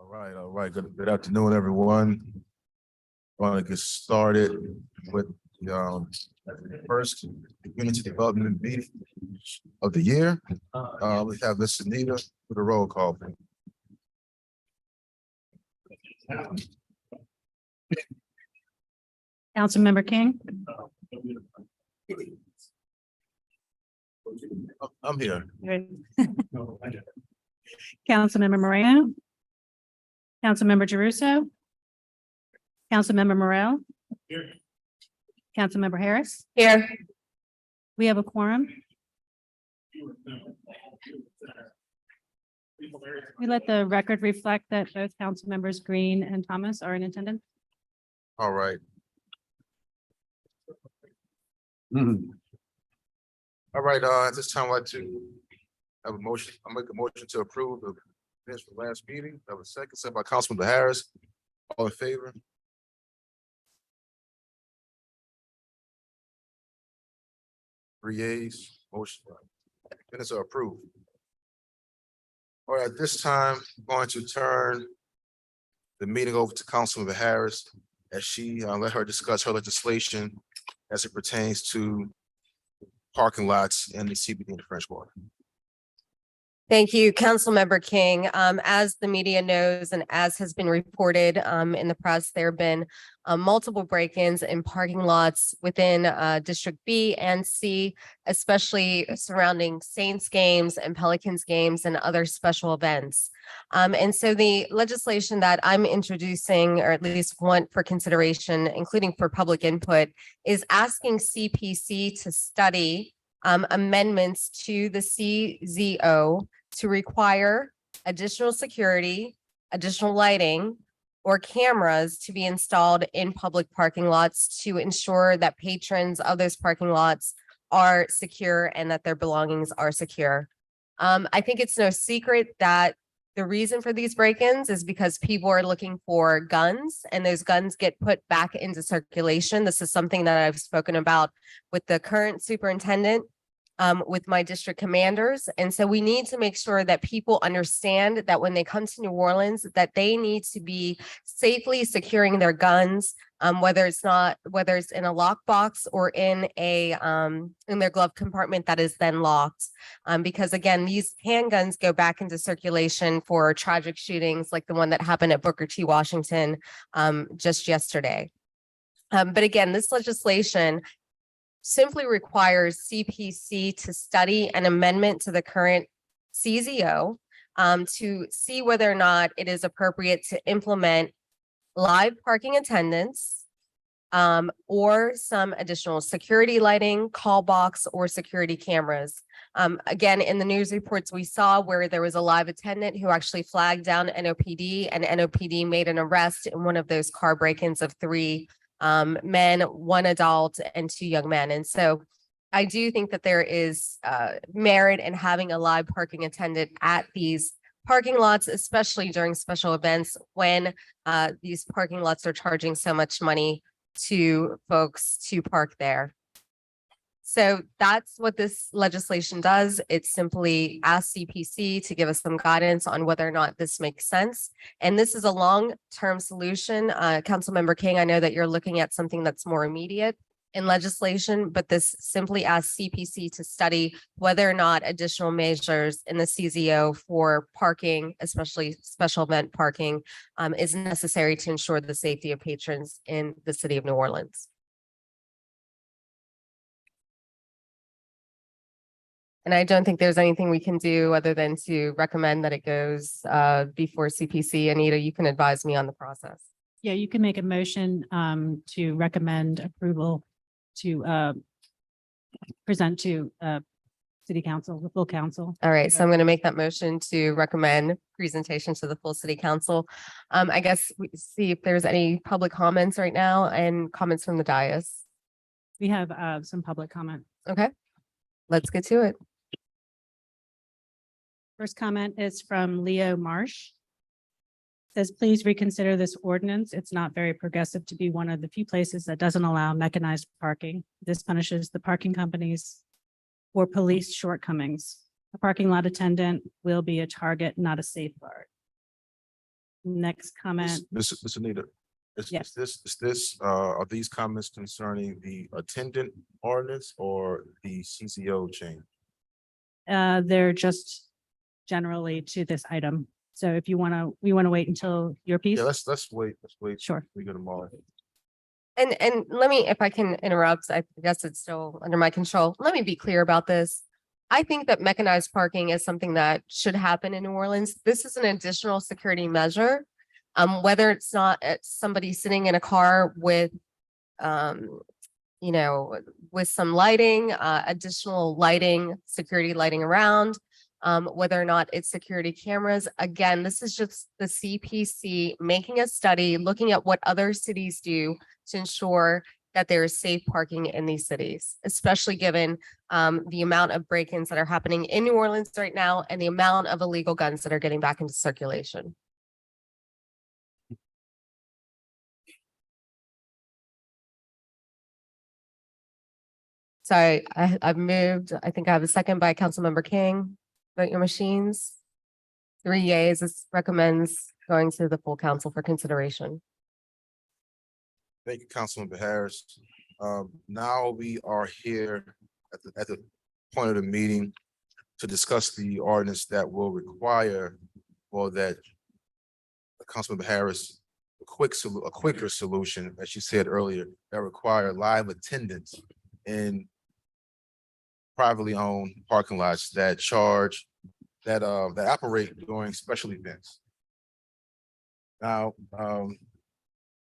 All right. Good afternoon, everyone. I want to get started with the first community development meeting of the year. We have Ms. Anita with a roll call. Councilmember King, I'm here. Councilmember Moreno, Councilmember Jeruso, Councilmember Morel, Councilmember Harris. Here. We have a quorum. We let the record reflect that both council members Green and Thomas are in attendance. All right. All right, at this time, I'd like to have a motion. I'll make a motion to approve the minutes from last meeting. Have a second, sent by Councilman Harris. All in favor? Three yeas, motion. Minutes are approved. All right, at this time, I'm going to turn the meeting over to Councilmember Harris as she let her discuss her legislation as it pertains to parking lots in the CBD and the French Quarter. Thank you, Councilmember King. As the media knows and as has been reported in the press, there have been multiple break-ins in parking lots within District B and C, especially surrounding Saints games and Pelicans games and other special events. And so the legislation that I'm introducing, or at least want for consideration, including for public input, is asking CPC to study amendments to the CZO to require additional security, additional lighting, or cameras to be installed in public parking lots to ensure that patrons of those parking lots are secure and that their belongings are secure. I think it's no secret that the reason for these break-ins is because people are looking for guns and those guns get put back into circulation. This is something that I've spoken about with the current superintendent, with my district commanders. And so we need to make sure that people understand that when they come to New Orleans, that they need to be safely securing their guns, whether it's in a lockbox or in their glove compartment that is then locked. Because again, these handguns go back into circulation for tragic shootings like the one that happened at Booker T. Washington just yesterday. But again, this legislation simply requires CPC to study an amendment to the current CZO to see whether or not it is appropriate to implement live parking attendants or some additional security lighting, call box, or security cameras. Again, in the news reports we saw where there was a live attendant who actually flagged down NOPD, and NOPD made an arrest in one of those car break-ins of 3 men, 1 adult, and 2 young men. And so I do think that there is merit in having a live parking attendant at these parking lots, especially during special events when these parking lots are charging so much money to folks to park there. So that's what this legislation does. It simply asks CPC to give us some guidance on whether or not this makes sense. And this is a long-term solution. Councilmember King, I know that you're looking at something that's more immediate in legislation, but this simply asks CPC to study whether or not additional measures in the CZO for parking, especially special event parking, is necessary to ensure the safety of patrons in the city of New Orleans. And I don't think there's anything we can do other than to recommend that it goes before CPC. Anita, you can advise me on the process. Yeah, you can make a motion to recommend approval to present to city council, the full council. All right, so I'm going to make that motion to recommend presentation to the full city council. I guess we see if there's any public comments right now and comments from the dais. We have some public comment. Okay, let's get to it. First comment is from Leo Marsh. Says, please reconsider this ordinance. It's not very progressive to be one of the few places that doesn't allow mechanized parking. This punishes the parking companies for police shortcomings. A parking lot attendant will be a target, not a safeguard. Next comment, Ms. Anita, Yes. are these comments concerning the attendant ordinance or the CCO change? they're just generally to this item. So if you want to, we want to wait until your piece? Yeah, let's wait. Sure. We get them all. And let me, if I can interrupt, I guess it's still under my control. Let me be clear about this. I think that mechanized parking is something that should happen in New Orleans. This is an additional security measure. Whether it's not somebody sitting in a car with, you know, with some lighting, additional lighting, security lighting around, whether or not it's security cameras. Again, this is just the CPC making a study, looking at what other cities do to ensure that there is safe parking in these cities, especially given the amount of break-ins that are happening in New Orleans right now and the amount of illegal guns that are getting back into circulation. Sorry, I've moved. I think I have a second by Councilmember King. Vote your machines. 3 yeas. This recommends going to the full council for consideration. Thank you, Councilmember Harris. Now we are here at the point of the meeting to discuss the ordinance that will require, or that Councilmember Harris, a quicker solution, as she said earlier, that require live attendance in privately owned parking lots that that operate during special events. Now,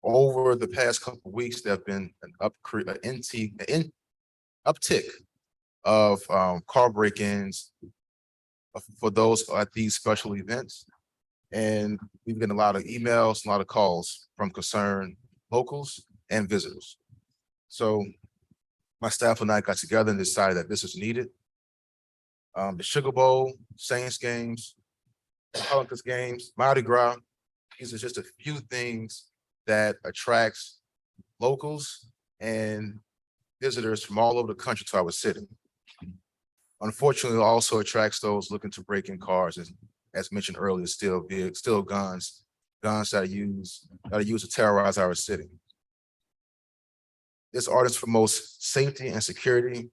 over the past couple of weeks, there have been an uptick of car break-ins for those at these special events. And we've getting a lot of emails, a lot of calls from concerned locals and visitors. So my staff and I got together and decided that this is needed. The Sugar Bowl, Saints games, Pelicans games, Mardi Gras, these are just a few things that attracts locals and visitors from all over the country to our city. Unfortunately, it also attracts those looking to break in cars, as mentioned earlier, still guns that are used to terrorize our city. This ordinance promotes safety and security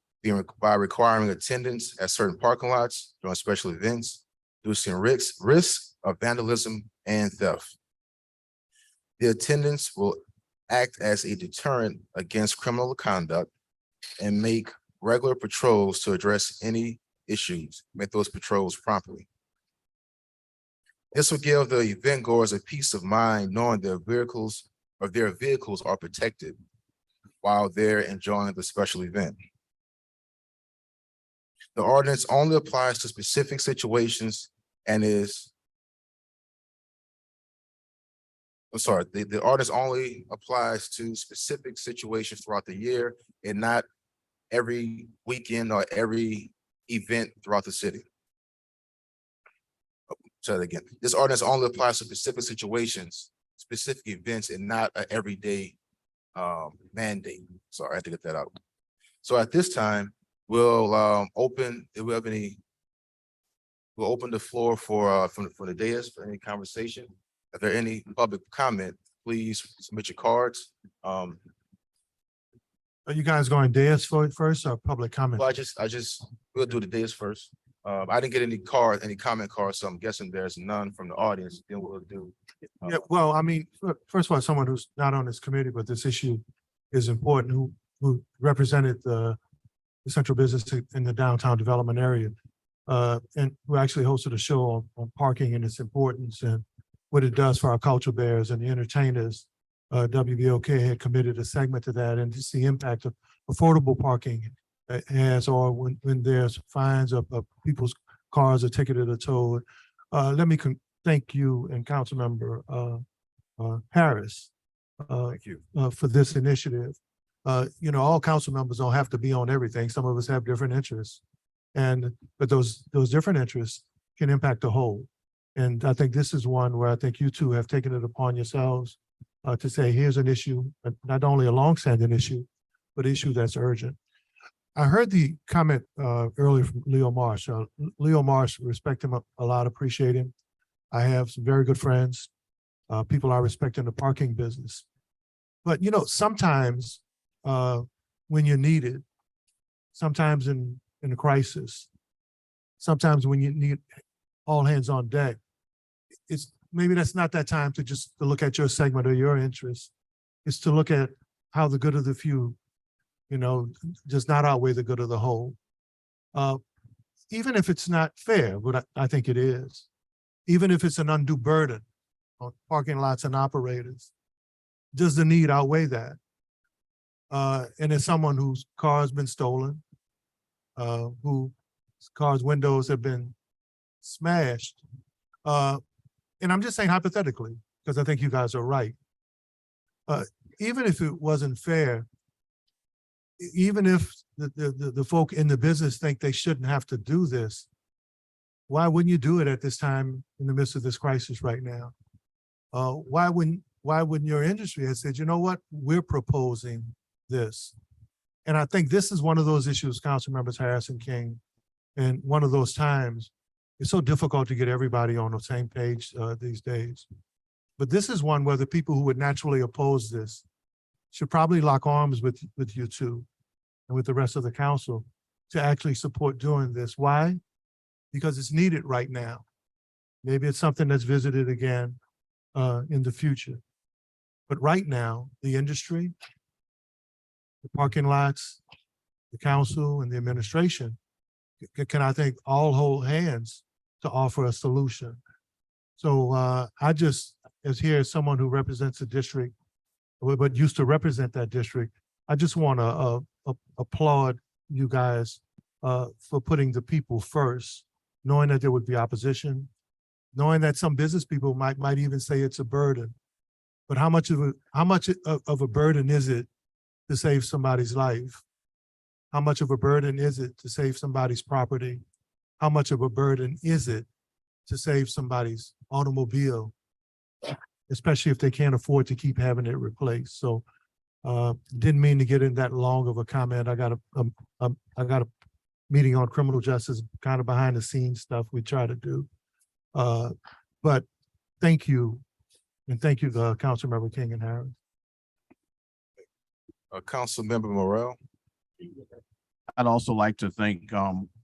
by requiring attendance at certain parking lots during special events, reducing risk of vandalism and theft. The attendance will act as a deterrent against criminal conduct and make regular patrols to address any issues, make those patrols promptly. This will give the event goers a peace of mind knowing their vehicles are protected while they're enjoying the special event. The ordinance only applies to specific situations and the ordinance only applies to specific situations throughout the year and not every weekend or every event throughout the city. Say that again. This ordinance only applies to specific situations, specific events, and not an everyday mandate. Sorry, I had to get that out. So at this time, we'll open the floor for from the dais for any conversation. If there are any public comment, please submit your cards. Are you guys going dais first or public comment? Well, we'll do the dais first. I didn't get any comment cards, so I'm guessing there's none from the audience. Then we'll do. Yeah, well, I mean, first of all, someone who's not on this committee, but this issue is important, who represented the central business in the downtown development area, and who actually hosted a show on parking and its importance and what it does for our culture bears and the entertainers. WBOK had committed a segment to that, and just the impact of affordable parking has, or when there's fines of people's cars are ticketed or towed. Let me thank you and Councilmember Harris Thank you. for this initiative. You know, all council members don't have to be on everything. Some of us have different interests, but those different interests can impact the whole. And I think this is one where I think you two have taken it upon yourselves to say, here's an issue, not only a longstanding issue, but an issue that's urgent. I heard the comment earlier from Leo Marsh. Leo Marsh, respect him a lot, appreciate him. I have some very good friends. People are respecting the parking business. But you know, sometimes when you're needed, sometimes in a crisis, sometimes when you need all hands on deck, it's maybe that's not that time to just to look at your segment or your interest. It's to look at how the good of the few, you know, does not outweigh the good of the whole. Even if it's not fair, but I think it is, even if it's an undue burden on parking lots and operators, does the need outweigh that? And as someone whose car has been stolen, whose car's windows have been smashed, and I'm just saying hypothetically, because I think you guys are right. Even if it wasn't fair, even if the folk in the business think they shouldn't have to do this, why wouldn't you do it at this time in the midst of this crisis right now? Why wouldn't your industry have said, you know what, we're proposing this? And I think this is one of those issues, Council Members Harris and King, and one of those times it's so difficult to get everybody on the same page these days. But this is one where the people who would naturally oppose this should probably lock arms with you two and with the rest of the council to actually support doing this. Why? Because it's needed right now. Maybe it's something that's visited again in the future. But right now, the industry, the parking lots, the council and the administration can I think all hold hands to offer a solution. So I just, as someone who represents a district, but used to represent that district, I just want to applaud you guys for putting the people first, knowing that there would be opposition, knowing that some business people might even say it's a burden. But how much of a burden is it to save somebody's life? How much of a burden is it to save somebody's property? How much of a burden is it to save somebody's automobile, especially if they can't afford to keep having it replaced? So didn't mean to get in that long of a comment. I got a meeting on criminal justice, kind of behind the scenes stuff we try to do. But thank you. And thank you, Councilmember King and Harris. Councilmember Morrell. I'd also like to thank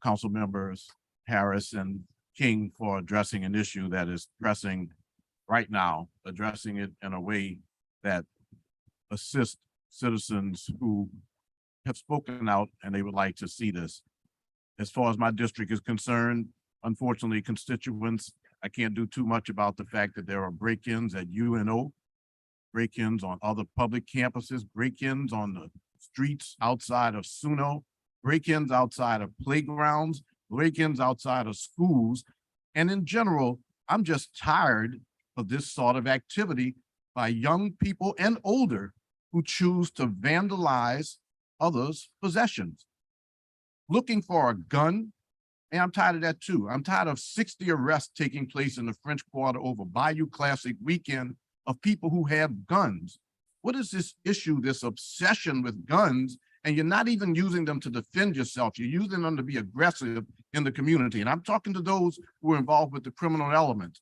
council members Harris and King for addressing an issue that is pressing right now, addressing it in a way that assists citizens who have spoken out and they would like to see this. As far as my district is concerned, unfortunately, constituents, I can't do too much about the fact that there are break-ins at UNO, break-ins on other public campuses, break-ins on the streets outside of SUNO, break-ins outside of playgrounds, break-ins outside of schools. And in general, I'm just tired of this sort of activity by young people and older who choose to vandalize others' possessions. Looking for a gun, and I'm tired of that too. I'm tired of 60 arrests taking place in the French Quarter over Bayou Classic weekend of people who have guns. What is this issue, this obsession with guns, and you're not even using them to defend yourself. You're using them to be aggressive in the community. And I'm talking to those who are involved with the criminal element,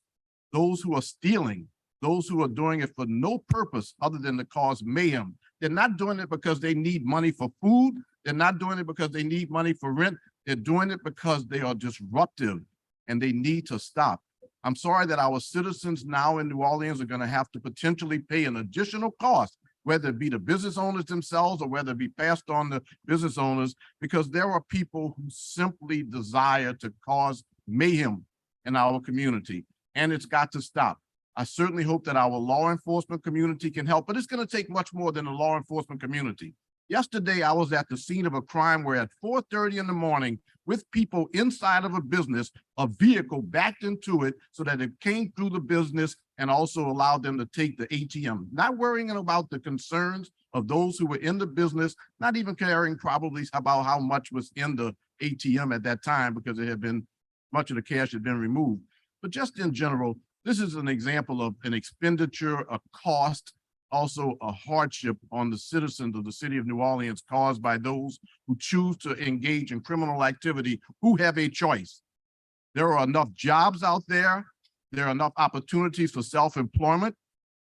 those who are stealing, those who are doing it for no purpose other than to cause mayhem. They're not doing it because they need money for food. They're not doing it because they need money for rent. They're doing it because they are disruptive and they need to stop. I'm sorry that our citizens now in New Orleans are going to have to potentially pay an additional cost, whether it be the business owners themselves or whether it be passed on to business owners, because there are people who simply desire to cause mayhem in our community, and it's got to stop. I certainly hope that our law enforcement community can help, but it's going to take much more than the law enforcement community. Yesterday, I was at the scene of a crime where at 4:30 in the morning, with people inside of a business, a vehicle backed into it so that it came through the business and also allowed them to take the ATM, not worrying about the concerns of those who were in the business, not even caring probably about how much was in the ATM at that time because it had been, much of the cash had been removed. But just in general, this is an example of an expenditure, a cost, also a hardship on the citizens of the city of New Orleans caused by those who choose to engage in criminal activity who have a choice. There are enough jobs out there. There are enough opportunities for self-employment.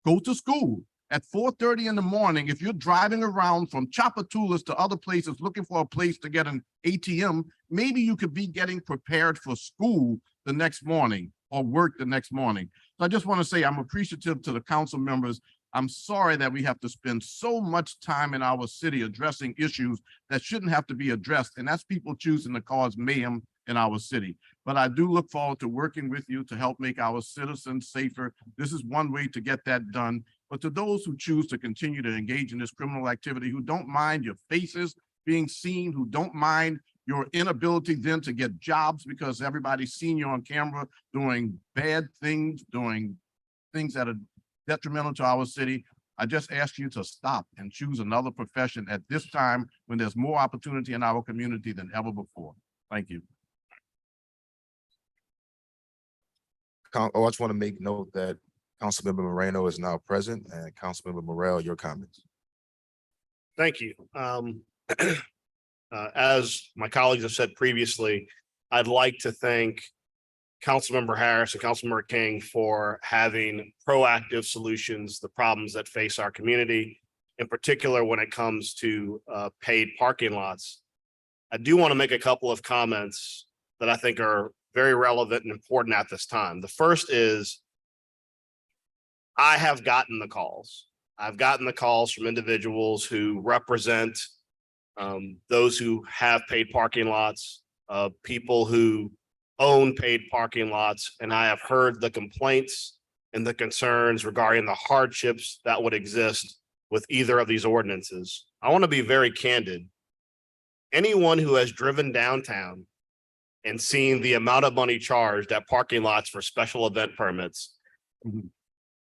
go to school. At 4:30 in the morning, if you're driving around from Chapatulas to other places looking for a place to get an ATM, maybe you could be getting prepared for school the next morning or work the next morning. So I just want to say I'm appreciative to the council members. I'm sorry that we have to spend so much time in our city addressing issues that shouldn't have to be addressed, and that's people choosing to cause mayhem in our city. But I do look forward to working with you to help make our citizens safer. This is one way to get that done. But to those who choose to continue to engage in this criminal activity, who don't mind your faces being seen, who don't mind your inability then to get jobs because everybody's seen you on camera doing bad things, doing things that are detrimental to our city, I just ask you to stop and choose another profession at this time when there's more opportunity in our community than ever before. Thank you. I just want to make note that Councilmember Moreno is now present, and Councilmember Morel, your comments. Thank you. As my colleagues have said previously, I'd like to thank Councilmember Harris and Councilmember King for having proactive solutions, to the problems that face our community, in particular when it comes to paid parking lots. I do want to make a couple of comments that I think are very relevant and important at this time. The first is, I have gotten the calls. I've gotten the calls from individuals who represent those who have paid parking lots, people who own paid parking lots, and I have heard the complaints and the concerns regarding the hardships that would exist with either of these ordinances. I want to be very candid. Anyone who has driven downtown and seen the amount of money charged at parking lots for special event permits,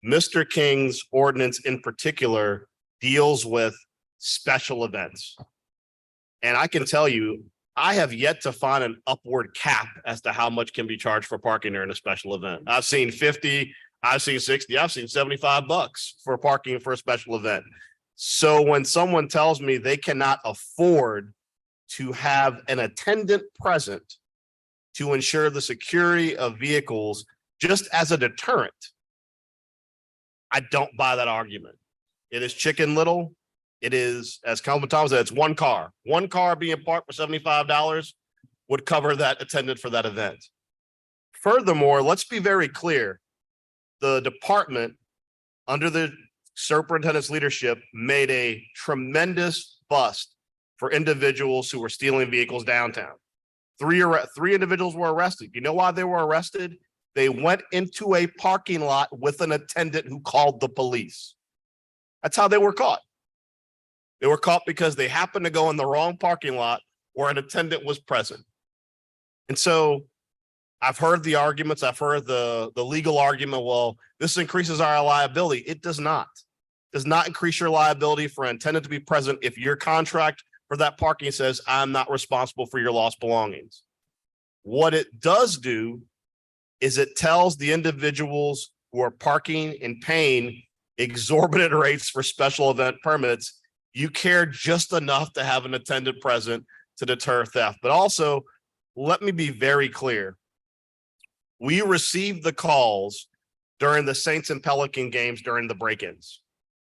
Mr. King's ordinance in particular deals with special events. And I can tell you, I have yet to find an upward cap as to how much can be charged for parking during a special event. I've seen 50, I've seen 60, I've seen $75 for parking for a special event. So when someone tells me they cannot afford to have an attendant present to ensure the security of vehicles just as a deterrent, I don't buy that argument. It is Chicken Little. It is, as Councilman Thomas said, it's one car. One car being parked for $75 would cover that attendant for that event. Furthermore, let's be very clear. The department, under the superintendent's leadership, made a tremendous bust for individuals who were stealing vehicles downtown. Three individuals were arrested. You know why they were arrested? They went into a parking lot with an attendant who called the police. That's how they were caught. They were caught because they happened to go in the wrong parking lot where an attendant was present. And so I've heard the arguments, I've heard the legal argument, well, this increases our liability. It does not. It does not increase your liability for an attendant to be present if your contract for that parking says, I'm not responsible for your lost belongings. What it does do is it tells the individuals who are parking and paying exorbitant rates for special event permits, you care just enough to have an attendant present to deter theft. But also, let me be very clear. We received the calls during the Saints and Pelican games during the break-ins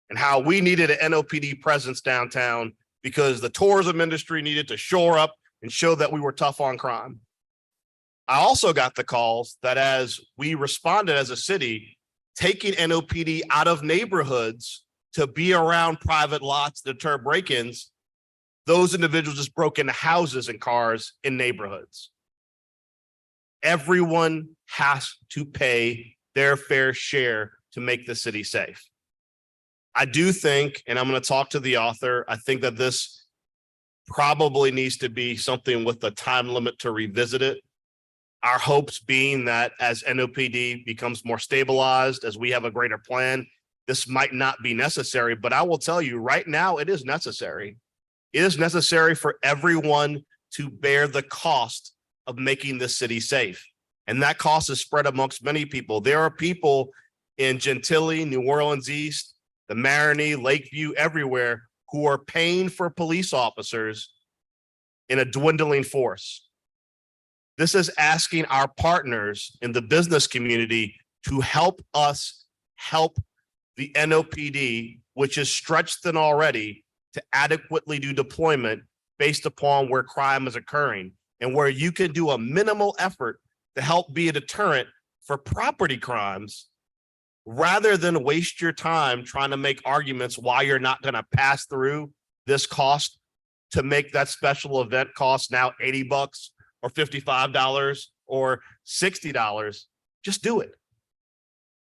and how we needed an NOPD presence downtown because the tourism industry needed to shore up and show that we were tough on crime. I also got the calls that as we responded as a city, taking NOPD out of neighborhoods to be around private lots to deter break-ins, those individuals just broke into houses and cars in neighborhoods. Everyone has to pay their fair share to make the city safe. I do think, and I'm going to talk to the author, I think that this probably needs to be something with a time limit to revisit it. Our hopes being that as NOPD becomes more stabilized, as we have a greater plan, this might not be necessary, but I will tell you right now, it is necessary. It is necessary for everyone to bear the cost of making this city safe. And that cost is spread amongst many people. There are people in Gentilly, New Orleans East, the Marigny, Lakeview, everywhere who are paying for police officers in a dwindling force. This is asking our partners in the business community to help us help the NOPD, which is stretched thin already, to adequately do deployment based upon where crime is occurring and where you can do a minimal effort to help be a deterrent for property crimes rather than waste your time trying to make arguments why you're not going to pass through this cost to make that special event cost now $80 or $55 or $60. Just do it.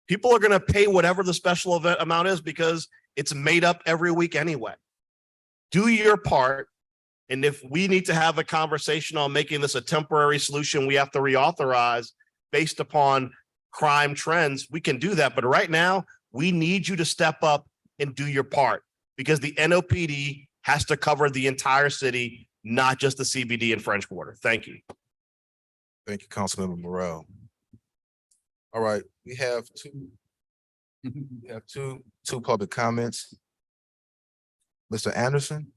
People are going to pay whatever the special event amount is because it's made up every week anyway. Do your part. And if we need to have a conversation on making this a temporary solution, we have to reauthorize based upon crime trends, we can do that. But right now, we need you to step up and do your part because the NOPD has to cover the entire city, not just the CBD and French Quarter. Thank you. Thank you, Councilmember Morrell. All right, we have two public comments. Mr. Anderson?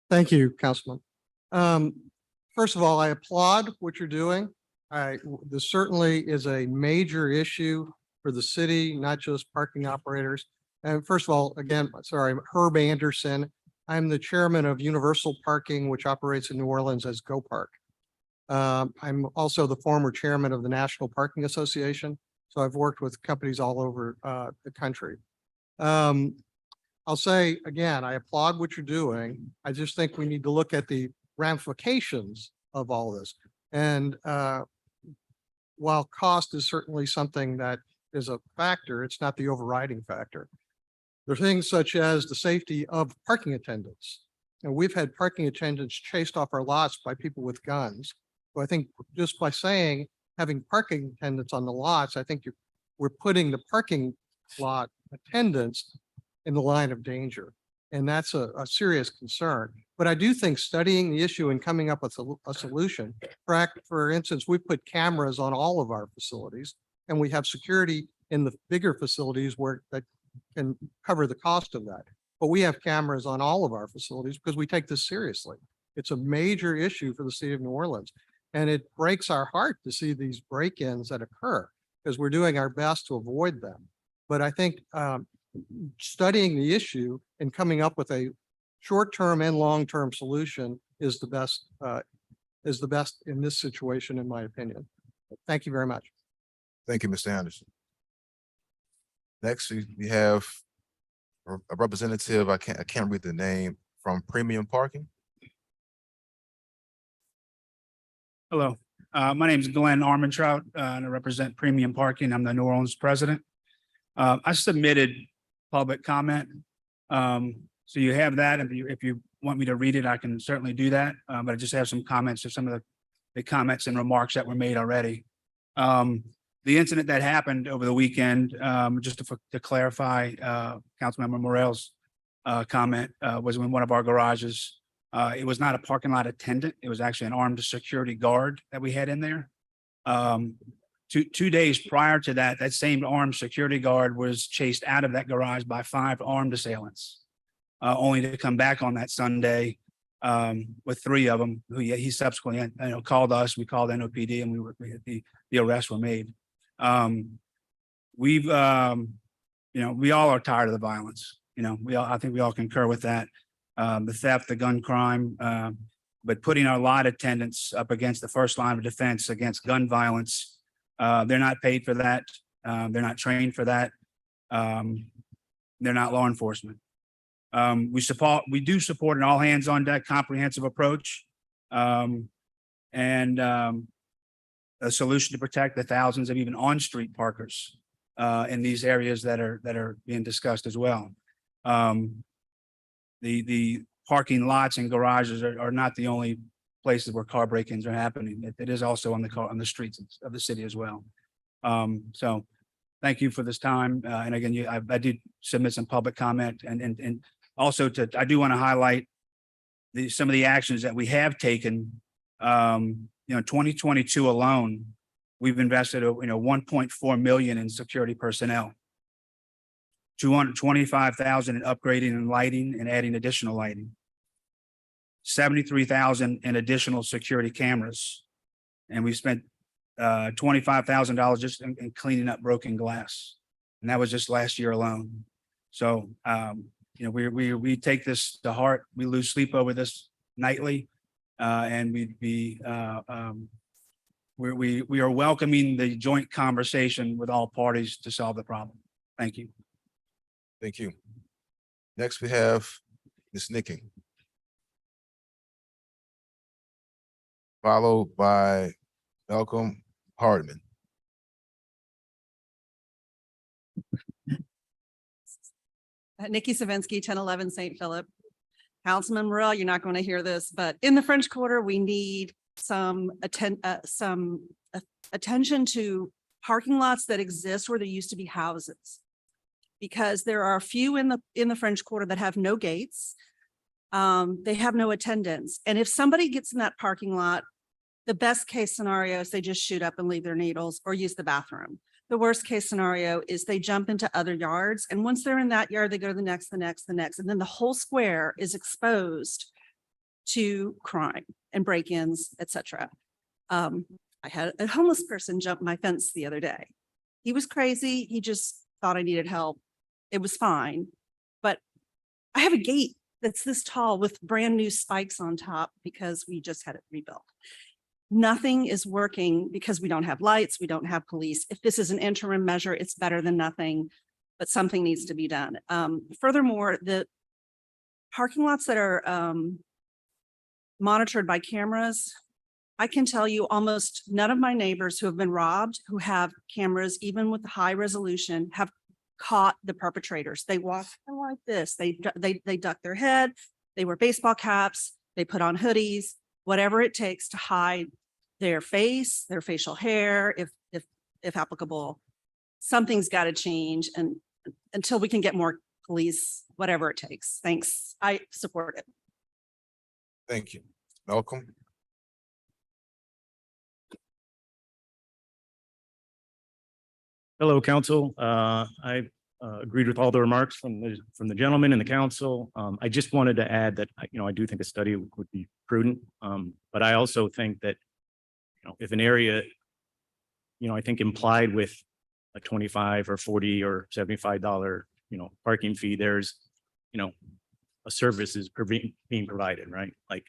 Thank you, Councilman. First of all, I applaud what you're doing. This certainly is a major issue for the city, not just parking operators. And first of all, again, sorry, I'm Herb Anderson. I'm the chairman of Universal Parking, which operates in New Orleans as Go Park. I'm also the former chairman of the National Parking Association. So I've worked with companies all over the country. I'll say again, I applaud what you're doing. I just think we need to look at the ramifications of all this. And while cost is certainly something that is a factor, it's not the overriding factor. There are things such as the safety of parking attendants. And we've had parking attendants chased off our lots by people with guns. So I think just by saying having parking attendants on the lots, I think we're putting the parking lot attendants in the line of danger. And that's a serious concern. But I do think studying the issue and coming up with a solution, for instance, we put cameras on all of our facilities and we have security in the bigger facilities where that can cover the cost of that. But we have cameras on all of our facilities because we take this seriously. It's a major issue for the city of New Orleans. And it breaks our heart to see these break-ins that occur because we're doing our best to avoid them. But I think studying the issue and coming up with a short-term and long-term solution is the best in this situation, in my opinion. Thank you very much. Thank you, Mr. Anderson. Next, we have a representative, I can't read the name, from Premium Parking. Hello, my name is Glenn Armentrout, and I represent Premium Parking. I'm the New Orleans president. I submitted public comment. So you have that. If you want me to read it, I can certainly do that. But I just have some comments of some of the comments and remarks that were made already. The incident that happened over the weekend, just to clarify, Councilmember Morrell's comment was in one of our garages. It was not a parking lot attendant. It was actually an armed security guard that we had in there. 2 days prior to that, that same armed security guard was chased out of that garage by 5 armed assailants, only to come back on that Sunday with 3 of them. Who he subsequently called us. We called NOPD, and the arrests were made. We all are tired of the violence. I think we all concur with that. The theft, the gun crime, but putting our lot attendants up against the first line of defense against gun violence. They're not paid for that. They're not trained for that. They're not law enforcement. We do support an all hands on deck comprehensive approach and a solution to protect the thousands of even on street parkers in these areas that are being discussed as well. The parking lots and garages are not the only places where car break-ins are happening. It is also on the streets of the city as well. So thank you for this time. And again, I did submit some public comment and also I do want to highlight some of the actions that we have taken. 2022 alone, we've invested, 1.4 million in security personnel, 225,000 in upgrading and lighting and adding additional lighting, 73,000 in additional security cameras. And we spent $25,000 just in cleaning up broken glass. And that was just last year alone. So, you know, we take this to heart. We lose sleep over this nightly. And we are welcoming the joint conversation with all parties to solve the problem. Thank you. Thank you. Next, we have Ms. Nicking. Followed by Malcolm Hardman. Nikki Savinsky, 1011 St. Philip. Councilman Morrell, you're not going to hear this, but in the French Quarter, we need some attention to parking lots that exist where there used to be houses. Because there are a few in the French Quarter that have no gates. They have no attendants. And if somebody gets in that parking lot, the best case scenario is they just shoot up and leave their needles or use the bathroom. The worst case scenario is they jump into other yards. And once they're in that yard, they go to the next. And then the whole square is exposed to crime and break-ins, etc. I had a homeless person jump my fence the other day. He was crazy. He just thought I needed help. It was fine. But I have a gate that's this tall with brand new spikes on top because we just had it rebuilt. Nothing is working because we don't have lights, we don't have police. If this is an interim measure, it's better than nothing, but something needs to be done. Furthermore, the parking lots that are monitored by cameras, I can tell you almost none of my neighbors who have been robbed, who have cameras, even with high resolution, have caught the perpetrators. They walk like this, they duck their head, they wear baseball caps, they put on hoodies, whatever it takes to hide their face, their facial hair, if applicable. Something's got to change, and until we can get more police, whatever it takes. Thanks. I support it. Thank you. Malcolm? Hello, council. I agreed with all the remarks from the gentleman and the council. I just wanted to add that, I do think a study would be prudent. But I also think that, if an area, I think implied with a 25 or 40 or $75, parking fee, there's, a service is being provided, right? Like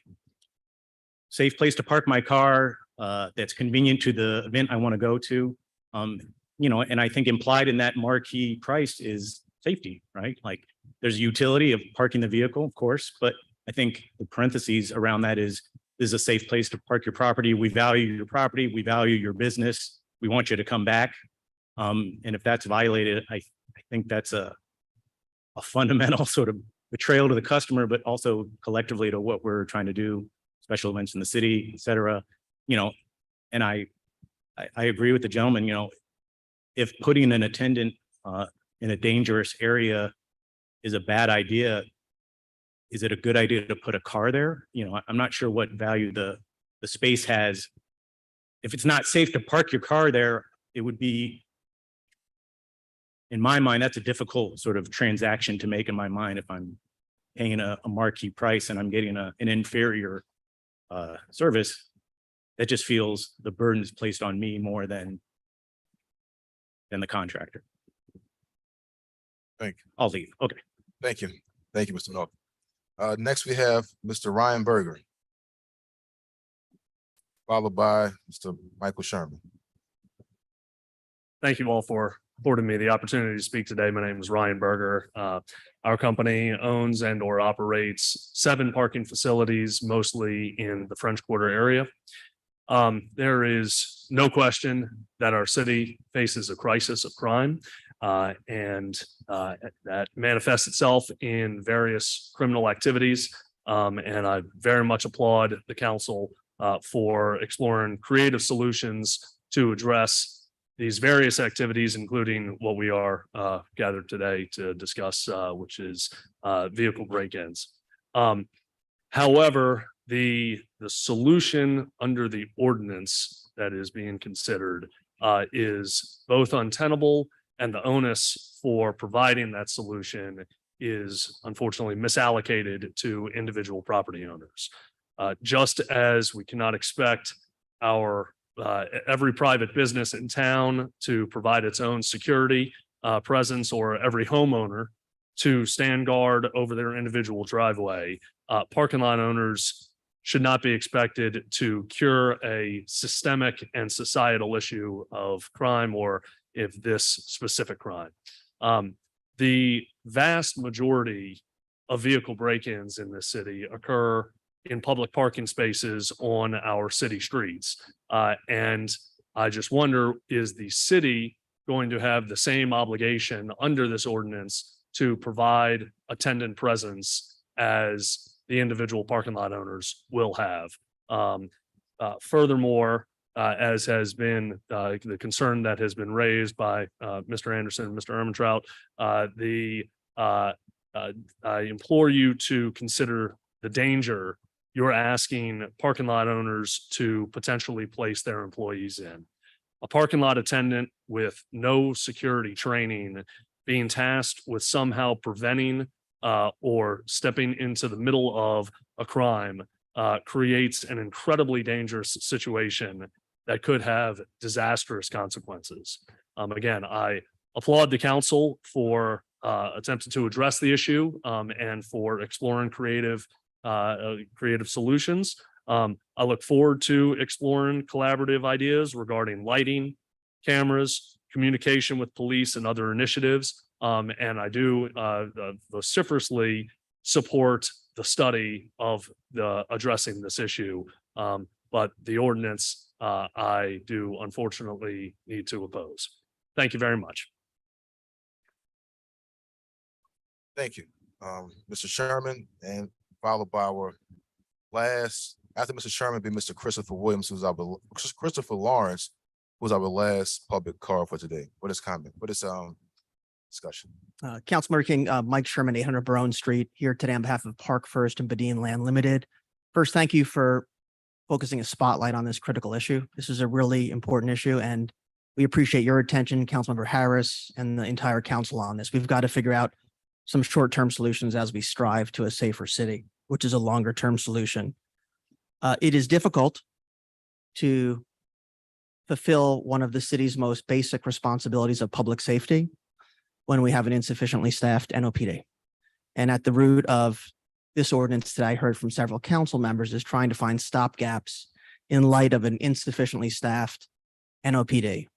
safe place to park my car, that's convenient to the event I want to go to. And I think implied in that marquee price is safety, right? Like there's a utility of parking the vehicle, of course, but I think the parentheses around that is a safe place to park your property. We value your property. We value your business. We want you to come back. And if that's violated, I think that's a fundamental sort of betrayal to the customer, but also collectively to what we're trying to do, special events in the city, et cetera. And I agree with the gentleman, if putting an attendant in a dangerous area is a bad idea, is it a good idea to put a car there? I'm not sure what value the space has. If it's not safe to park your car there, it would be, in my mind, that's a difficult sort of transaction to make in my mind if I'm paying a marquee price and I'm getting an inferior service. That just feels the burden is placed on me more than the contractor. Thank you. I'll leave. Okay. Thank you. Thank you, Mr. Malcolm. Next, we have Mr. Ryan Berger. Followed by Mr. Michael Sherman. Thank you all for affording me the opportunity to speak today. My name is Ryan Berger. Our company owns and or operates 7 parking facilities, mostly in the French Quarter area. There is no question that our city faces a crisis of crime, and that manifests itself in various criminal activities. And I very much applaud the council for exploring creative solutions to address these various activities, including what we are gathered today to discuss, which is vehicle break-ins. However, the solution under the ordinance that is being considered is both untenable, and the onus for providing that solution is unfortunately misallocated to individual property owners. Just as we cannot expect our every private business in town to provide its own security presence, or every homeowner to stand guard over their individual driveway. Parking lot owners should not be expected to cure a systemic and societal issue of crime, or if this specific crime. The vast majority of vehicle break-ins in this city occur in public parking spaces on our city streets. And I just wonder, is the city going to have the same obligation under this ordinance to provide attendant presence as the individual parking lot owners will have? Furthermore, as has been the concern that has been raised by Mr. Anderson and Mr. Ermentrout, I implore you to consider the danger you're asking parking lot owners to potentially place their employees in. A parking lot attendant with no security training being tasked with somehow preventing or stepping into the middle of a crime creates an incredibly dangerous situation that could have disastrous consequences. Again, I applaud the council for attempting to address the issue and for exploring creative solutions. I look forward to exploring collaborative ideas regarding lighting, cameras, communication with police, and other initiatives. And I do vociferously support the study of addressing this issue. But the ordinance, I do unfortunately need to oppose. Thank you very much. Thank you, Mr. Sherman, and followed by our last, after Mr. Sherman, be Mr. Christopher Williams, Christopher Lawrence, who's our last public call for today. What is comment? What is discussion? Councilmember King, Mike Sherman, 800 Barone Street, here today on behalf of Park First and Badine Land Limited. First, thank you for focusing a spotlight on this critical issue. This is a really important issue, and we appreciate your attention, Councilmember Harris, and the entire council on this. We've got to figure out some short-term solutions as we strive to a safer city, which is a longer-term solution. It is difficult to fulfill one of the city's most basic responsibilities of public safety when we have an insufficiently staffed NOPD. And at the root of this ordinance that I heard from several council members is trying to find stopgaps in light of an insufficiently staffed NOPD,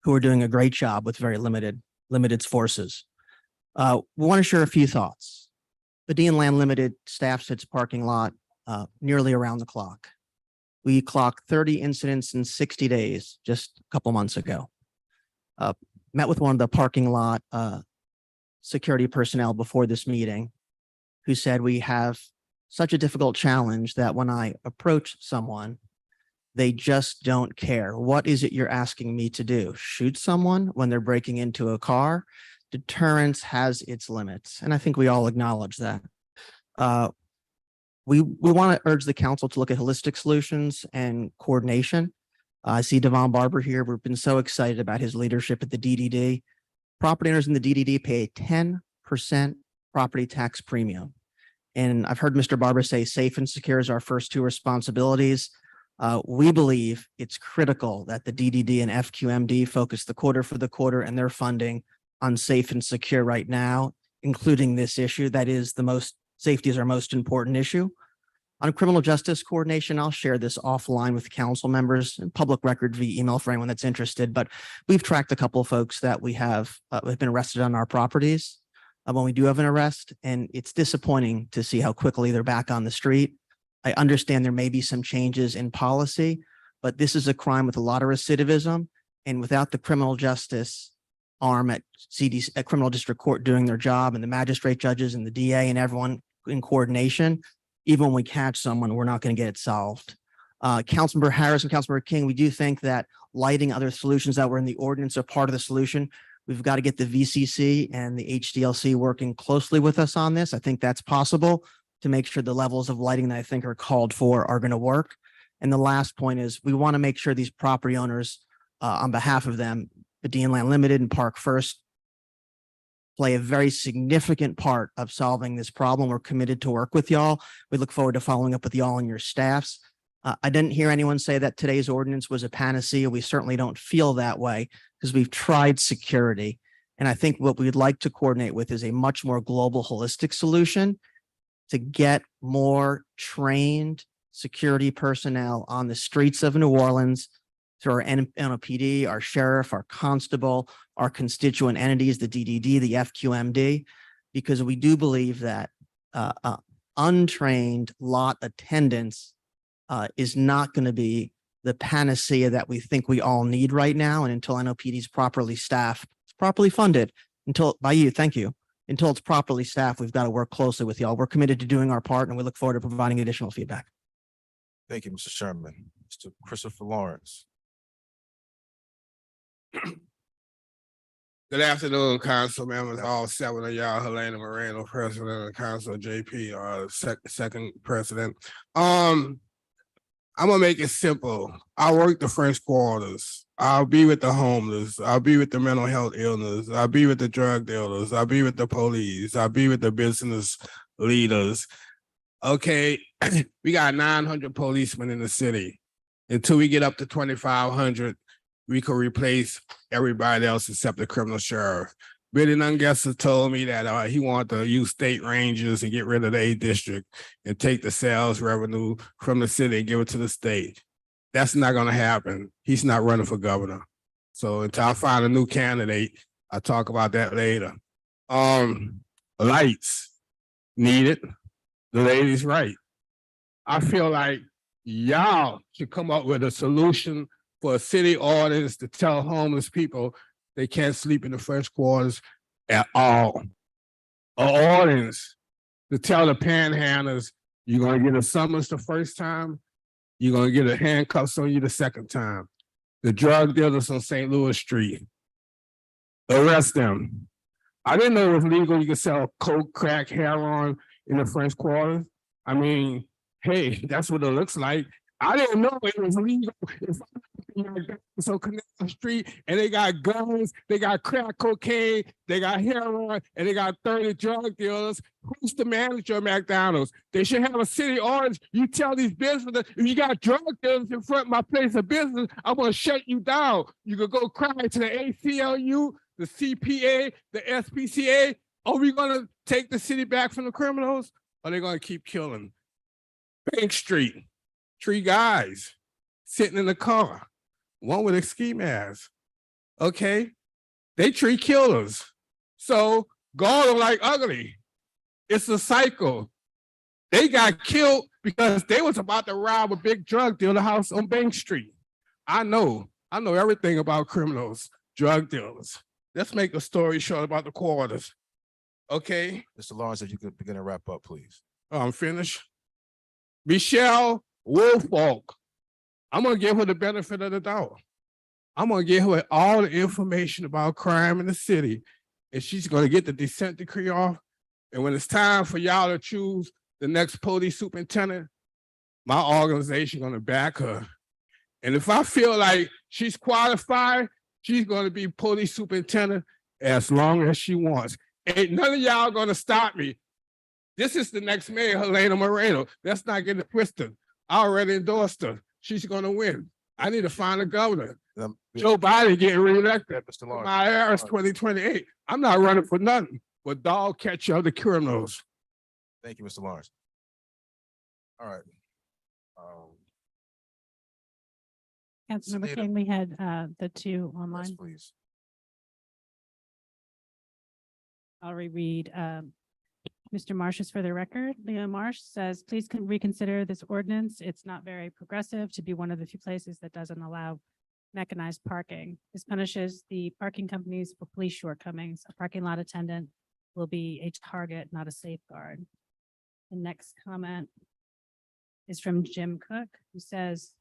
who are doing a great job with very limited forces. We want to share a few thoughts. Badine Land Limited staffs its parking lot nearly around the clock. We clocked 30 incidents in 60 days just a couple months ago. Met with one of the parking lot security personnel before this meeting, who said we have such a difficult challenge that when I approach someone, they just don't care. What is it you're asking me to do? Shoot someone when they're breaking into a car? Deterrence has its limits, and I think we all acknowledge that. We want to urge the council to look at holistic solutions and coordination. I see Devon Barber here. We've been so excited about his leadership at the DDD. Property owners in the DDD pay a 10% property tax premium. And I've heard Mr. Barber say safe and secure is our first two responsibilities. We believe it's critical that the DDD and FQMD focus the quarter for the quarter and their funding on safe and secure right now, including this issue. That is safety is our most important issue. On criminal justice coordination, I'll share this offline with council members and public record via email for anyone that's interested, but we've tracked a couple of folks that we have been arrested on our properties when we do have an arrest, and it's disappointing to see how quickly they're back on the street. I understand there may be some changes in policy, but this is a crime with a lot of recidivism, and without the criminal justice arm at CDC, at criminal district court doing their job, and the magistrate judges and the DA and everyone in coordination, even when we catch someone, we're not going to get it solved. Councilmember Harris and Councilmember King, we do think that lighting, other solutions that were in the ordinance are part of the solution. We've got to get the VCC and the HDLC working closely with us on this. I think that's possible to make sure the levels of lighting that I think are called for are going to work. And the last point is we want to make sure these property owners, on behalf of them, Badine Land Limited and Park First, play a very significant part of solving this problem. We're committed to work with y'all. We look forward to following up with y'all and your staffs. I didn't hear anyone say that today's ordinance was a panacea. We certainly don't feel that way because we've tried security. And I think what we'd like to coordinate with is a much more global holistic solution to get more trained security personnel on the streets of New Orleans through our NOPD, our sheriff, our constable, our constituent entities, the DDD, the FQMD, because we do believe that untrained lot attendance is not going to be the panacea that we think we all need right now. And until NOPD is properly staffed, properly funded, until thank you. Until it's properly staffed, we've got to work closely with y'all. We're committed to doing our part and we look forward to providing additional feedback. Thank you, Mr. Sherman. Mr. Christopher Lawrence. Good afternoon, council members, all seven of y'all, Helena Moreno, president of the council, JP, second president. I'm gonna make it simple. I work the French quarters. I'll be with the homeless. I'll be with the mental health illness. I'll be with the drug dealers. I'll be with the police. I'll be with the business leaders. Okay, we got 900 policemen in the city. Until we get up to 2,500, we could replace everybody else except the criminal sheriff. Billy Nungesser told me that he wanted to use state rangers and get rid of the 8th district and take the sales revenue from the city and give it to the state. That's not gonna happen. He's not running for governor. So until I find a new candidate, I'll talk about that later. Lights needed. The lady's right. I feel like y'all should come up with a solution for a city ordinance to tell homeless people they can't sleep in the French quarters at all. An ordinance to tell the panhandlers you're gonna get a summons the first time, you're gonna get a handcuffs on you the second time. The drug dealers on St. Louis Street, arrest them. I didn't know it was legal. You could sell coke, crack, heroin in the French Quarter. I mean, hey, that's what it looks like. I didn't know it was legal. So Canal Street, and they got guns, they got crack cocaine, they got heroin, and they got 30 drug dealers. Who's the manager of McDonald's? They should have a city ordinance. You tell these businesses, if you got drug dealers in front of my place of business, I'm gonna shut you down. You could go cry to the ACLU, the CPA, the SPCA. Are we gonna take the city back from the criminals? Or are they gonna keep killing? Bank Street, 3 guys sitting in the car, one with a ski mask. Okay, they treat killers. So God them like ugly. It's a cycle. They got killed because they was about to rob a big drug dealer house on Bank Street. I know everything about criminals, drug dealers. Let's make a story short about the quarters. Okay, Mr. Lawrence, if you could begin to wrap up, please. I'm finished. Michelle Woolfolk, I'm gonna give her the benefit of the doubt. I'm gonna give her all the information about crime in the city, and she's gonna get the consent decree off. And when it's time for y'all to choose the next police superintendent, my organization gonna back her. And if I feel like she's qualified, she's gonna be police superintendent as long as she wants. Ain't none of y'all gonna stop me. This is the next mayor, Helena Moreno. Let's not get it twisted. I already endorsed her. She's gonna win. I need to find a governor. Joe Biden getting reelected. Mr. Lawrence. My era is 2028. I'm not running for nothing but dog catch other criminals. Thank you, Mr. Lawrence. All right. Councilmember Sunita. King, we had the 2 Yes, online. please. I'll reread. Mr. Marsh is for the record. Leo Marsh says, please reconsider this ordinance. It's not very progressive to be one of the few places that doesn't allow mechanized parking. This punishes the parking companies for police shortcomings. A parking lot attendant will be a target, not a safeguard. The next comment is from Jim Cook, who says,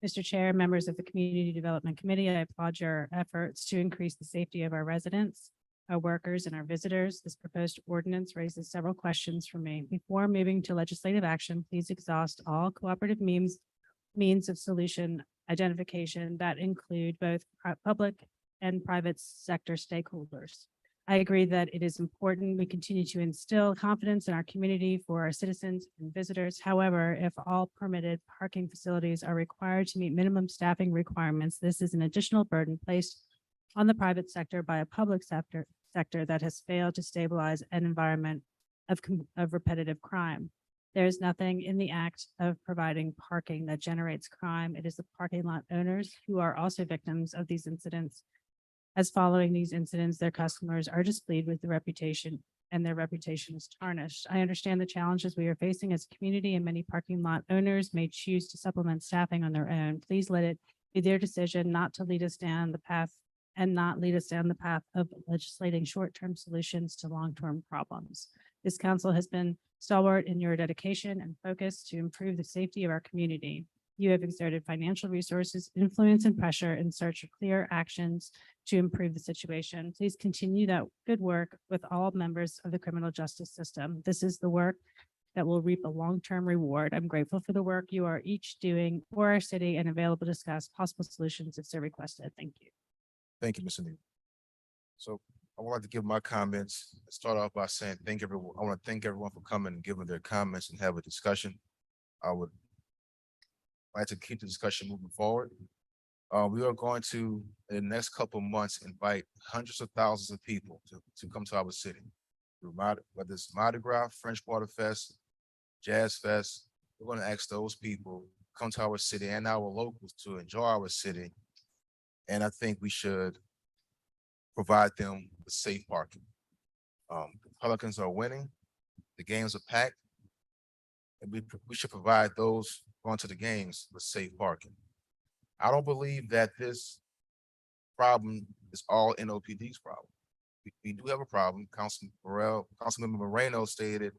Mr. Chair, members of the Community Development Committee, I applaud your efforts to increase the safety of our residents, our workers, and our visitors. This proposed ordinance raises several questions for me. Before moving to legislative action, please exhaust all cooperative means of solution identification that include both public and private sector stakeholders. I agree that it is important we continue to instill confidence in our community for our citizens and visitors. However, if all permitted parking facilities are required to meet minimum staffing requirements, this is an additional burden placed on the private sector by a public sector that has failed to stabilize an environment of repetitive crime. There is nothing in the act of providing parking that generates crime. It is the parking lot owners who are also victims of these incidents. As following these incidents, their customers are displeased with the reputation and their reputation is tarnished. I understand the challenges we are facing as a community and many parking lot owners may choose to supplement staffing on their own. Please let it be their decision not to lead us down the path of legislating short-term solutions to long-term problems. This council has been stalwart in your dedication and focus to improve the safety of our community. You have exerted financial resources, influence, and pressure in search of clear actions to improve the situation. Please continue that good work with all members of the criminal justice system. This is the work that will reap a long-term reward. I'm grateful for the work you are each doing for our city and available to discuss possible solutions if so requested. Thank you. Thank you, Ms. Neal. So I would like to give my comments, start off by saying thank everyone. I want to thank everyone for coming and giving their comments and have a discussion. I would like to keep the discussion moving forward. We are going to, in the next couple of months, invite hundreds of thousands of people to come to our city. Whether it's Mardi Gras, French Quarter Fest, Jazz Fest, we're going to ask those people to come to our city and our locals to enjoy our city. And I think we should provide them with safe parking. The Pelicans are winning, the games are packed, and we should provide those going to the games with safe parking. I don't believe that this problem is all NOPD's problem. We do have a problem. Councilmember Moreno stated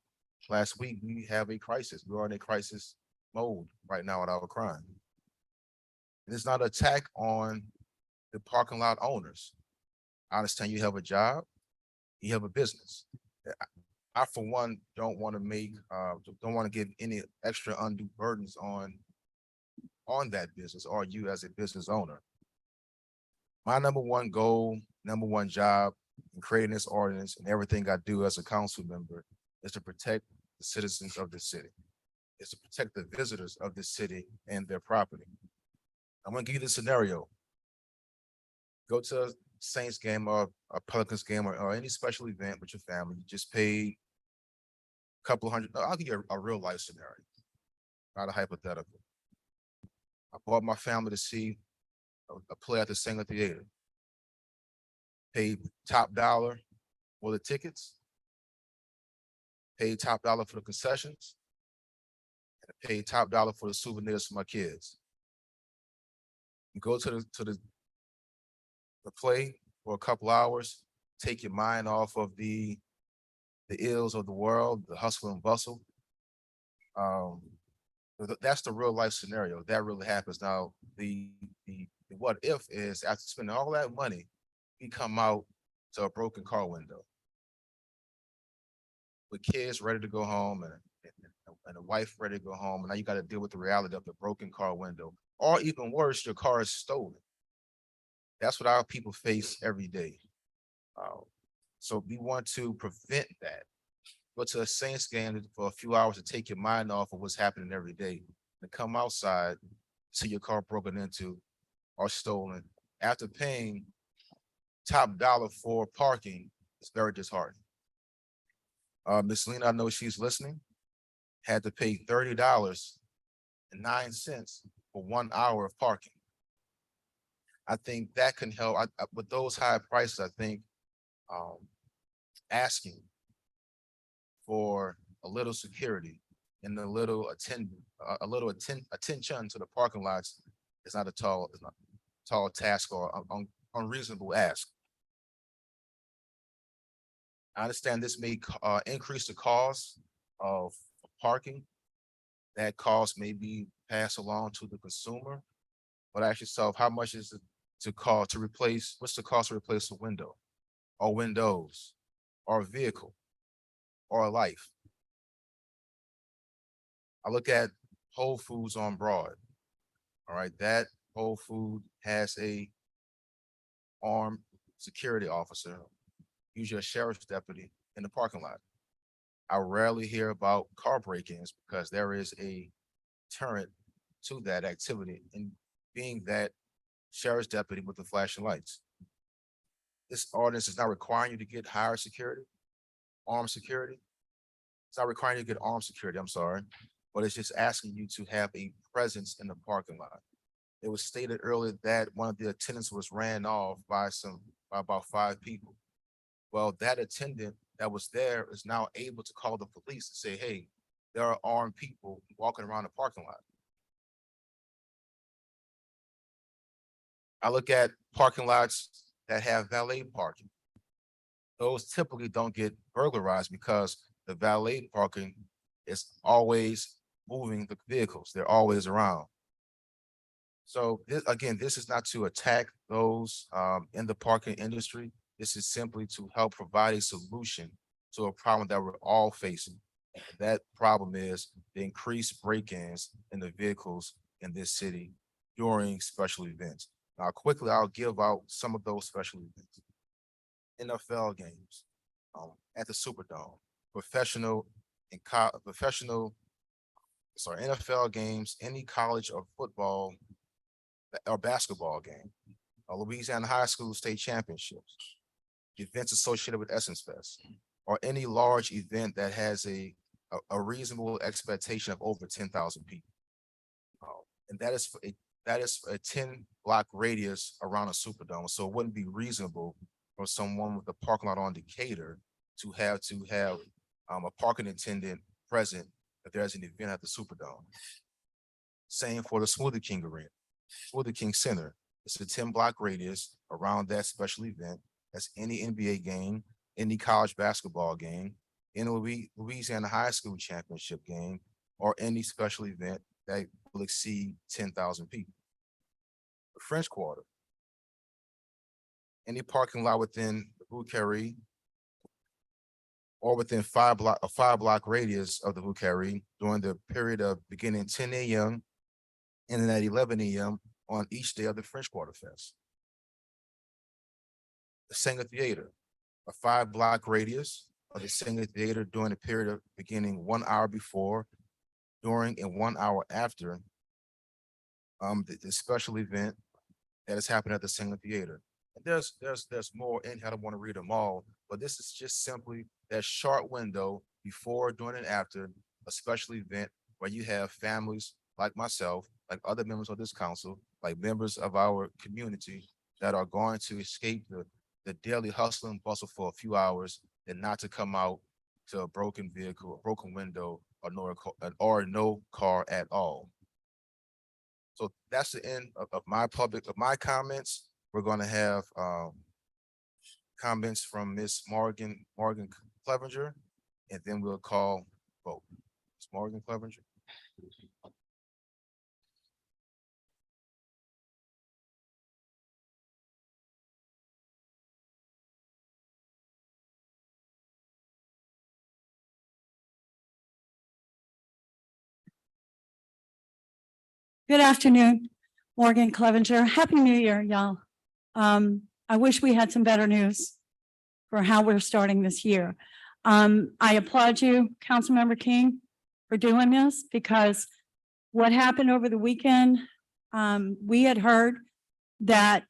last week, we have a crisis. We are in a crisis mode right now with our crime. It's not an attack on the parking lot owners. I understand you have a job, you have a business. I, for one, don't want to give any extra undue burdens on that business or you as a business owner. My number one goal, number one job in creating this ordinance and everything I do as a council member is to protect the citizens of the city. Is to protect the visitors of the city and their property. I'm gonna give you the scenario. Go to a Saints game or a Pelicans game or any special event with your family. You just paid a couple hundred. I'll give you a real life scenario, not a hypothetical. I brought my family to see a play at the Singer Theater. Paid top dollar for the tickets. Paid top dollar for the concessions. And paid top dollar for the souvenirs for my kids. You go to the play for a couple hours, take your mind off of the ills of the world, the hustle and bustle. That's the real life scenario. That really happens. Now, the what if is after spending all that money, we come out to a broken car window with kids ready to go home and a wife ready to go home. And now you got to deal with the reality of the broken car window, or even worse, your car is stolen. That's what our people face every day. So we want to prevent that. Go to a Saints game for a few hours to take your mind off of what's happening every day and come outside, see your car broken into or stolen after paying top dollar for parking. It's very disheartening. Miss Lena, I know she's listening, had to pay $30.09 for 1 hour of parking. I think that can help. With those high prices, I think asking for a little security and a little attention to the parking lots is not a tall task or unreasonable ask. I understand this may increase the cost of parking. That cost may be passed along to the consumer, but ask yourself, how much is it to replace, what's the cost to replace a window or windows or a vehicle or a life? I look at Whole Foods on Broad. All right, that Whole Food has a armed security officer usually a sheriff's deputy in the parking lot. I rarely hear about car break-ins because there is a deterrent to that activity and being that sheriff's deputy with the flashing lights. This ordinance is not requiring you to get higher security, armed security. It's not requiring you to get armed security, I'm sorry, but it's just asking you to have a presence in the parking lot. It was stated earlier that one of the attendants was ran off by about 5 people. Well, that attendant that was there is now able to call the police and say, hey, there are armed people walking around the parking lot. I look at parking lots that have valet parking. Those typically don't get burglarized because the valet parking is always moving the vehicles. They're always around. So again, this is not to attack those in the parking industry. This is simply to help provide a solution to a problem that we're all facing. That problem is the increased break-ins in the vehicles in this city during special events. Now, quickly, I'll give out some of those special events. NFL games at the Superdome, NFL games, any college or football or basketball game, Louisiana High School state championships, events associated with Essence Fest, or any large event that has a reasonable expectation of over 10,000 people. And that is a 10-block radius around a Superdome. So it wouldn't be reasonable for someone with a parking lot on Decatur to have a parking attendant present if there's an event at the Superdome. Same for the Smoothie King Arena, Smoothie King Center. It's a 10-block radius around that special event. That's any NBA game, any college basketball game, any Louisiana High School championship game, or any special event that will exceed 10,000 people. The French Quarter, any parking lot within the Bouquet or within a 5-block radius of the Bouquet during the period of beginning 10 a.m. and then at 11 a.m. on each day of the French Quarter Fest. The Singer Theater, a 5-block radius of the Singer Theater during the period of beginning 1 hour before, during, and 1 hour after the special event that is happening at the Singer Theater. And there's more in here. I don't want to read them all, but this is just simply that short window before, during, and after a special event where you have families like myself, like other members of this council, like members of our community that are going to escape the daily hustle and bustle for a few hours and not to come out to a broken vehicle, a broken window, or no car at all. So that's the end of my comments. We're going to have comments from Ms. Morgan Clevenger, and then we'll call vote. Ms. Morgan Clevenger. Good afternoon, Morgan Clevenger. Happy New Year, y'all. I wish we had some better news for how we're starting this year. I applaud you, Councilmember King, for doing this because what happened over the weekend, we had heard that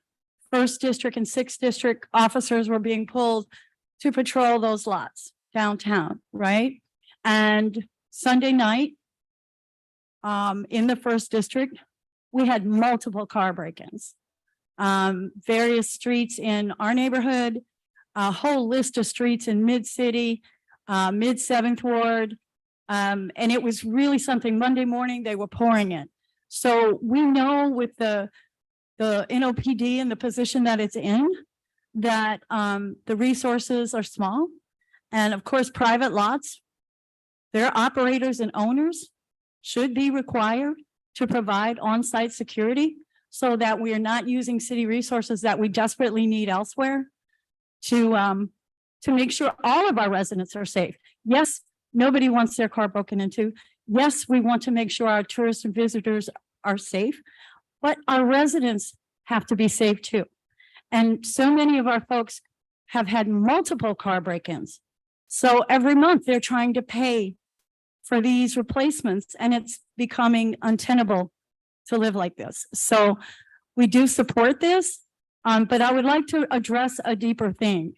1st District and 6th District officers were being pulled to patrol those lots downtown, right? And Sunday night, in the 1st District, we had multiple car break-ins. Various streets in our neighborhood, a whole list of streets in Mid-City, Mid-7th Ward. And it was really something. Monday morning, they were pouring it. So we know with the NOPD and the position that it's in, that the resources are small. And of course, private lots, their operators and owners should be required to provide on-site security so that we are not using city resources that we desperately need elsewhere to make sure all of our residents are safe. Yes, nobody wants their car broken into. Yes, we want to make sure our tourists and visitors are safe, but our residents have to be safe too. And so many of our folks have had multiple car break-ins. So every month they're trying to pay for these replacements and it's becoming untenable to live like this. So we do support this, but I would like to address a deeper thing.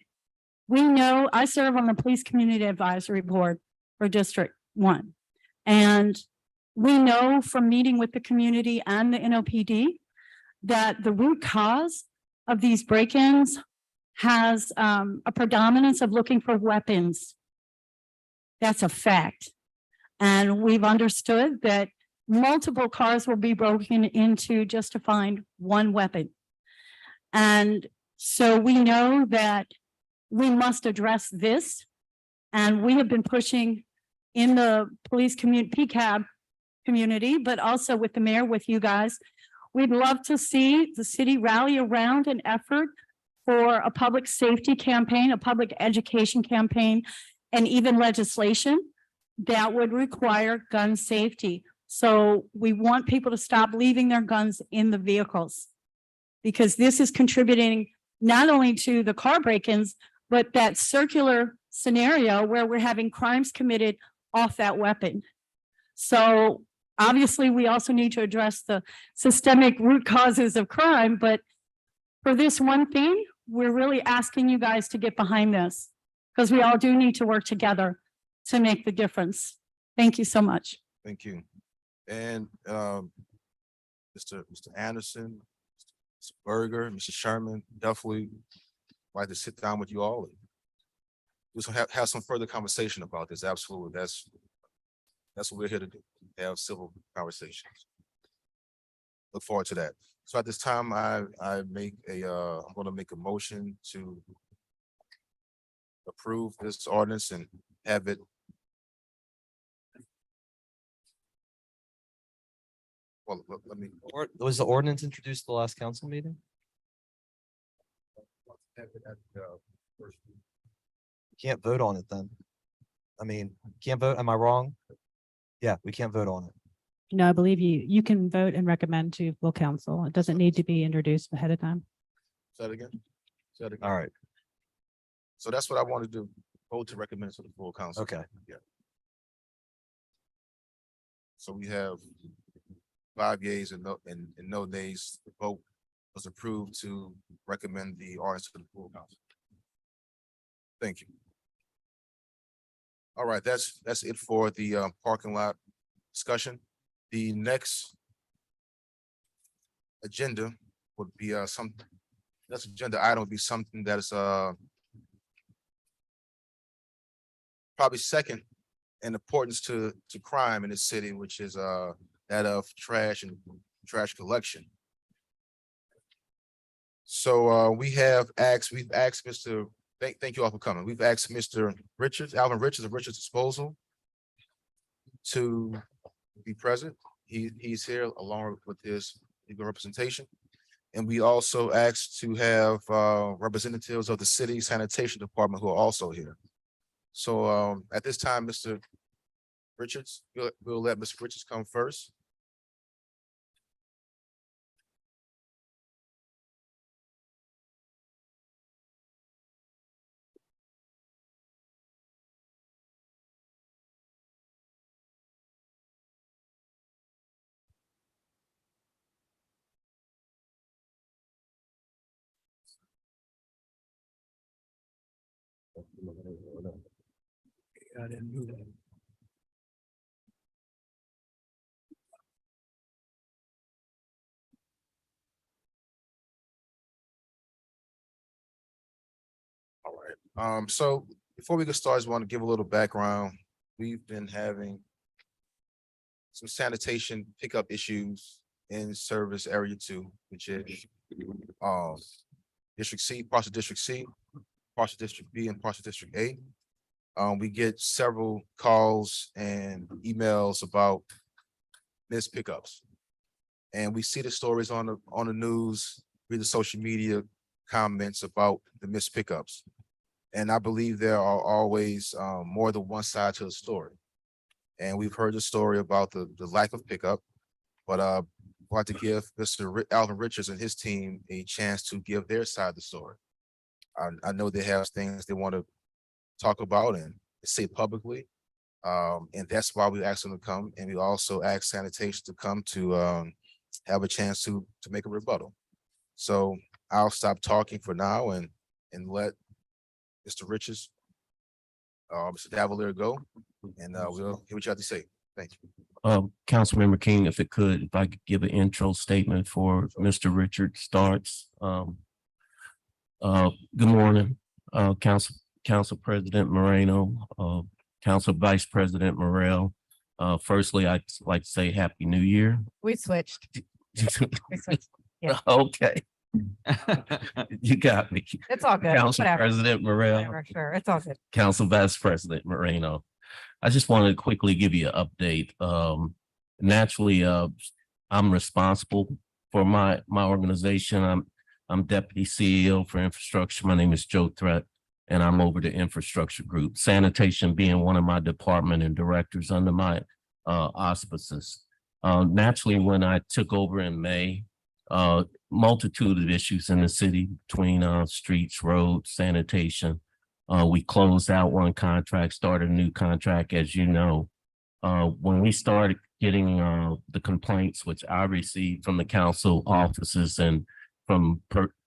We know I serve on the Police Community Advisory Board for District 1. And we know from meeting with the community and the NOPD that the root cause of these break-ins has a predominance of looking for weapons. That's a fact. And we've understood that multiple cars will be broken into just to find one weapon. And so we know that we must address this. And we have been pushing in the police community, PCAB community, but also with the mayor, with you guys. We'd love to see the city rally around an effort for a public safety campaign, a public education campaign, and even legislation that would require gun safety. So we want people to stop leaving their guns in the vehicles because this is contributing not only to the car break-ins, but that circular scenario where we're having crimes committed off that weapon. So obviously, we also need to address the systemic root causes of crime, but for this one thing, we're really asking you guys to get behind this because we all do need to work together to make the difference. Thank you so much. Thank you. And Mr. Anderson, Mr. Berger, Mr. Sherman, definitely like to sit down with you all. And just have some further conversation about this. Absolutely. That's what we're here to do, have civil conversations. Look forward to that. So at this time, I'm gonna make a motion to approve this ordinance and have it. Well, let me. Was the ordinance introduced the last council meeting? Can't vote on it then. I mean, can't vote. Am I wrong? Yeah, we can't vote on it. No, I believe you can vote and recommend to full council. It doesn't need to be introduced ahead of time. Say that again. Say that again. All right. So that's what I wanted to vote to recommend to the full council. Okay. Yeah. So we have 5 yeas and no nays. The vote was approved to recommend the ordinance to the full council. Thank you. All right, that's it for the parking lot discussion. The next agenda would be next agenda item would be something that is probably second in importance to crime in the city, which is that of trash and trash collection. So we've asked Mr. Thank you all for coming. We've asked Mr. Richards, Alvin Richards of Richards Disposal to be present. He's here along with his legal representation. And we also asked to have representatives of the city sanitation department who are also here. So at this time, Mr. Richards, we'll let Mr. Richards come first. I didn't do that. All right. So before we get started, I just want to give a little background. We've been having some sanitation pickup issues in Service Area 2, which is District C, parts of District C, parts of District B, and parts of District A. We get several calls and emails about missed pickups. And we see the stories on the news, read the social media comments about the missed pickups. And I believe there are always more than one side to the story. And we've heard the story about the lack of pickup, but I'd like to give Mr. Alvin Richards and his team a chance to give their side of the story. I know they have things they want to talk about and say publicly. And that's why we asked them to come, and we also asked sanitation to come to have a chance to make a rebuttal. So I'll stop talking for now and let Mr. Richards, Mr. Davalier go, and we'll hear what you have to say. Thank you. Councilmember King, if it could, if I could give an intro statement for Mr. Richard starts. Good morning, Council President Moreno, Council Vice President Morel. Firstly, I'd like to say Happy New Year. We switched. Yeah. Okay. You got me. It's all good. Council Whatever. President Morel, Whatever, sure, it's all good. Council Vice President Moreno. I just wanted to quickly give you an update. Naturally, I'm responsible for my organization. I'm Deputy CEO for infrastructure. My name is Joe Threat, and I'm over the infrastructure group. Sanitation being one of my department and directors under my auspices. Naturally, when I took over in May, multitude of issues in the city between streets, roads, sanitation. We closed out one contract, started a new contract, as you know. When we started getting the complaints, which I received from the council offices and from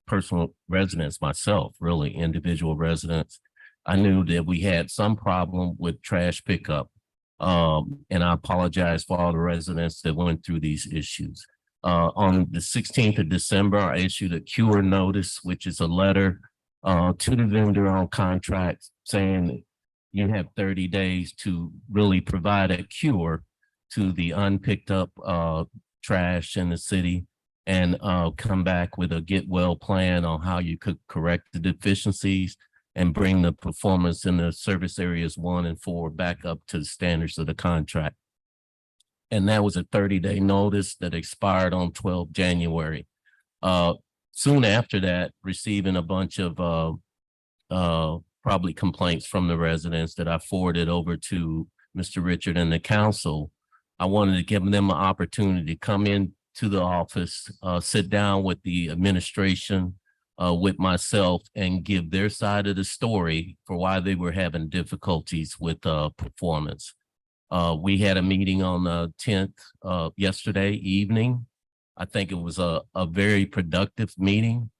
personal residents myself, really individual residents, I knew that we had some problem with trash pickup. And I apologize for all the residents that went through these issues. On the 16th of December, I issued a cure notice, which is a letter to the vendor on contract saying you have 30 days to really provide a cure to the unpicked up trash in the city and come back with a get well plan on how you could correct the deficiencies and bring the performance in the service areas 1 and 4 back up to the standards of the contract. And that was a 30-day notice that expired on 12 January. Soon after that, receiving a bunch of probably complaints from the residents that I forwarded over to Mr. Richard and the council, I wanted to give them an opportunity to come in to the office, sit down with the administration, with myself, and give their side of the story for why they were having difficulties with performance. We had a meeting on the 10th yesterday evening. I think it was a very productive meeting.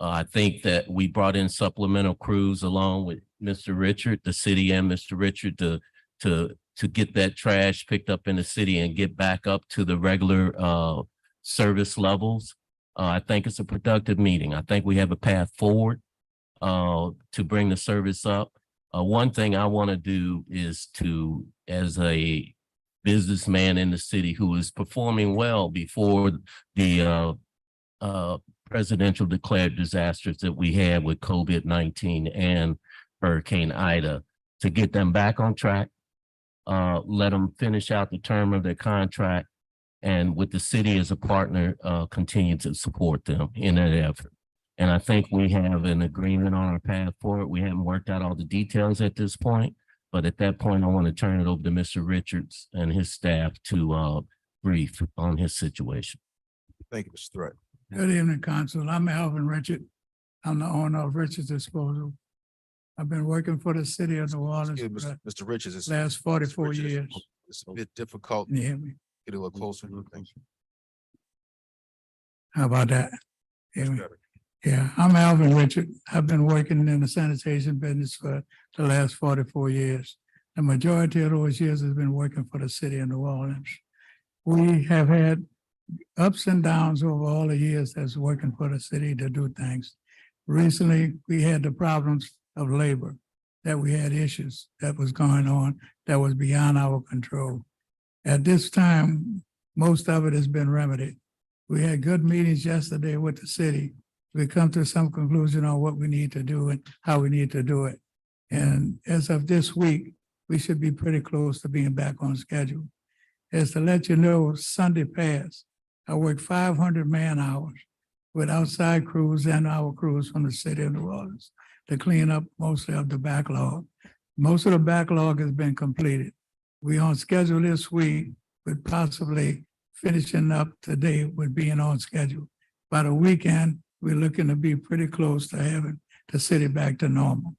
I think that we brought in supplemental crews along with Mr. Richard, the city, and Mr. Richard to get that trash picked up in the city and get back up to the regular service levels. I think it's a productive meeting. I think we have a path forward to bring the service up. One thing I want to do is to, as a businessman in the city who is performing well before the presidential declared disasters that we had with COVID-19 and Hurricane Ida, to get them back on track, let them finish out the term of their contract, and with the city as a partner, continue to support them in that effort. And I think we have an agreement on our path forward. We haven't worked out all the details at this point, but at that point, I want to turn it over to Mr. Richards and his staff to brief on his situation. Thank you, Mr. Threat. Good evening, Council. I'm Alvin Richard. I'm the owner of Richards Disposal. I've been working for the city of New Orleans Excuse me, for Mr. Richards, it's the last 44 Richards, years. it's a bit difficult. Can you hear me? Get a little closer. Thank you. How about that? Hear me? Better. Yeah, I'm Alvin Richard. I've been working in the sanitation business for the last 44 years. The majority of those years has been working for the city of New Orleans. We have had ups and downs over all the years that's working for the city to do things. Recently, we had the problems of labor, that we had issues that was going on that was beyond our control. At this time, most of it has been remedied. We had good meetings yesterday with the city. We come to some conclusion on what we need to do and how we need to do it. And as of this week, we should be pretty close to being back on schedule. As to let you know, Sunday passed, I worked 500 man hours with outside crews and our crews from the city of New Orleans to clean up mostly of the backlog. Most of the backlog has been completed. We on schedule this week with possibly finishing up today with being on schedule. By the weekend, we're looking to be pretty close to having the city back to normal.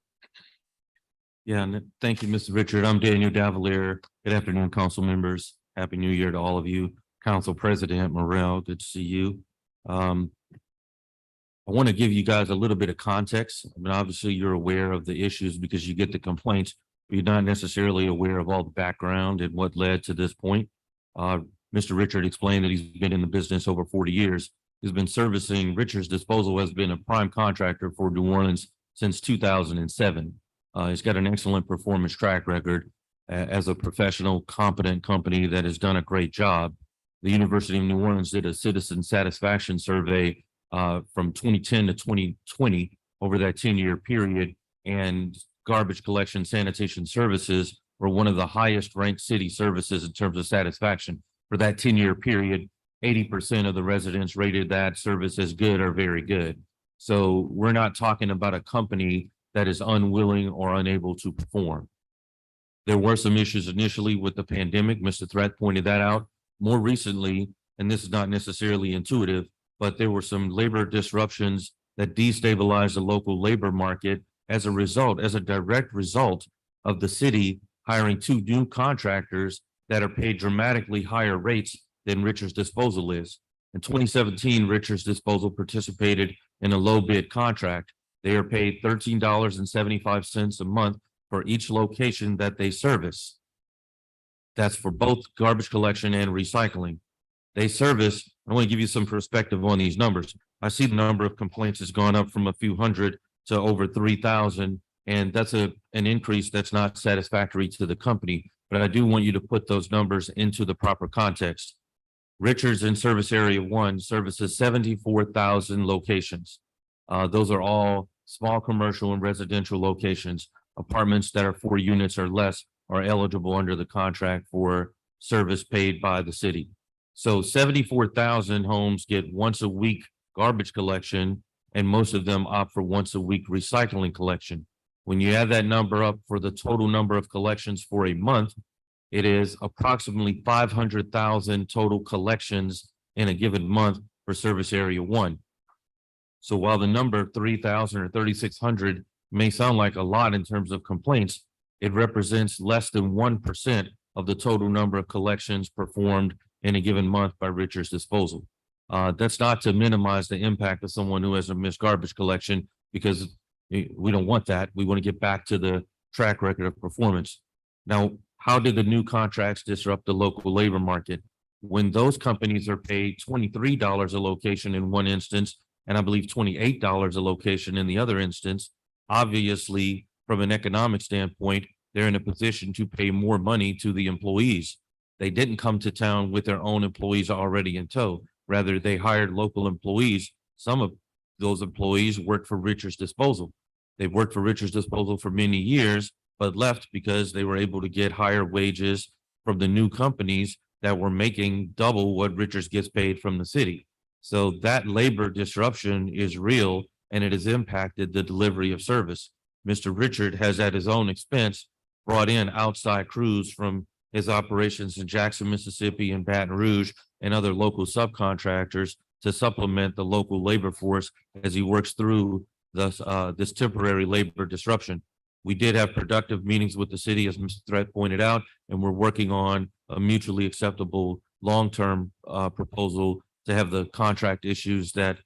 Yeah, and thank you, Mr. Richard. I'm Daniel Davalier. Good afternoon, council members. Happy New Year to all of you. Council President Morrell, good to see you. I want to give you guys a little bit of context. I mean, obviously, you're aware of the issues because you get the complaints, but you're not necessarily aware of all the background and what led to this point. Mr. Richard explained that he's been in the business over 40 years. He's been servicing Richards Disposal, has been a prime contractor for New Orleans since 2007. He's got an excellent performance track record as a professional, competent company that has done a great job. The University of New Orleans did a citizen satisfaction survey from 2010 to 2020 over that 10-year period, and garbage collection sanitation services were one of the highest ranked city services in terms of satisfaction. For that 10-year period, 80% of the residents rated that service as good or very good. So we're not talking about a company that is unwilling or unable to perform. There were some issues initially with the pandemic. Mr. Threat pointed that out. More recently, and this is not necessarily intuitive, but there were some labor disruptions that destabilized the local labor market as a direct result of the city hiring 2 new contractors that are paid dramatically higher rates than Richards Disposal is. In 2017, Richards Disposal participated in a low bid contract. They are paid $13.75 a month for each location that they service. That's for both garbage collection and recycling. They service, I want to give you some perspective on these numbers. I see the number of complaints has gone up from a few hundred to over 3,000, and that's an increase that's not satisfactory to the company. But I do want you to put those numbers into the proper context. Richards in Service Area 1 services 74,000 locations. Those are all small commercial and residential locations. Apartments that are 4 units or less are eligible under the contract for service paid by the city. So 74,000 homes get once a week garbage collection, and most of them opt for once a week recycling collection. When you add that number up for the total number of collections for a month, it is approximately 500,000 total collections in a given month for Service Area 1. So while the number 3,000 or 3,600 may sound like a lot in terms of complaints, it represents less than 1% of the total number of collections performed in a given month by Richards Disposal. That's not to minimize the impact of someone who has a missed garbage collection, because we don't want that. We want to get back to the track record of performance. Now, how did the new contracts disrupt the local labor market? When those companies are paid $23 a location in one instance, and I believe $28 a location in the other instance, obviously, from an economic standpoint, they're in a position to pay more money to the employees. They didn't come to town with their own employees already in tow. Rather, they hired local employees. Some of those employees worked for Richards Disposal. They've worked for Richards Disposal for many years, but left because they were able to get higher wages from the new companies that were making double what Richards gets paid from the city. So that labor disruption is real, and it has impacted the delivery of service. Mr. Richard has at his own expense brought in outside crews from his operations in Jackson, Mississippi, and Baton Rouge, and other local subcontractors to supplement the local labor force as he works through this temporary labor disruption. We did have productive meetings with the city, as Mr. Threat pointed out, and we're working on a mutually acceptable long-term proposal to have the contract issues that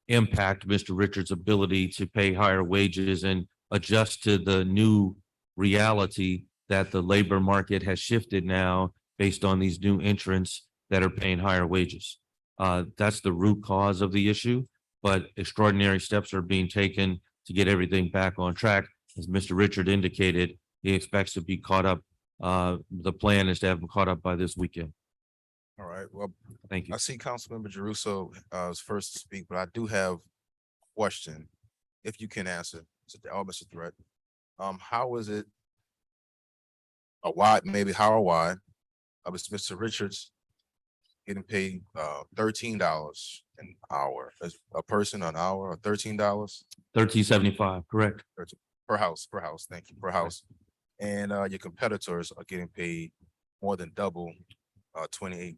impact Mr. Richards' ability to pay higher wages and adjust to the new reality that the labor market has shifted now based on these new entrants that are paying higher wages. That's the root cause of the issue, but extraordinary steps are being taken to get everything back on track. As Mr. Richard indicated, he expects to be caught up. The plan is to have him caught up by this weekend. All right, well, Thank you. I see Councilmember Jeruso is first to speak, but I do have a question, if you can answer. Mr. Threat, how is it, or why, maybe how or why, Mr. Richards getting paid $13 an hour, as a person an hour, or $13? $13.75, correct. Per house, thank you, per house. And your competitors are getting paid more than double, $28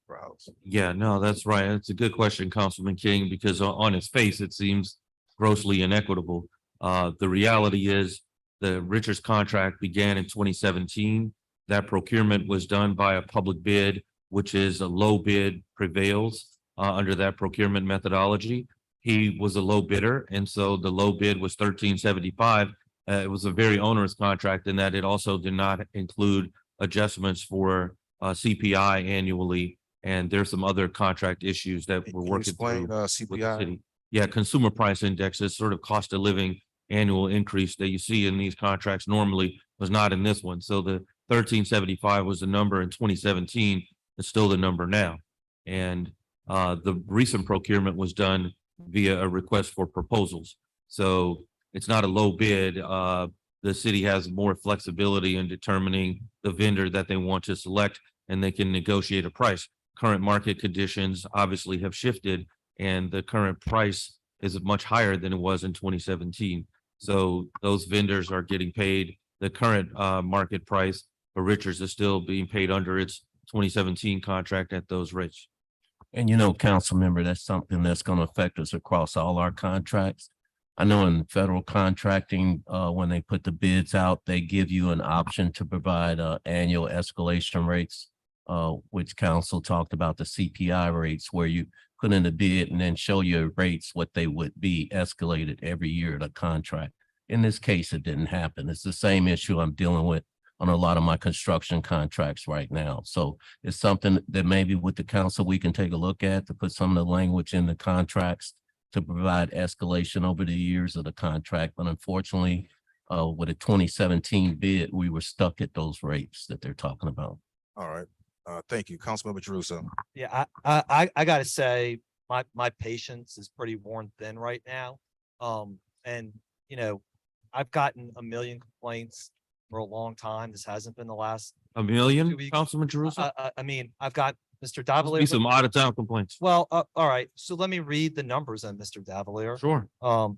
per house. Yeah, no, that's right. It's a good question, Councilman King, because on its face, it seems grossly inequitable. The reality is the Richards contract began in 2017. That procurement was done by a public bid, which is a low bid prevails under that procurement methodology. He was a low bidder, and so the low bid was $13.75. It was a very onerous contract in that it also did not include adjustments for CPI annually. And there's some other contract issues that we're Can you working explain, through with the CPI? city. Yeah, consumer price index is sort of cost of living annual increase that you see in these contracts normally was not in this one. So the 1375 was the number in 2017. It's still the number now. And the recent procurement was done via a request for proposals. So it's not a low bid. The city has more flexibility in determining the vendor that they want to select, and they can negotiate a price. Current market conditions obviously have shifted, and the current price is much higher than it was in 2017. So those vendors are getting paid the current market price, but Richards is still being paid under its 2017 contract at those rates. And you know, council member, that's something that's going to affect us across all our contracts. I know in federal contracting, when they put the bids out, they give you an option to provide annual escalation rates, which council talked about the CPI rates, where you put in the bid and then show your rates, what they would be escalated every year of the contract. In this case, it didn't happen. It's the same issue I'm dealing with on a lot of my construction contracts right now. So it's something that maybe with the council, we can take a look at to put some of the language in the contracts to provide escalation over the years of the contract. But unfortunately, with a 2017 bid, we were stuck at those rates that they're talking about. All right. Thank you. Councilmember Druso. Yeah, I gotta say, my patience is pretty worn thin right now. And you know, I've gotten a million complaints for a long time. This hasn't been the last. A million, 2 weeks. Councilman Jerusalem? I mean, I've got Mr. Be Davalier. some out of town complaints. Well, all right, so let me read the numbers then, Mr. Davalier. Sure.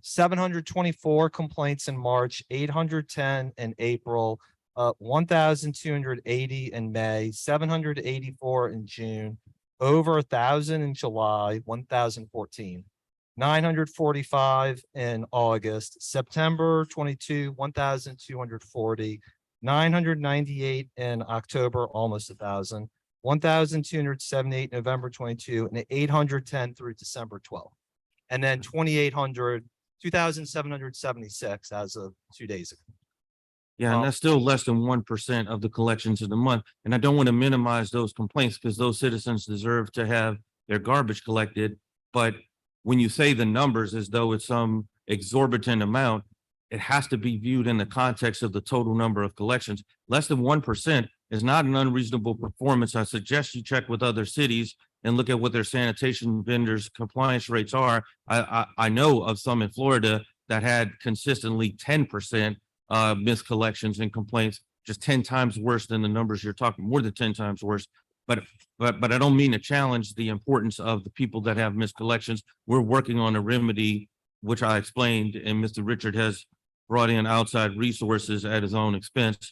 724 complaints in March, 810 in April, 1,280 in May, 784 in June, over 1,000 in July, 1,014. 945 in August, September 22, 1,240, 998 in October, almost 1,000, 1,278 November 22, and 810 through December 12. And then 2,776 as of 2 days ago. Yeah, and that's still less than 1% of the collections in the month. And I don't want to minimize those complaints because those citizens deserve to have their garbage collected. But when you say the numbers as though it's some exorbitant amount, it has to be viewed in the context of the total number of collections. Less than 1% is not an unreasonable performance. I suggest you check with other cities and look at what their sanitation vendors' compliance rates are. I know of some in Florida that had consistently 10% miscollections and complaints, just 10 times worse than the numbers you're talking, more than 10 times worse. But I don't mean to challenge the importance of the people that have miscollections. We're working on a remedy, which I explained, and Mr. Richard has brought in outside resources at his own expense,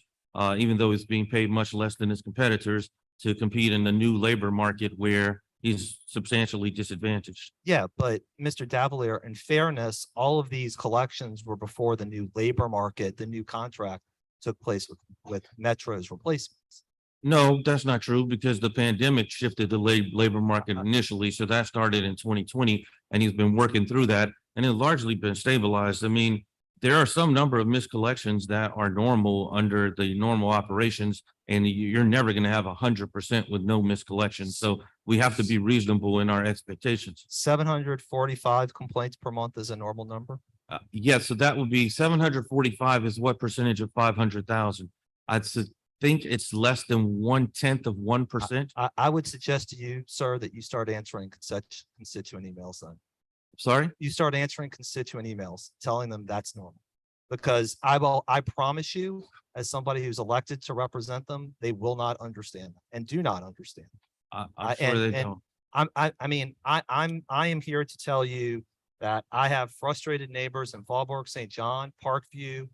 even though he's being paid much less than his competitors to compete in the new labor market where he's substantially disadvantaged. Yeah, but Mr. Davalier, in fairness, all of these collections were before the new labor market, the new contract took place with Metro's replacements. No, that's not true because the pandemic shifted the labor market initially. So that started in 2020 and he's been working through that and it largely been stabilized. I mean, there are some number of miscollections that are normal under the normal operations and you're never going to have 100% with no miscollections. So we have to be reasonable in our expectations. 745 complaints per month is a normal number? Yes, so that would be 745 is what percentage of 500,000? I'd think it's less than 1/10 of 1%. I would suggest to you, sir, that you start answering constituent emails then. Sorry? You start answering constituent emails, telling them that's normal. Because I promise you, as somebody who's elected to represent them, they will not understand and do not understand. I'm sure they don't. I am here to tell you that I have frustrated neighbors in Fallbrook, St. John, Parkview,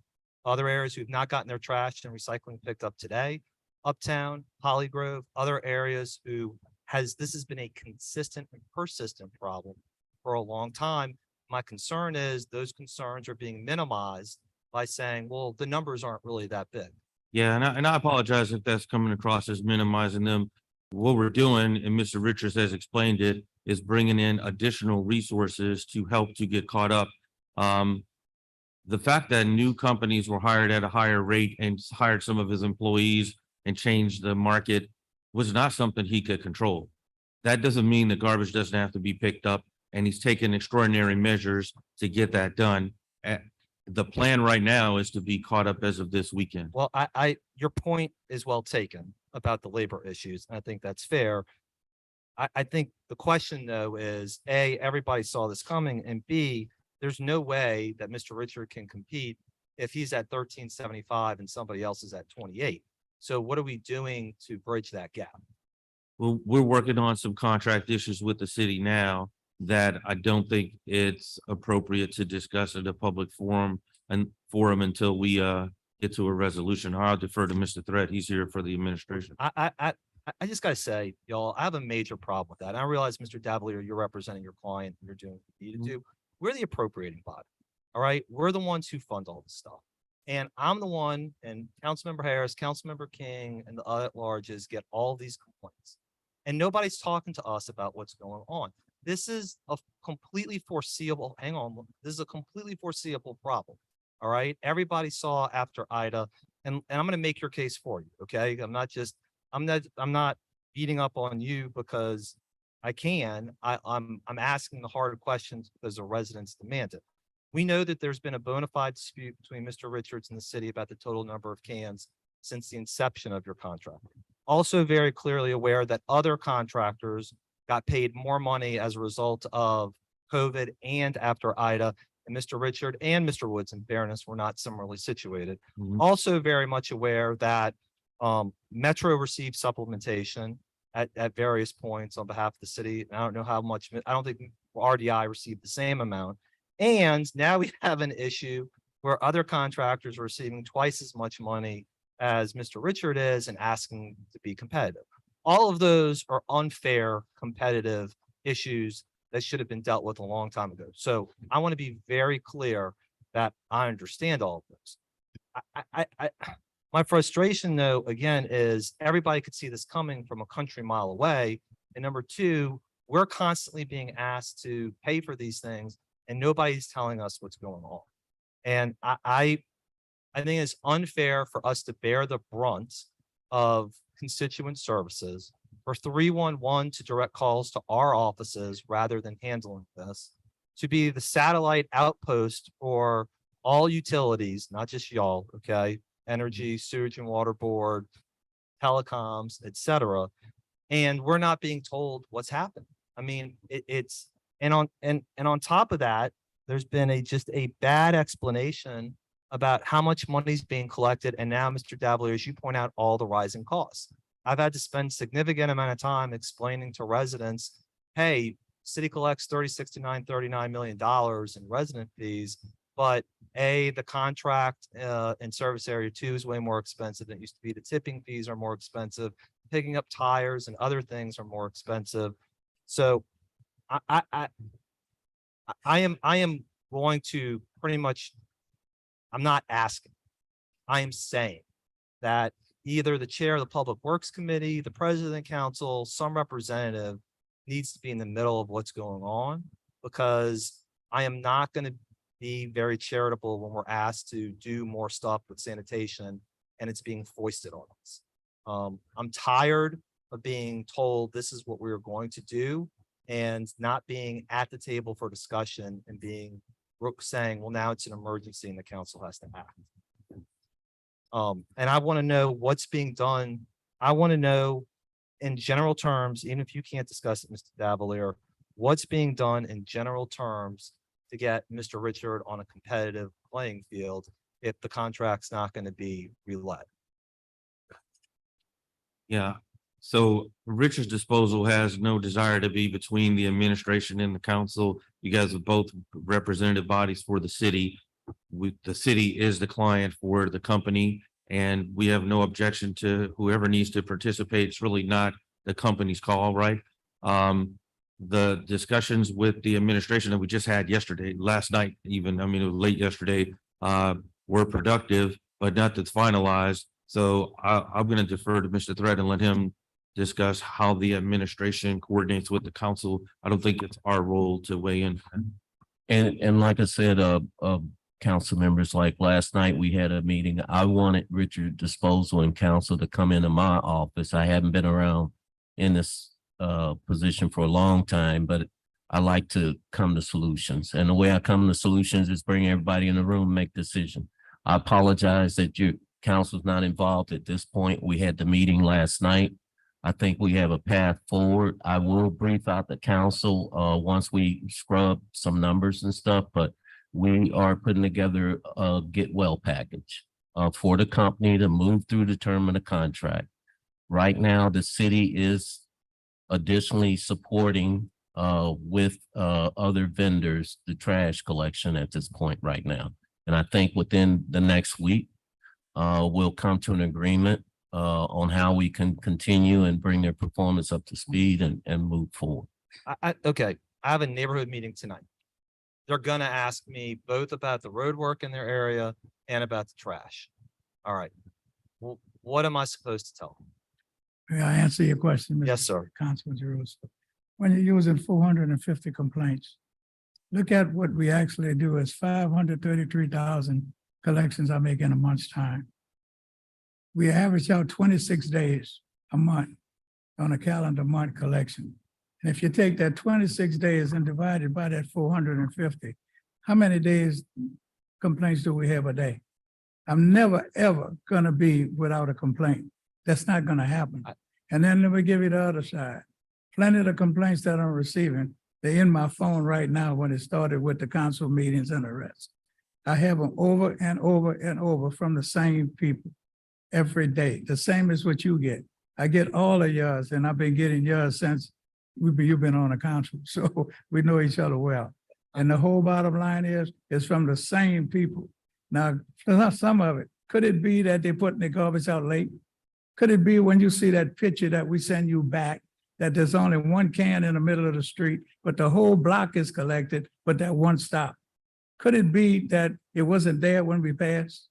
other areas who've not gotten their trash and recycling picked up today, Uptown, Hollygrove, other areas this has been a consistent and persistent problem for a long time. my concern is those concerns are being minimized by saying, well, the numbers aren't really that big. Yeah, and I apologize if that's coming across as minimizing them. What we're doing, and Mr. Richards has explained it, is bringing in additional resources to help to get caught up. The fact that new companies were hired at a higher rate and hired some of his employees and changed the market was not something he could control. That doesn't mean the garbage doesn't have to be picked up, and he's taken extraordinary measures to get that done. The plan right now is to be caught up as of this weekend. Well, your point is well taken about the labor issues. And I think that's fair. I think the question though is A, everybody saw this coming, and B, there's no way that Mr. Richard can compete if he's at 1375 and somebody else is at 28. So what are we doing to bridge that gap? Well, we're working on some contract issues with the city now that I don't think it's appropriate to discuss at a public forum until we get to a resolution. I'll defer to Mr. Thread. He's here for the administration. I just gotta say, y'all, I have a major problem with that. And I realize, Mr. Davalier, you're representing your client, and you're doing what you need to do. We're the appropriating body. All right, we're the ones who fund all this stuff. And I'm the one, and Councilmember Harris, Councilmember King, and the other larges get all these complaints. And nobody's talking to us about what's going on. This is a completely foreseeable, hang on, this is a completely foreseeable problem. All right, everybody saw after Ida, and I'm gonna make your case for you, okay? I'm not beating up on you because I can. I'm asking the hard questions because the residents demand it. We know that there's been a bona fide dispute between Mr. Richards and the city about the total number of cans since the inception of your contract. Also very clearly aware that other contractors got paid more money as a result of COVID and after Ida, and Mr. Richard and Mr. Woods, in fairness, were not similarly situated. Also very much aware that Metro received supplementation at various points on behalf of the city. I don't know how much, I don't think RDI received the same amount. And now we have an issue where other contractors are receiving twice as much money as Mr. Richard is and asking to be competitive. All of those are unfair competitive issues that should have been dealt with a long time ago. So I want to be very clear that I understand all of this. My frustration though, again, is everybody could see this coming from a country mile away. And number two, we're constantly being asked to pay for these things and nobody's telling us what's going on. And I think it's unfair for us to bear the brunt of constituent services, for 311 to direct calls to our offices rather than handling this, to be the satellite outpost for all utilities, not just y'all, okay? Energy, sewage and water board, telecoms, etc. And we're not being told what's happening. I mean, and on top of that, there's been just a bad explanation about how much money is being collected. And now, Mr. Davalier, as you point out, all the rising costs. I've had to spend significant amount of time explaining to residents, hey, city collects $39 million in resident fees, but the contract in service area 2 is way more expensive than it used to be. The tipping fees are more expensive. Picking up tires and other things are more expensive. So I am going to pretty much, I'm not asking, I am saying that either the chair of the Public Works Committee, the president council, some representative needs to be in the middle of what's going on, because I am not going to be very charitable when we're asked to do more stuff with sanitation and it's being foisted on us. I'm tired of being told this is what we're going to do and not being at the table for discussion and saying, well, now it's an emergency and the council has to act. And I want to know what's being done. I want to know in general terms, even if you can't discuss it, Mr. Davalier, what's being done in general terms to get Mr. Richard on a competitive playing field if the contract's not going to be relet. Yeah, so Richard's disposal has no desire to be between the administration and the council. You guys are both representative bodies for the city. The city is the client for the company, and we have no objection to whoever needs to participate. It's really not the company's call, right? the discussions with the administration that we just had yesterday, last night even, I mean, it was late yesterday, were productive, but not that's finalized. So I'm going to defer to Mr. Thread and let him discuss how the administration coordinates with the council. I don't think it's our role to weigh in. And like I said, council members, like last night, we had a meeting. I wanted Richard Disposal and council to come into my office. I haven't been around in this position for a long time, but I like to come to solutions. And the way I come to solutions is bring everybody in the room, make decision. I apologize that your council's not involved at this point. We had the meeting last night. I think we have a path forward. I will brief out the council once we scrub some numbers and stuff, but we are putting together a get well package for the company to move through the term of the contract. Right now, the city is additionally supporting with other vendors the trash collection at this point right now. And I think within the next week, we'll come to an agreement on how we can continue and bring their performance up to speed and move forward. Okay, I have a neighborhood meeting tonight. They're gonna ask me both about the road work in their area and about the trash. All right. Well, what am I supposed to tell them? May I answer your question? Yes, Mr. sir. Councilman Jerusalem? When you're using 450 complaints, look at what we actually do is 533,000 collections I make in a month's time. We average out 26 days a month on a calendar month collection. And if you take that 26 days and divide it by that 450, how many days complaints do we have a day? I'm never, ever gonna be without a complaint. That's not gonna happen. And then let me give you the other side. Plenty of the complaints that I'm receiving, they're in my phone right now when it started with the council meetings and the rest. I have them over and over and over from the same people every day. The same as what you get. I get all of yours, and I've been getting yours since you've been on the council, so we know each other well. And the whole bottom line is, it's from the same people. Now, some of it, could it be that they're putting the garbage out late? Could it be when you see that picture that we send you back, that there's only one can in the middle of the street, but the whole block is collected, but that one stop? Could it be that it wasn't there when we passed?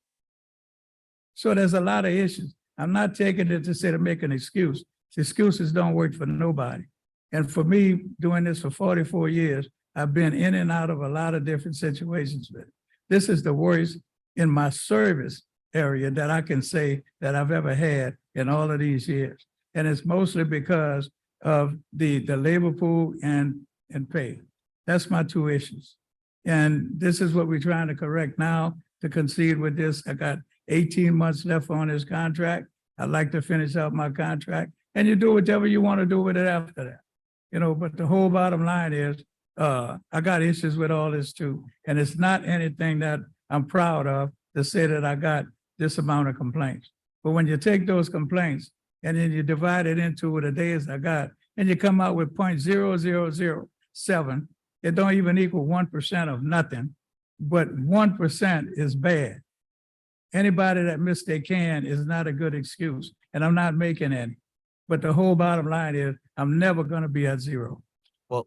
So there's a lot of issues. I'm not taking it to say to make an excuse. Excuses don't work for nobody. And for me, doing this for 44 years, I've been in and out of a lot of different situations with it. This is the worst in my service area that I can say that I've ever had in all of these years. And it's mostly because of the labor pool and pay. That's my two issues. And this is what we're trying to correct now, to concede with this. I got 18 months left on this contract. I'd like to finish out my contract, and you do whatever you want to do with it after that. You know, but the whole bottom line is, I got issues with all this too. And it's not anything that I'm proud of to say that I got this amount of complaints. But when you take those complaints and then you divide it into the days I got, and you come out with 0.0007, it don't even equal 1% of nothing, but 1% is bad. Anybody that missed their can is not a good excuse, and I'm not making any. But the whole bottom line is, I'm never gonna be at zero. Well,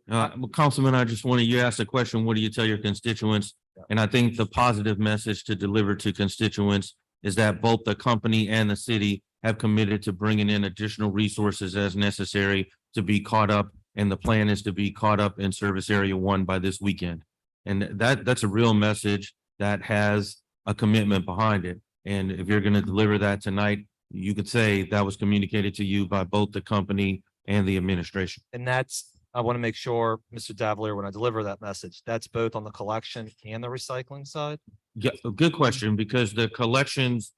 Councilman, I just wanted, you asked a question, what do you tell your constituents? And I think the positive message to deliver to constituents is that both the company and the city have committed to bringing in additional resources as necessary to be caught up. And the plan is to be caught up in service area 1 by this weekend. And that's a real message that has a commitment behind it. And if you're going to deliver that tonight, you could say that was communicated to you by both the company and the administration. and that's, I want to make sure, Mr. Davalier, when I deliver that message, that's both on the collection and the recycling side? Yeah, a good question, because the collections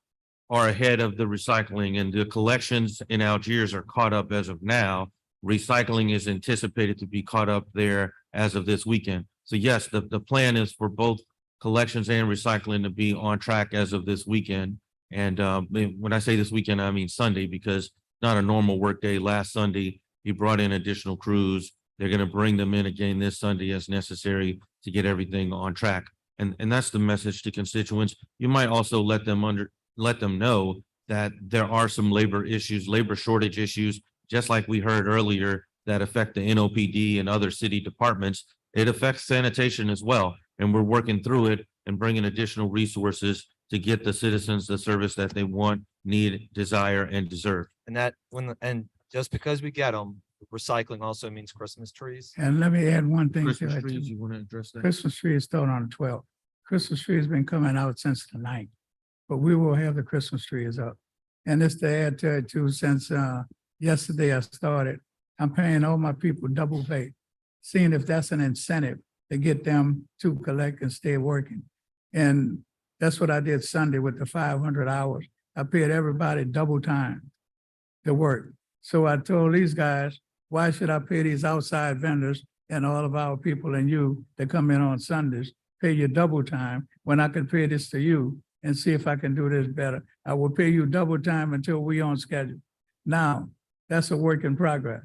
are ahead of the recycling, and the collections in Algiers are caught up as of now. Recycling is anticipated to be caught up there as of this weekend. So yes, the plan is for both collections and recycling to be on track as of this weekend. And when I say this weekend, I mean Sunday, because not a normal work day. Last Sunday, he brought in additional crews. They're going to bring them in again this Sunday as necessary to get everything on track. And that's the message to constituents. You might also let them know that there are some labor issues, labor shortage issues, just like we heard earlier, that affect the NOPD and other city departments, it affects sanitation as well. And we're working through it and bringing additional resources to get the citizens the service that they want, need, desire, and deserve. And that and just because we get them, recycling also means Christmas trees. And let me add one thing to Christmas it. trees, too. you want to address that? Christmas tree is thrown on the 12th. Christmas tree has been coming out since the 9th, but we will have the Christmas trees up. And this to add to it too, since yesterday I started, I'm paying all my people double pay, seeing if that's an incentive to get them to collect and stay working. And that's what I did Sunday with the 500 hours. I paid everybody double time to work. So I told these guys, why should I pay these outside vendors and all of our people and you that come in on Sundays, pay you double time when I can pay this to you and see if I can do this better? I will pay you double time until we on schedule. Now, that's a work in progress.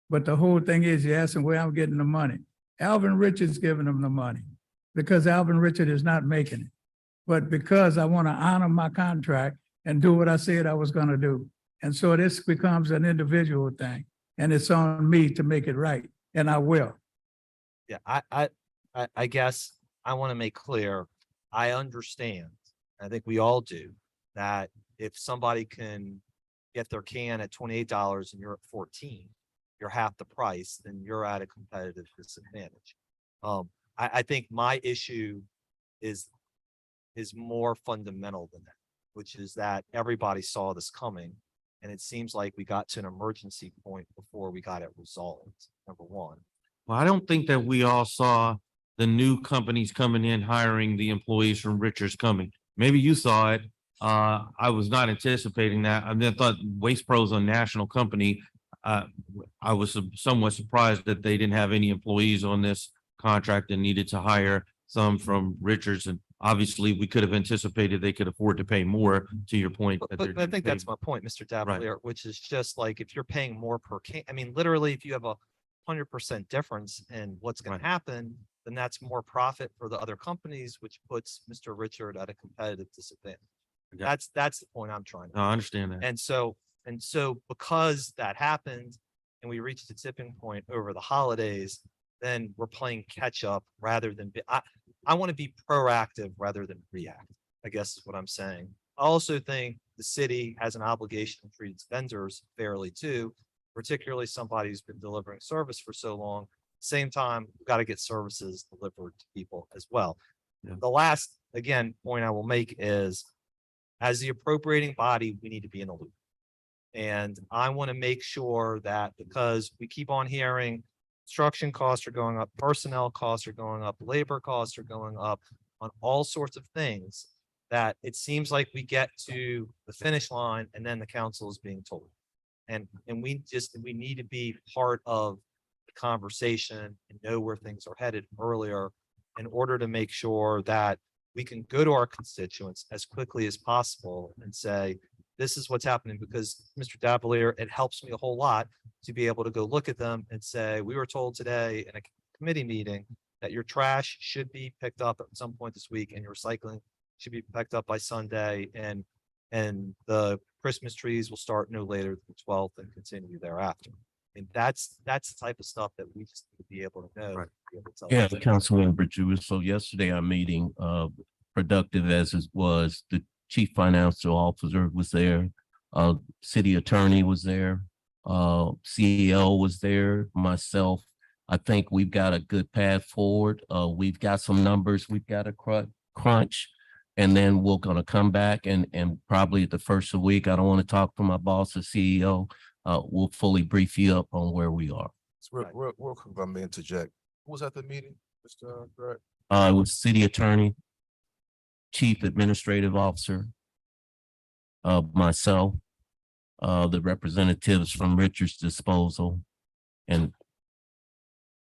But the whole thing is, you're asking where I'm getting the money. Alvin Richards giving them the money because Alvin Richard is not making it. But because I want to honor my contract and do what I said I was going to do. And so this becomes an individual thing and it's on me to make it right. And I will. Yeah, I guess I want to make clear, I understand, I think we all do, that if somebody can get their can at $28 and you're at 14, you're half the price, then you're at a competitive disadvantage. I think my issue is more fundamental than that, which is that everybody saw this coming. And it seems like we got to an emergency point before we got it resolved, number one. Well, I don't think that we all saw the new companies coming in, hiring the employees from Richards coming. Maybe you saw it. I was not anticipating that. I then thought Waste Pro's a national company. I was somewhat surprised that they didn't have any employees on this contract and needed to hire some from Richards. And obviously we could have anticipated they could afford to pay more, to your point. that But they're I think that's getting my point, Mr. Davalier, which is just like, if you're paying more per can, I mean, literally, if you have 100% difference in what's going to happen, then that's more profit for the other companies, which puts Mr. Richard at a competitive disadvantage. Okay. That's the point I'm trying to. No, I understand that. And so because that happened and we reached a tipping point over the holidays, then we're playing catch up rather than I want to be proactive rather than reactive, I guess is what I'm saying. I also think the city has an obligation to treat its vendors fairly too, particularly somebody who's been delivering service for so long. Same time, we've got to get services delivered to people as well. Yeah. The last, again, point I will make is, as the appropriating body, we need to be in the loop. And I want to make sure that, because we keep on hearing construction costs are going up, personnel costs are going up, labor costs are going up on all sorts of things, that it seems like we get to the finish line and then the council is being told. And we need to be part of the conversation and know where things are headed earlier in order to make sure that we can go to our constituents as quickly as possible and say, this is what's happening. Because Mr. Davalier, it helps me a whole lot to be able to go look at them and say, we were told today in a committee meeting that your trash should be picked up at some point this week and your recycling should be picked up by Sunday, and the Christmas trees will start no later than the 12th and continue thereafter. And that's the type of stuff that we just need to be able to know. Right. be able to tell Yeah, them. Councilmember Jewett. So yesterday our meeting, productive as it was, the chief financial officer was there, city attorney was there, CEO was there, myself. I think we've got a good path forward. We've got some numbers we've got to crunch. And then we're going to come back and probably at the first of the week, I don't want to talk for my boss, the CEO. We'll fully brief you up on where we are. Real quick, if I may interject. Who was at the meeting, Mr. Greg? It was city attorney, chief administrative officer, myself, the representatives from Richards Disposal, and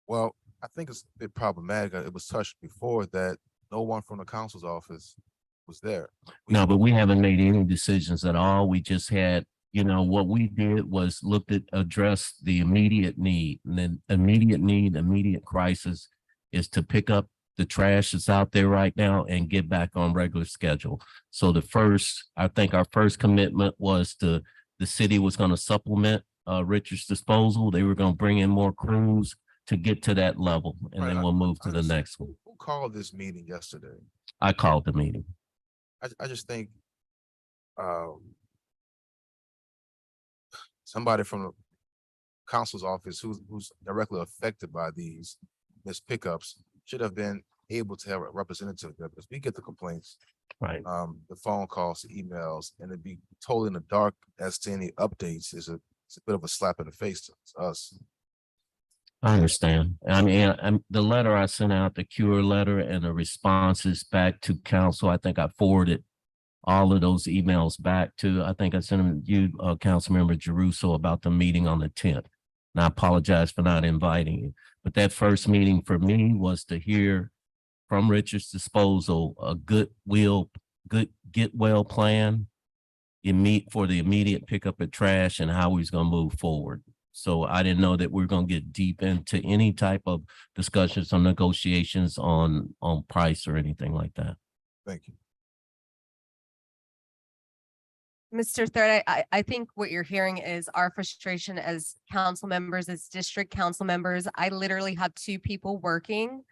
Well, I think it's a bit problematic. It was touched before that no one from the council's office was there. no, but we haven't made any decisions at all. We just had, what we did was address the immediate need, and then immediate crisis is to pick up the trash that's out there right now and get back on regular schedule. So I think our first commitment was the city was going to supplement Richards Disposal. They were gonna bring in more crews to get to that level, and Right, then I- we'll move I to the understand. next one. Who called this meeting yesterday? I called the meeting. I just think, somebody from the council's office who's directly affected by these missed pickups should have been able to have a representative there, because we get the complaints, Right. the phone calls, the emails, and to be told in the dark as to any updates is it's a bit of a slap in the face to us. I understand. I mean, the letter I sent out, the cure letter and the responses back to council, I think I forwarded all of those emails back to, I think I sent them to you, Councilmember Jeruso, about the meeting on the 10th. And I apologize for not inviting you, but that first meeting for me was to hear from Richards Disposal, a good get well plan for the immediate pickup of trash and how he's gonna move forward. So I didn't know that we're gonna get deep into any type of discussions or negotiations on price or anything like that. Thank you. Mr. Thread, I think what you're hearing is our frustration as council members, as district council members. I literally have two people working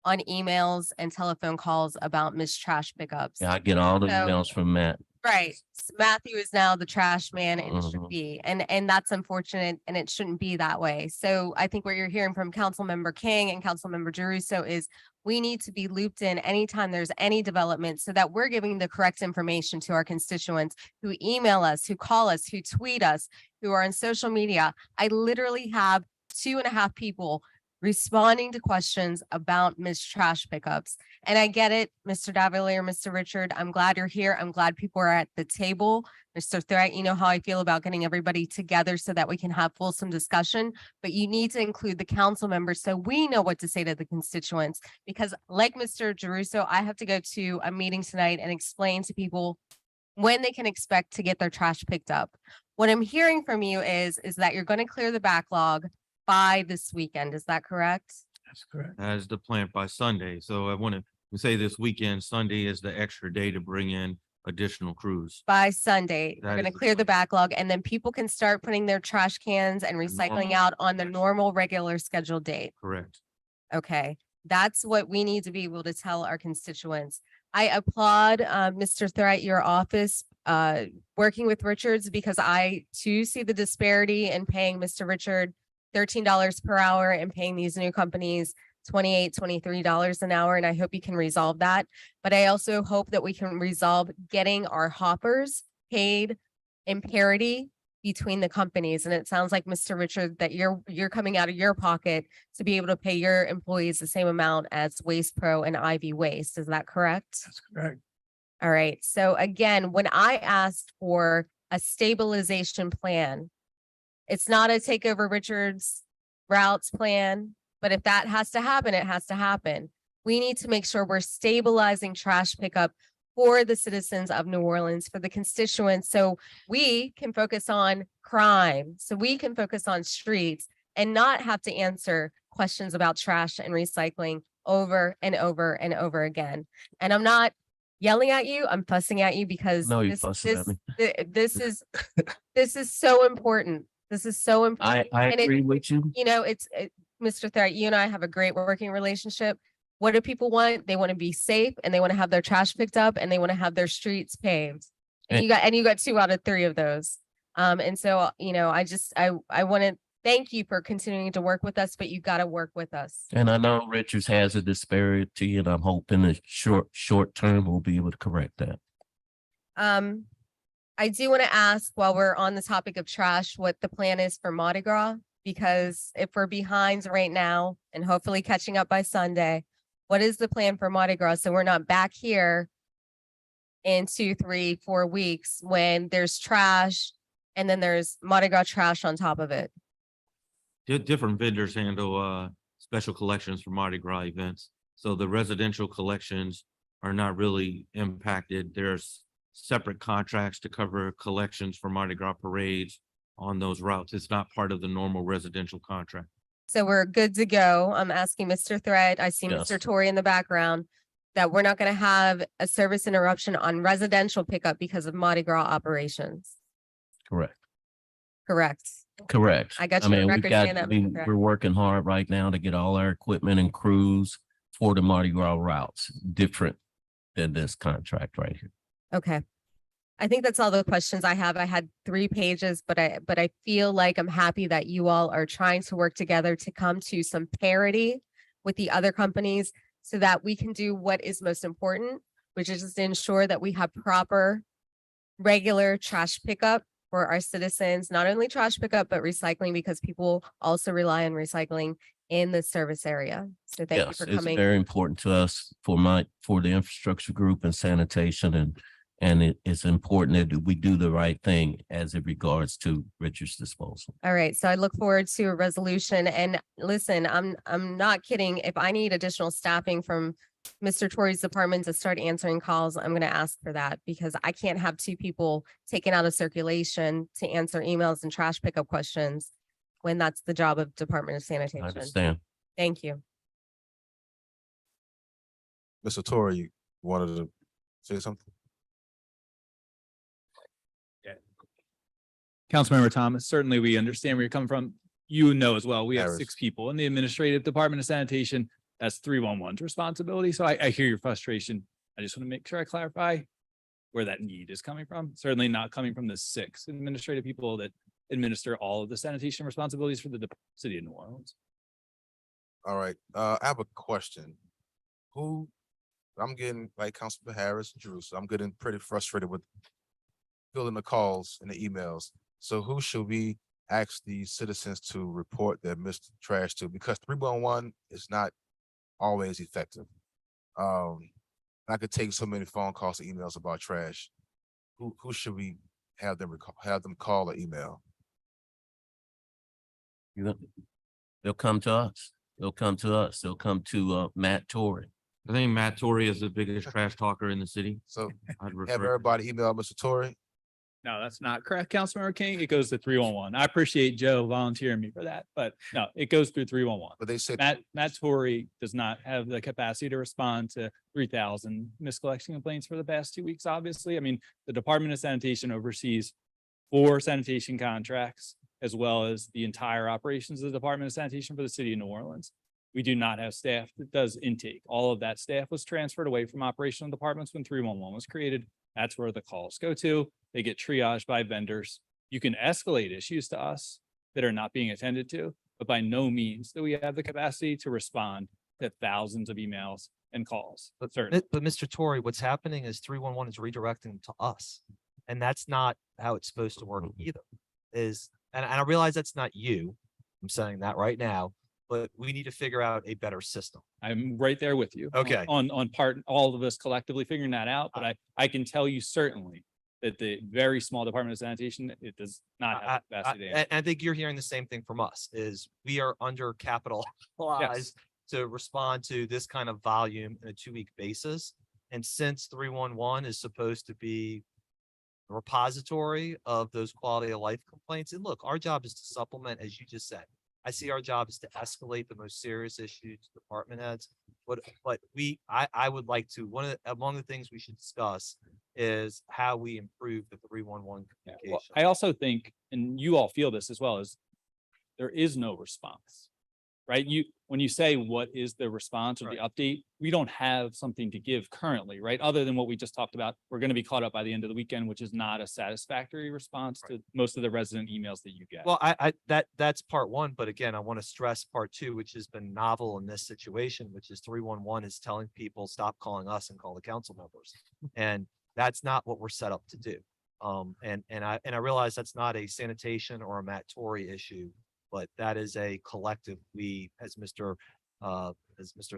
on emails and telephone calls about missed trash pickups. Yeah, I get all the So- emails from Matt. Right. Matthew is now the trash man and Mhm. should be, and that's unfortunate and it shouldn't be that way. So I think what you're hearing from Councilmember King and Councilmember Jeruso is we need to be looped in anytime there's any development so that we're giving the correct information to our constituents who email us, who call us, who tweet us, who are on social media. I literally have 2.5 people responding to questions about missed trash pickups. And I get it, Mr. Davalier, Mr. Richard, I'm glad you're here. I'm glad people are at the table. Mr. Threat, you know how I feel about getting everybody together so that we can have fulsome discussion, but you need to include the council members so we know what to say to the constituents. Because like Mr. Jeruso, I have to go to a meeting tonight and explain to people when they can expect to get their trash picked up. What I'm hearing from you is that you're going to clear the backlog by this weekend. Is that correct? That's correct. As the plan by Sunday. So I want to say this weekend, Sunday is the extra day to bring in additional crews. By Sunday, That we're is gonna the clear the plan. backlog and then people can start putting their trash cans and recycling normal- out on the normal, regular scheduled date. Correct. Okay, that's what we need to be able to tell our constituents. I applaud Mr. Threat, your office, working with Richards, because I too see the disparity in paying Mr. Richard $13 per hour and paying these new companies $23 an hour, and I hope you can resolve that. But I also hope that we can resolve getting our hoppers paid in parity between the companies. And it sounds like, Mr. Richard, that you're coming out of your pocket to be able to pay your employees the same amount as Waste Pro and Ivy Waste. Is that correct? That's correct. All right. So again, when I asked for a stabilization plan, it's not a take over Richards routes plan, but if that has to happen, it has to happen. We need to make sure we're stabilizing trash pickup for the citizens of New Orleans, for the constituents, so we can focus on crime, so we can focus on streets and not have to answer questions about trash and recycling over and over and over again. And I'm not yelling at you, I'm fussing at you because No, you're this, fussing at this, me. this is so important. This is so important. I And it- agree with you. You know, Mr. Threat, you and I have a great working relationship. What do people want? They want to be safe and they want to have their trash picked up and they want to have their streets paved. And you got 2 out of 3 of those. And so, you know, I want to thank you for continuing to work with us, but you got to work with us. And I know Richards has a disparity, and I'm hoping the short term we'll be able to correct that. I do want to ask, while we're on the topic of trash, what the plan is for Mardi Gras, because if we're behind right now and hopefully catching up by Sunday, what is the plan for Mardi Gras? So we're not back here in 2, 3, 4 weeks when there's trash and then there's Mardi Gras trash on top of it. Different vendors handle special collections for Mardi Gras events. So the residential collections are not really impacted. There's separate contracts to cover collections for Mardi Gras parades on those routes. It's not part of the normal residential contract. So we're good to go. I'm asking Mr. Thread, I see Yes. Mr. Torrey in the background, that we're not going to have a service interruption on residential pickup because of Mardi Gras operations. Correct. Correct. Correct. I got I you on mean, we've record got, saying that, I mean, Mr. Threat. we're working hard right now to get all our equipment and crews for the Mardi Gras routes, different than this contract right here. Okay. I think that's all the questions I have. I had 3 pages, but I feel like I'm happy that you all are trying to work together to come to some parity with the other companies so that we can do what is most important, which is just to ensure that we have proper regular trash pickup for our citizens, not only trash pickup, but recycling, because people also rely on recycling in the service area. So thank you Yes, for it's coming. very important to us for the infrastructure group and sanitation, and it's important that we do the right thing as it regards to Richard's disposal. All right, so I look forward to a resolution. And listen, I'm not kidding. If I need additional staffing from Mr. Torrey's department to start answering calls, I'm gonna ask for that, because I can't have 2 people taken out of circulation to answer emails and trash pickup questions when that's the job of Department of I Sanitation. understand. Thank you. Mr. Torrey, you wanted to say something? Councilmember Thomas, certainly we understand where you're coming from. You know as well, we have Harris. 6 people in the administrative department of sanitation. That's 311's responsibility. So I hear your frustration. I just want to make sure I clarify where that need is coming from. Certainly not coming from the 6 administrative people that administer all of the sanitation responsibilities for the city of New Orleans. All right, I have a question. I'm getting, like Councilman Harris and Drew, so I'm getting pretty frustrated with filling the calls and the emails. So who should we ask the citizens to report their missed trash to? Because 311 is not always effective. I could take so many phone calls and emails about trash. Who should we have them call or email? They'll come to us. They'll come to us. They'll come to Matt Torrey. I think Matt Torrey is the biggest trash talker in the city. So I'd have refer. everybody email Mr. Torrey. No, that's not correct, Councilmember King. It goes to 311. I appreciate Joe volunteering me for that, but no, it goes through 311. But they said Matt Torrey does not have the capacity to respond to 3,000 miscollection complaints for the past 2 weeks, obviously. I mean, the Department of Sanitation oversees 4 sanitation contracts, as well as the entire operations of the Department of Sanitation for the city of New Orleans. We do not have staff that does intake. All of that staff was transferred away from operational departments when 311 was created. That's where the calls go to. They get triaged by vendors. You can escalate issues to us that are not being attended to, but by no means do we have the capacity to respond to thousands of emails and calls. But Certainly. Mr. Torrey, what's happening is 311 is redirecting to us. And that's not how it's supposed to work either. And I realize that's not you. I'm saying that right now, but we need to figure out a better system. I'm right there with you. Okay. On part, all of us collectively figuring that out, but I can tell you certainly that the very small Department of Sanitation, it does not have the capacity. to answer. And I think you're hearing the same thing from us, is we are undercapitalized to respond to this kind of volume in a 2-week basis. And since 311 is supposed to be a repository of those quality of life complaints, and look, our job is to supplement, as you just said. I see our job is to escalate the most serious issues to department heads. But I would like to, among the things we should discuss is how we improve the 311 Yeah, communication. well, I also think, and you all feel this as well, is there is no response, right? When you say what is the response or the update, we don't have something to give currently, right? Other than what we just talked about, we're going to be caught up by the end of the weekend, which is not a satisfactory response to most of the resident emails that you get. Well, that's part 1, but again, I want to stress part 2, which has been novel in this situation, which is 311 is telling people, stop calling us and call the council members. And that's not what we're set up to do. And I realize that's not a sanitation or a Matt Torrey issue, but that is a collective, as Mr.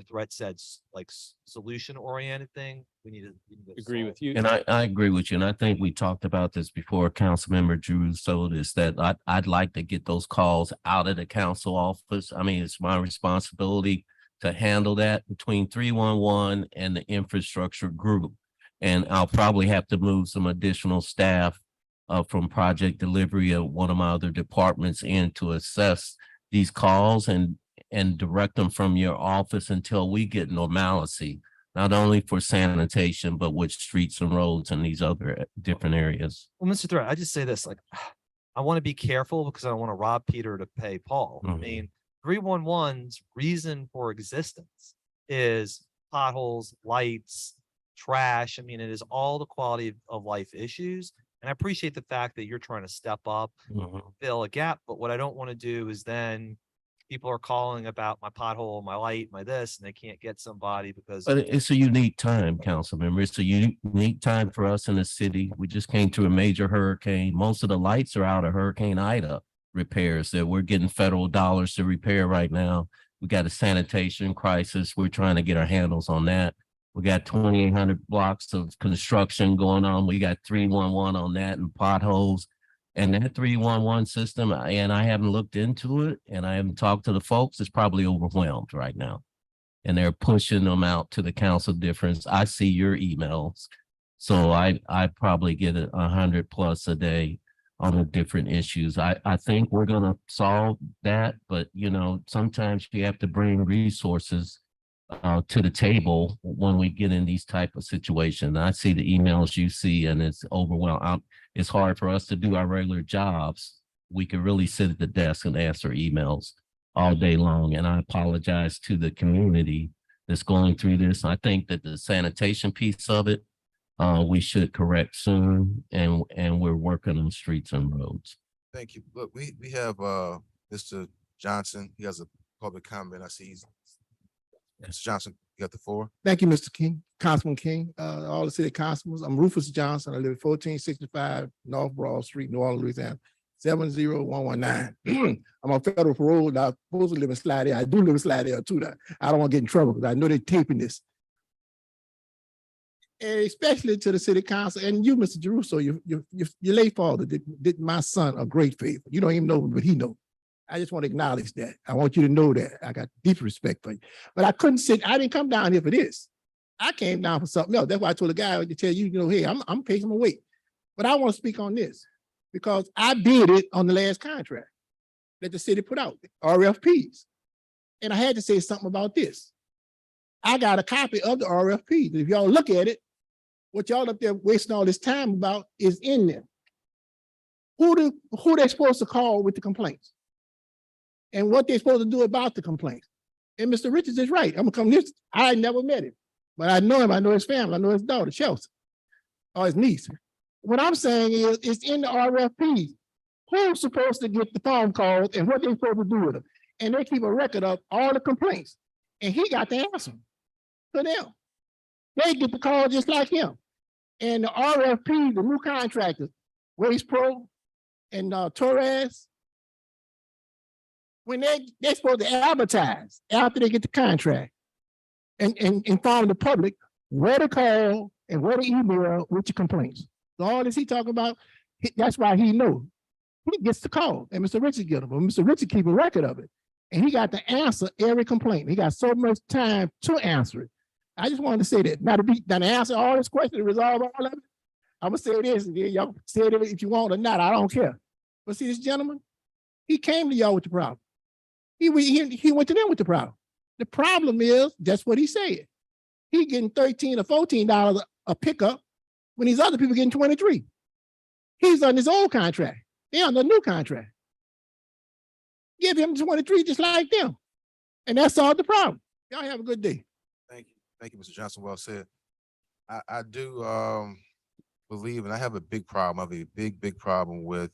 Threat said, like solution oriented thing. We need to Agree with you. And I agree with you. And I think we talked about this before, Councilmember Drew Solis, that I'd like to get those calls out of the council office. I mean, it's my responsibility to handle that between 311 and the infrastructure group. And I'll probably have to move some additional staff from project delivery of one of my other departments in to assess these calls and direct them from your office until we get normalcy, not only for sanitation, but with streets and roads and these other different areas. Well, Mr. Threat, I just say this, like, I want to be careful because I don't want to rob Peter to pay Paul. I Mhm. mean, 311's reason for existence is potholes, lights, trash. I mean, it is all the quality of life issues. And I appreciate the fact that you're trying to step up, Mhm. fill a gap. But what I don't want to do is then people are calling about my pothole, my light, my this, and they can't get somebody because But it's a unique time, council member. It's a unique time for us in the city. We just came through a major hurricane. Most of the lights are out of Hurricane Ida repairs that we're getting federal dollars to repair right now. We got a sanitation crisis. We're trying to get our handles on that. We got 2,800 blocks of construction going on. We got 311 on that and potholes. And that 311 system, and I haven't looked into it and I haven't talked to the folks, it's probably overwhelmed right now. And they're pushing them out to the council difference. I see your emails. So I probably get 100 plus a day on the different issues. I think we're gonna solve that, but you know, sometimes you have to bring resources to the table when we get in these type of situations. I see the emails you see and it's overwhelming. It's hard for us to do our regular jobs. We could really sit at the desk and answer emails all day long. And I apologize to the community that's going through this. I think that the sanitation piece of it, we should correct soon. And we're working on streets and roads. Thank you. Look, we have Mr. Johnson. He has a public comment. I see he's Mr. Johnson, you got the floor. Thank you, Mr. King, Councilman King, all the city councilors. I'm Rufus Johnson. I live at 1465 North Broad Street, New Orleans, Louisiana, 70119. I'm on federal parole. Now, I'm supposed to live in Slidell. I do live in Slidell too. Now. I don't want to get in trouble because I know they're taping this. And especially to the city council and you, Mr. Jeruso, your late father did my son a great favor. You don't even know, but he knows. I just want to acknowledge that. I want you to know that. I got deep respect for you. But I couldn't sit, I didn't come down here for this. I came down for something else. That's why I told the guy to tell you, you know, hey, I'm paying my weight. But I want to speak on this because I did it on the last contract that the city put out, RFPs. And I had to say something about this. I got a copy of the RFP. If y'all look at it, what y'all up there wasting all this time about is in there. Who they supposed to call with the complaints? And what they're supposed to do about the complaints. And Mr. Richards is right. I'm gonna come this. I never met him, but I know him. I know his family. I know his daughter, Chelsea, or his niece. What I'm saying is, it's in the RFP. Who's supposed to get the phone calls and what they're supposed to do with them? And they keep a record of all the complaints. And he got the answer for them. They get the call just like him. And the RFP, the new contractors, Waste Pro and Torres, when they're supposed to advertise after they get the contract and inform the public where to call and where to email with your complaints. So all this he talking about, that's why he knows. He gets the call and Mr. Richard get them, but Mr. Richard keep a record of it. And he got to answer every complaint. He got so much time to answer it. I just wanted to say that. Now to answer all this questions, to resolve all of it, I'm gonna say this, and then y'all say it if you want or not, I don't care. But see this gentleman, he came to y'all with the problem. He went to them with the problem. The problem is just what he said. He getting $13 or $14 a pickup when these other people getting 23. He's on his old contract. They're on the new contract. Give him 23 just like them. And that solved the problem. Y'all have a good day. Thank you. Thank you, Mr. Johnson. Well said. I do believe, and I have a big problem. I have a big problem with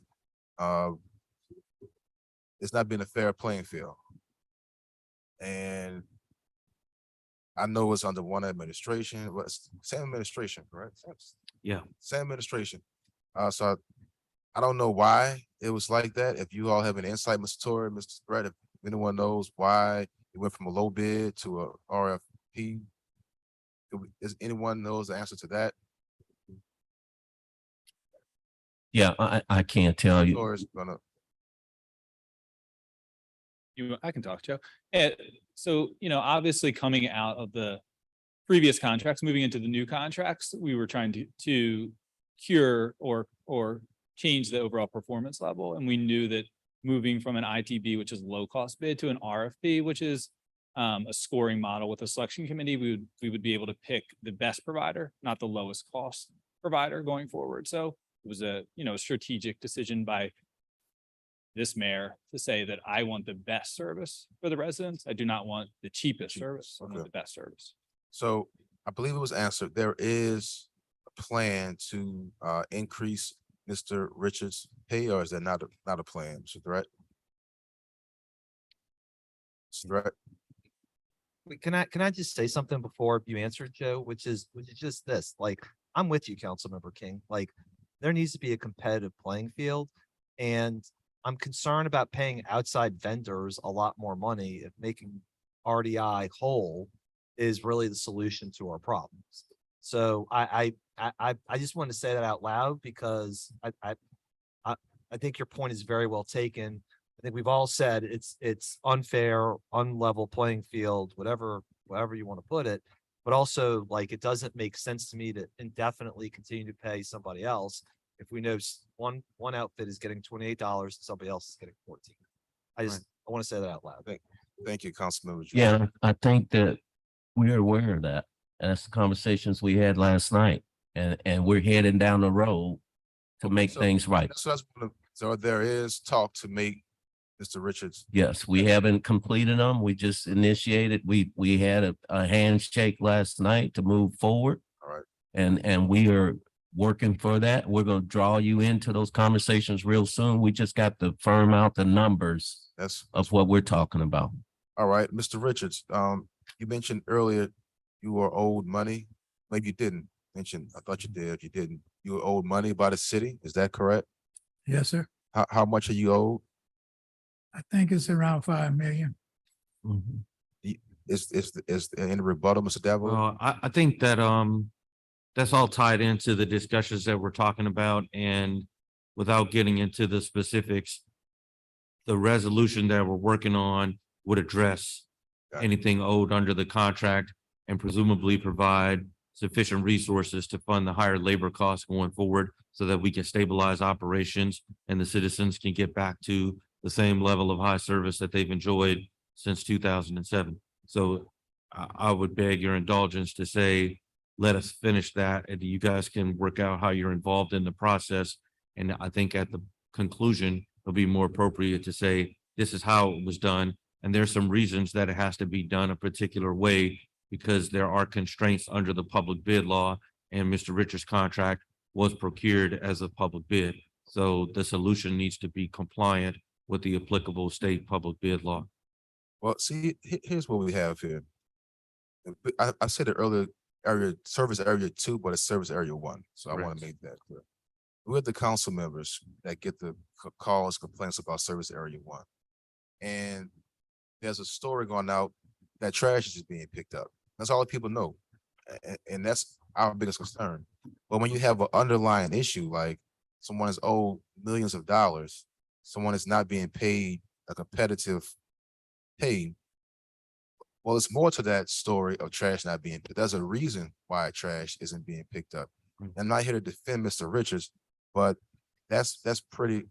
it's not been a fair playing field. And I know it's under one administration, but it's same administration, correct? Yeah. Same administration. So I don't know why it was like that. If you all have an insight, Mr. Torrey, Mr. Brett, if anyone knows why it went from a low bid to a RFP, does anyone knows the answer to that? Yeah, I can't tell you. Or is gonna I can talk, Joe. So, you know, obviously coming out of the previous contracts, moving into the new contracts, we were trying to cure or change the overall performance level. And we knew that moving from an ITB, which is low cost bid, to an RFP, which is a scoring model with a selection committee, we would be able to pick the best provider, not the lowest cost provider going forward. So it was a, you know, strategic decision by this mayor to say that I want the best service for the residents. I do not want the cheapest service. I want Okay. the best service. So I believe it was answered. There is a plan to increase Mr. Richards' pay, or is that not a plan, Mr. Threat? Mr. Threat? Wait, can I just say something before you answer, Joe, which is just this, like, I'm with you, Councilmember King, like, there needs to be a competitive playing field. And I'm concerned about paying outside vendors a lot more money if making RDI whole is really the solution to our problems. So I just want to say that out loud because I think your point is very well taken. I think we've all said it's unfair, unlevel playing field, whatever you want to put it. But also, like, it doesn't make sense to me to indefinitely continue to pay somebody else if we know one outfit is getting $28 and somebody else is getting 14. I want to say that out loud. Thank you, Councilmember. Jordan. Yeah, I think that we're aware of that. And that's the conversations we had last night. And we're heading down the road to make So things right. that's what I was gonna- So there is talk to make Mr. Richards. Yes, we haven't completed them. We just initiated. We had a handshake last night to move forward. All right. And we are working for that. We're gonna draw you into those conversations real soon. We just got to firm out the numbers That's of what we're talking about. all right. Mr. Richards, you mentioned earlier you were owed money. Maybe you didn't mention, I thought you did. You didn't. You were owed money by the city. Is that correct? Yes, sir. How much are you owed? I think it's around 5 million. Is in rebuttal, Mr. Davo? Well, I think that, that's all tied into the discussions that we're talking about, and without getting into the specifics, the resolution that we're working on would address Got it. anything owed under the contract and presumably provide sufficient resources to fund the higher labor costs going forward so that we can stabilize operations and the citizens can get back to the same level of high service that they've enjoyed since 2007. So I would beg your indulgence to say, let us finish that, and you guys can work out how you're involved in the process. And I think at the conclusion, it'll be more appropriate to say, this is how it was done. And there's some reasons that it has to be done a particular way because there are constraints under the public bid law, and Mr. Richards' contract was procured as a public bid. So the solution needs to be compliant with the applicable state public bid law. Well, see, here's what we have here. I said it earlier, service area 2, but it's service area 1. So I want Correct. to make that clear. We're the council members that get the calls, complaints about service area 1. And there's a story going out that trash is just being picked up. That's all the people know. And that's our biggest concern. But when you have an underlying issue, like someone is owed millions of dollars, someone is not being paid a competitive pay. Well, it's more to that story of trash not being, but there's a reason why trash isn't being picked up. I'm not here to defend Mr. Richards, but that's pretty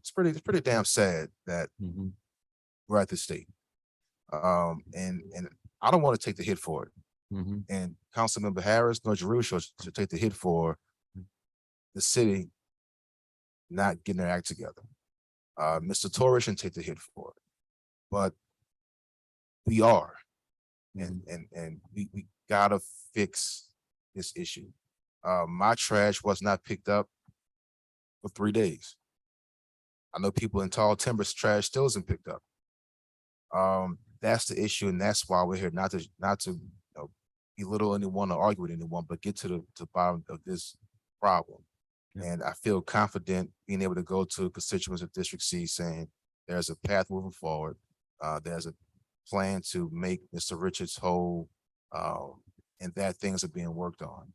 damn sad that we're at this state. And I don't want to take the hit for it. And Councilmember Harris nor Jerusha should take the hit for the city not getting their act together. Mr. Torres shouldn't take the hit for it, but we are, and we gotta fix this issue. My trash was not picked up for 3 days. I know people in Tall Timbers trash still isn't picked up. That's the issue, and that's why we're here, not to belittle anyone or argue with anyone, but get to the bottom of this problem. And I feel confident being able to go to constituents of District C saying there's a path moving forward. There's a plan to make Mr. Richards whole, and that things are being worked on.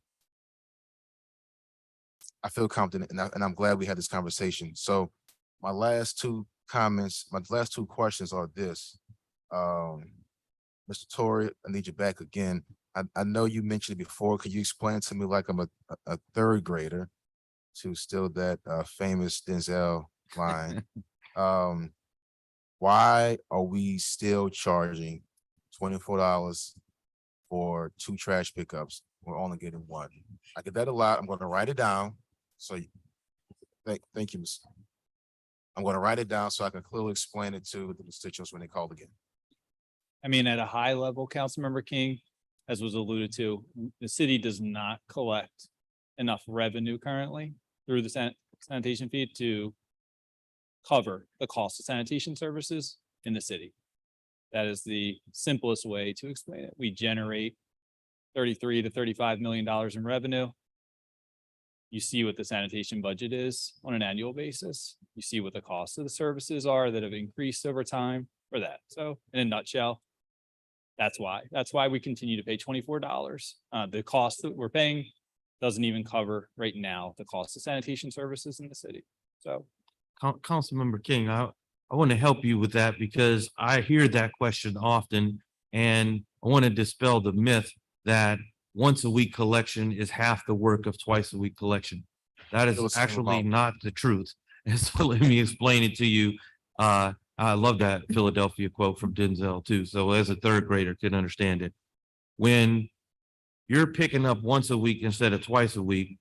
I feel confident, and I'm glad we had this conversation. So my last two questions are this. Mr. Torrey, I need you back again. I know you mentioned it before. Could you explain to me like I'm a third grader to steal that famous Denzel line? Why are we still charging $24 for 2 trash pickups? We're only getting 1. I get that a lot. I'm going to write it down. So thank you, Ms. I'm going to write it down so I can clearly explain it to the constituents when they call again. I mean, at a high level, Councilmember King, as was alluded to, the city does not collect enough revenue currently through the sanitation fee to cover the cost of sanitation services in the city. That is the simplest way to explain it. We generate $33 to $35 million in revenue. You see what the sanitation budget is on an annual basis. You see what the cost of the services are that have increased over time for that. So in a nutshell, that's why we continue to pay $24. The cost that we're paying doesn't even cover right now the cost of sanitation services in the city. So Councilmember King, I want to help you with that because I hear that question often, and I want to dispel the myth that once a week collection is half the work of twice a week collection. That is actually not the truth. And so let me explain it to you. I love that Philadelphia quote from Denzel too. So as a third grader can understand it. When you're picking up once a week instead of twice a week,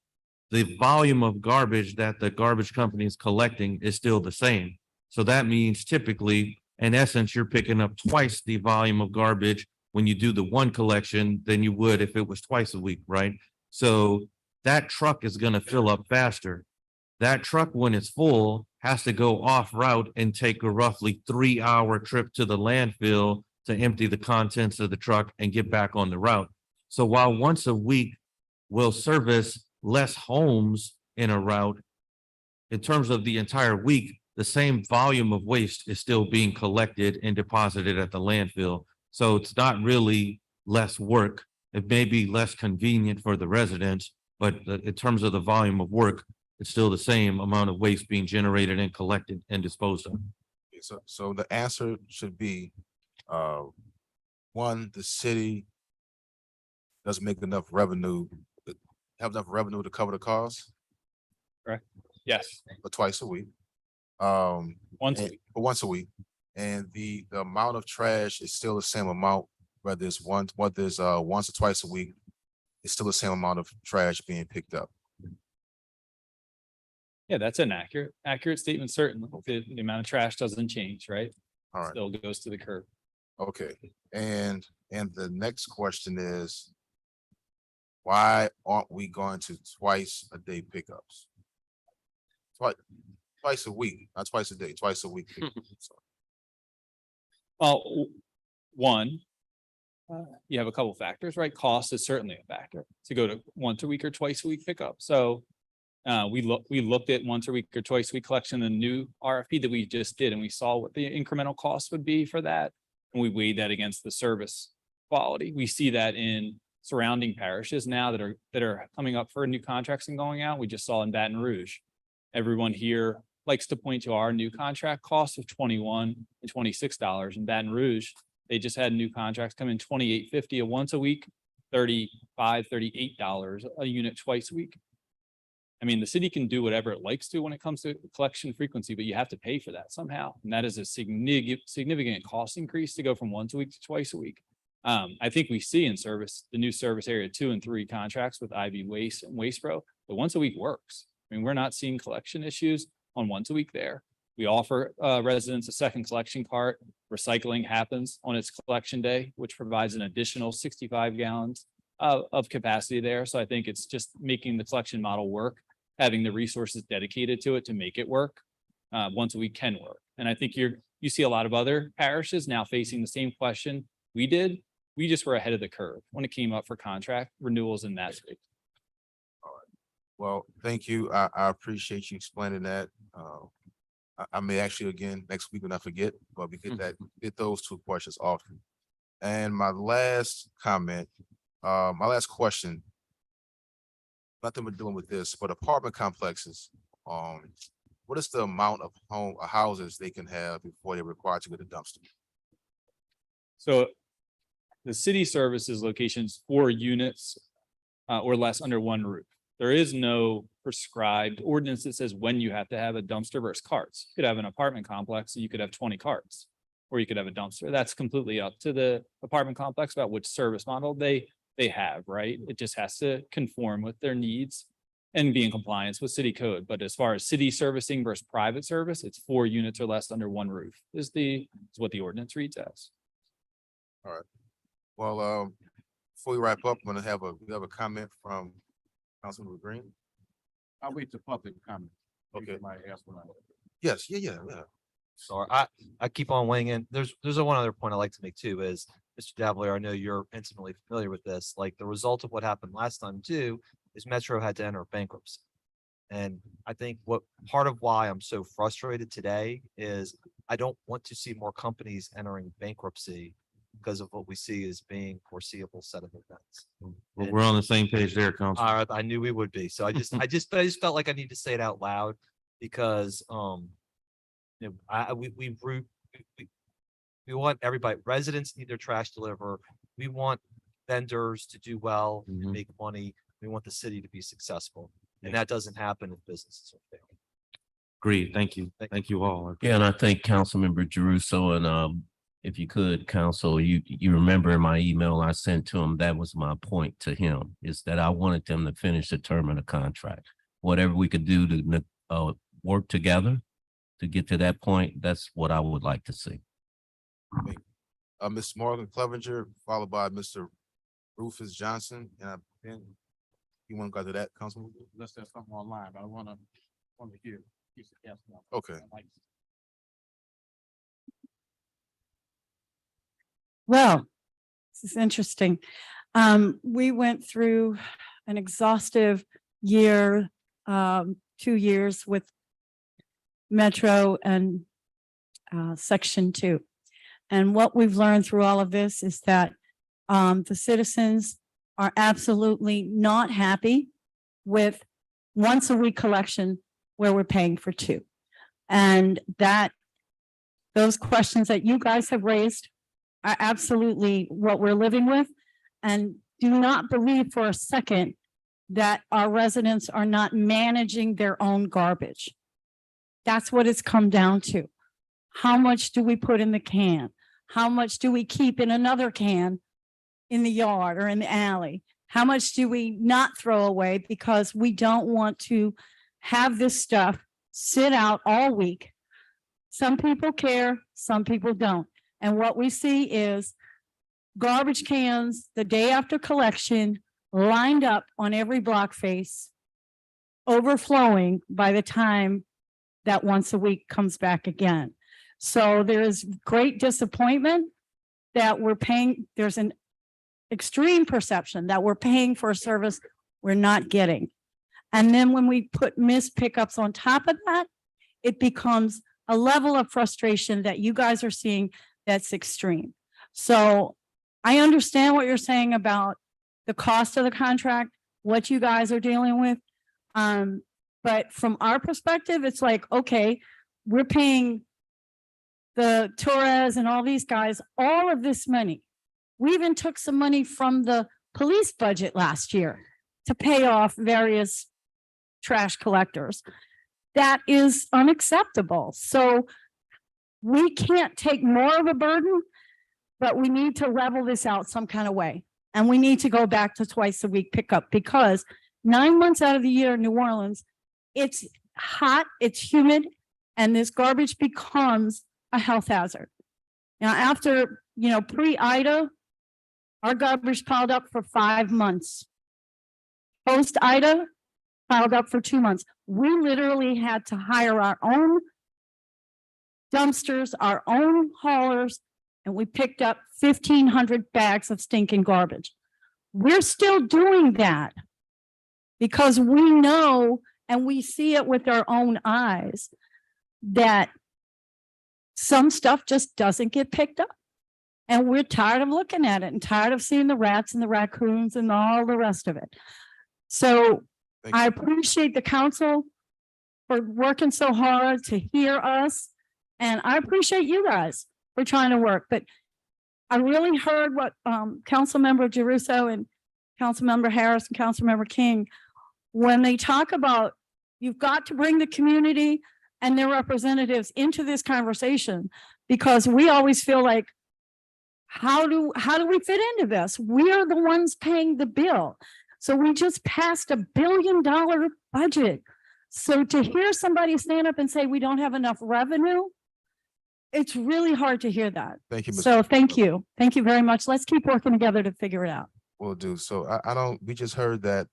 the volume of garbage that the garbage company is collecting is still the same. So that means typically, in essence, you're picking up twice the volume of garbage when you do the one collection than you would if it was twice a week, right? So that truck is going to fill up faster. That truck, when it's full, has to go off route and take a roughly 3-hour trip to the landfill to empty the contents of the truck and get back on the route. So while once a week will service less homes in a route, in terms of the entire week, the same volume of waste is still being collected and deposited at the landfill. So it's not really less work. It may be less convenient for the residents, but in terms of the volume of work, it's still the same amount of waste being generated and collected and disposed of. So the answer should be, one, the city doesn't make enough revenue, have enough revenue to cover the cost. correct? Yes, But twice a week. once a week. But once a week. And the amount of trash is still the same amount, whether it's once or twice a week. It's still the same amount of trash being picked up. Yeah, that's an accurate statement, certainly. The amount of trash doesn't change, right? All right. Still goes to the curb. Okay, and the next question is, why aren't we going to twice a day pickups? Twice a week, not twice a day, twice a week. pickups. Well, one, you have a couple factors, right? Cost is certainly a factor to go to once a week or twice a week pickup. So we looked at once a week or twice a week collection, the new RFP that we just did, and we saw what the incremental cost would be for that. And we weighed that against the service quality. We see that in surrounding parishes now that are coming up for new contracts and going out. We just saw in Baton Rouge. Everyone here likes to point to our new contract cost of $21 and $26. In Baton Rouge, they just had new contracts come in $28.50 a once a week, $35, $38 a unit twice a week. I mean, the city can do whatever it likes to when it comes to collection frequency, but you have to pay for that somehow. And that is a significant cost increase to go from once a week to twice a week. I think we see in service, the new service area 2 and 3 contracts with Ivy Waste and Waste Pro, the once a week works. I mean, we're not seeing collection issues on once a week there. We offer residents a second collection cart. Recycling happens on its collection day, which provides an additional 65 gallons of capacity there. So I think it's just making the collection model work, having the resources dedicated to it to make it work. Once a week can work. And I think you see a lot of other parishes now facing the same question we did. We just were ahead of the curve when it came up for contract renewals in that space. Well, thank you. I appreciate you explaining that. I may actually again next week when I forget, but we get those two questions off. And my last comment, my last question, nothing we're doing with this, but apartment complexes, what is the amount of houses they can have before they're required to get a dumpster? So the city services locations 4 units or less under one roof. There is no prescribed ordinance that says when you have to have a dumpster versus carts. You could have an apartment complex and you could have 20 carts, or you could have a dumpster. That's completely up to the apartment complex about which service model they have, right? It just has to conform with their needs and be in compliance with city code. But as far as city servicing versus private service, it's 4 units or less under one roof is what the ordinance reads as. All right. Well, before we wrap up, we have a comment from Councilmember Green. I'll wait to public comment. Okay. Might ask one. Yes, yeah. Sorry, I keep on weighing in. There's one other point I'd like to make too is, Mr. Davalier, I know you're intimately familiar with this. Like the result of what happened last time too, is Metro had to enter bankruptcy. And I think what part of why I'm so frustrated today is I don't want to see more companies entering bankruptcy because of what we see as being foreseeable set of events. Well, we're on the same page there, Council. All right, I knew we would be. So I just felt like I need to say it out loud because, you know, we want everybody, residents need their trash delivered. We want vendors to do well, and make money. We want the city to be successful. And that doesn't happen if businesses are failing. Agreed. Thank you. Thank you all. Yeah, and I think Councilmember Jeruso and if you could, Council, you remember in my email I sent to him, that was my point to him, is that I wanted them to finish the term of the contract. Whatever we could do to work together to get to that point, that's what I would like to see. Ms. Morgan Clevenger, followed by Mr. Rufus Johnson, and then you want to go to that, Councilman? Unless there's something online, but I want to hear. Okay. Well, this is interesting. We went through an exhaustive year, 2 years with Metro and Section 2. And what we've learned through all of this is that the citizens are absolutely not happy with once a week collection where we're paying for 2. And that those questions that you guys have raised are absolutely what we're living with. And do not believe for a second that our residents are not managing their own garbage. That's what it's come down to. How much do we put in the can? How much do we keep in another can in the yard or in the alley? How much do we not throw away because we don't want to have this stuff sit out all week? Some people care, some people don't. And what we see is garbage cans the day after collection lined up on every block face, overflowing by the time that once a week comes back again. So there is great disappointment that we're paying. There's an extreme perception that we're paying for a service we're not getting. And then when we put missed pickups on top of that, it becomes a level of frustration that you guys are seeing that's extreme. So I understand what you're saying about the cost of the contract, what you guys are dealing with. But from our perspective, it's like, okay, we're paying the Torres and all these guys all of this money. We even took some money from the police budget last year to pay off various trash collectors. That is unacceptable. So we can't take more of a burden, but we need to level this out some kind of way. And we need to go back to twice a week pickup because 9 months out of the year in New Orleans, it's hot, it's humid, and this garbage becomes a health hazard. Now, after, pre-Ida, our garbage piled up for 5 months. Post-Ida, piled up for 2 months. We literally had to hire our own dumpsters, our own haulers, and we picked up 1,500 bags of stinking garbage. We're still doing that because we know and we see it with our own eyes that some stuff just doesn't get picked up. And we're tired of looking at it and tired of seeing the rats and the raccoons and all the rest of it. So I appreciate the council for working so hard to hear us. And I appreciate you guys for trying to work. But I really heard what Councilmember Jeruso and Councilmember Harris and Councilmember King, when they talk about you've got to bring the community and their representatives into this conversation, because we always feel like, how do we fit into this? We are the ones paying the bill. So we just passed $1 billion budget. So to hear somebody stand up and say we don't have enough revenue, it's really hard to hear that. Thank you, Ms. So thank you. Thank you very much. Let's keep working together to figure it out. Will do. So I don't, we just heard that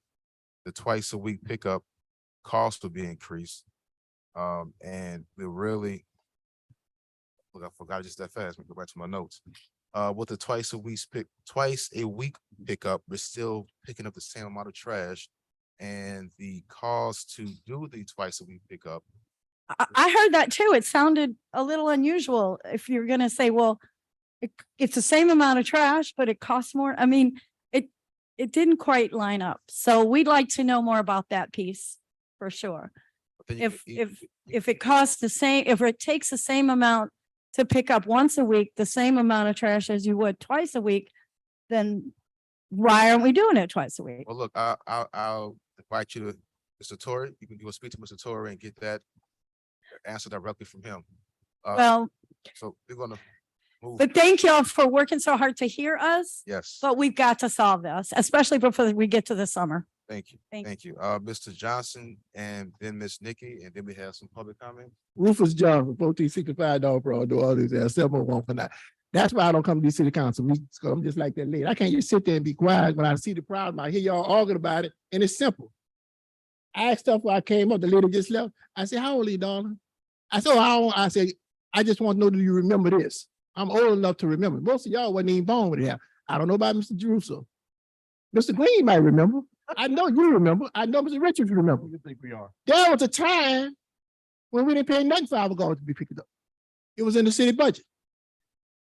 the twice a week pickup cost will be increased. And we really, look, I forgot just that fast. Let me go back to my notes. With the twice a week pickup, we're still picking up the same amount of trash. And the cost to do the twice a week pickup, I heard that too. It sounded a little unusual. If you're gonna say, well, it's the same amount of trash, but it costs more. I mean, it didn't quite line up. So we'd like to know more about that piece for sure. then you If it costs the same, if it takes the same amount to pick up once a week, the same amount of trash as you would twice a week, then why aren't we doing it twice a week? well, look, I'll invite you to Mr. Torrey. You can speak to Mr. Torrey and get that answer directly from him. Well, So we're gonna move. but thank y'all for working so hard to hear us, Yes, but we've got to solve this, especially before we get to the summer. thank you. Thank Thank you. Mr. Johnson and then Miss Nikki, and then we have some public comment. Rufus Johnson, 1465 Dog Road, do all these, 701 for that. That's why I don't come to these city council meetings, because I'm just like that lady. I can't just sit there and be quiet when I see the problem. I hear y'all arguing about it, and it's simple. I asked stuff when I came up, the lady just left. I said, how old are you, darling? I said, I said, I just want to know, do you remember this? I'm old enough to remember. Most of y'all wasn't even born with it. I don't know about Mr. Jerusalem. Mr. Green might remember. I know you remember. I know Mr. Richards remember. You think we are? There was a time when we didn't pay nothing for our garbage to be picked up. It was in the city budget.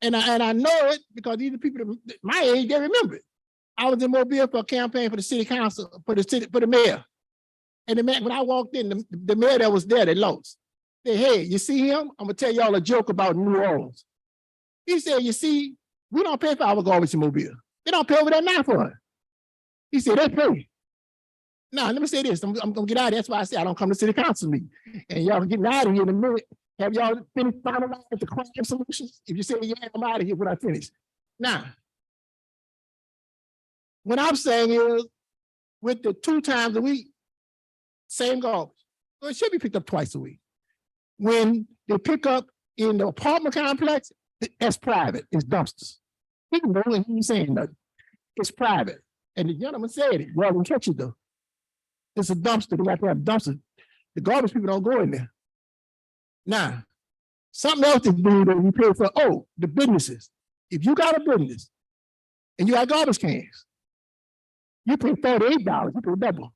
And I know it because these are people that my age, they remember it. I was in Mobile for a campaign for the city council, for the mayor. And the man, when I walked in, the mayor that was there, they lost. They, hey, you see him? I'm gonna tell y'all a joke about New Orleans. He said, you see, we don't pay for our garbage in Mobile. They don't pay over there now for it. He said, they pay. Now, let me say this. I'm gonna get out of here. That's why I say I don't come to city council meeting. And y'all getting out of here in a minute. Have y'all finished finalizing the crime solutions? If you say, yeah, I'm out of here when I finish. Now, what I'm saying is, with the 2 times a week, same garbage. Well, it should be picked up twice a week. When they pick up in the apartment complex, that's private. It's dumpsters. He can go and he ain't saying nothing. It's private. And the gentleman said it. Well, we catch it though. It's a dumpster. They got to have dumpsters. The garbage people don't go in there. Now, something else to do that we pay for, the businesses. If you got a business and you got garbage cans, you pay $38, you pay double.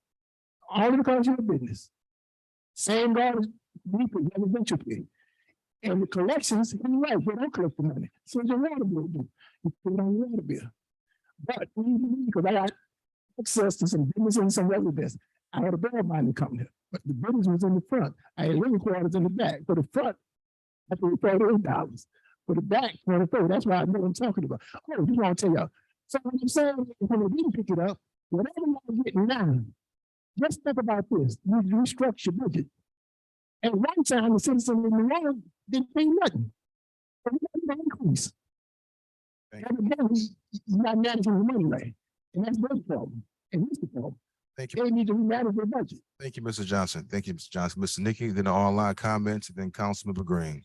Only because you're a business. Same garbage we pay, residential pay. And the collections, you're right, they don't collect the money. So your water bill, you put it on your water bill. But because I got access to some business and some residents, I had a bad money coming here. But the business was in the front. I had living quarters in the back. For the front, I paid $38. For the back, $23. That's why I know what I'm talking about. Oh, just want to tell y'all. So what I'm saying, when they didn't pick it up, whatever y'all getting now, just think about this. You restructure your budget. At one time, the citizens in the world didn't pay nothing. But we got an increase. Evidently, you're not managing the money right. And that's their problem. And that's the problem. Thank you. They need to remanage their budget. Thank you, Mr. Johnson. Thank you, Mr. Johnson. Mr. Nikki, then the online comments, and then Councilmember Green.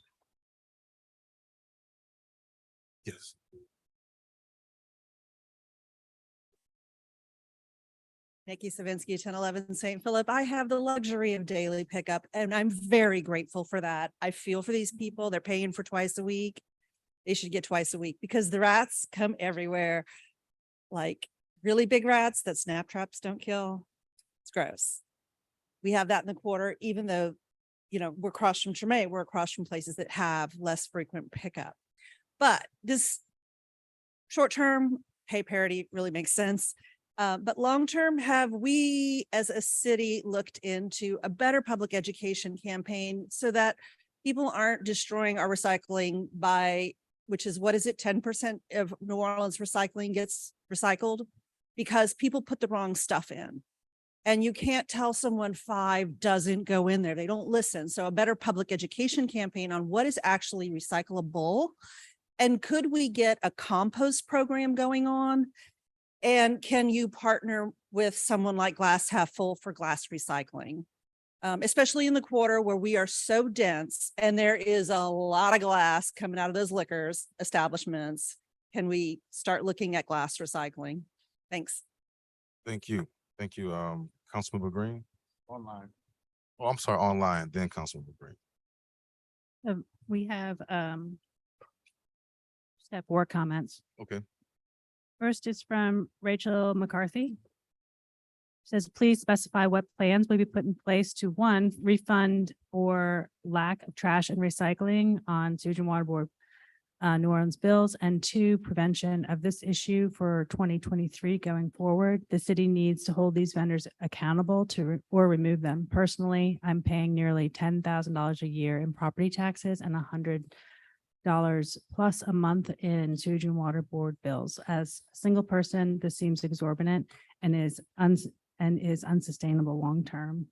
Yes. Nikki Savinsky, 1011 St. Philip. I have the luxury of daily pickup and I'm very grateful for that. I feel for these people. They're paying for twice a week. They should get twice a week because the rats come everywhere. Like really big rats that snap traps don't kill. It's gross. We have that in the quarter, even though, we're across from Treme, we're across from places that have less frequent pickup. But this short-term pay parity really makes sense. But long-term, have we as a city looked into a better public education campaign so that people aren't destroying our recycling by, which is, 10% of New Orleans recycling gets recycled because people put the wrong stuff in. And you can't tell someone 5 doesn't go in there. They don't listen. So a better public education campaign on what is actually recyclable. And could we get a compost program going on? And can you partner with someone like Glass Half Full for glass recycling. Especially in the quarter where we are so dense and there is a lot of glass coming out of those liquors establishments. Can we start looking at glass recycling? Thanks. Thank you. Thank you, Councilmember Green. Online. Oh, I'm sorry, online, then Councilmember Green. We have just have 4 comments. Okay. First is from Rachel McCarthy. Says, please specify what plans will be put in place to, 1, refund or lack of trash and recycling on Sewage and Water Board New Orleans bills, and 2, prevention of this issue for 2023 going forward. The city needs to hold these vendors accountable to or remove them. Personally, I'm paying nearly $10,000 a year in property taxes and $100 plus a month in Sewage and Water Board bills. As a single person, this seems exorbitant and is unsustainable long-term.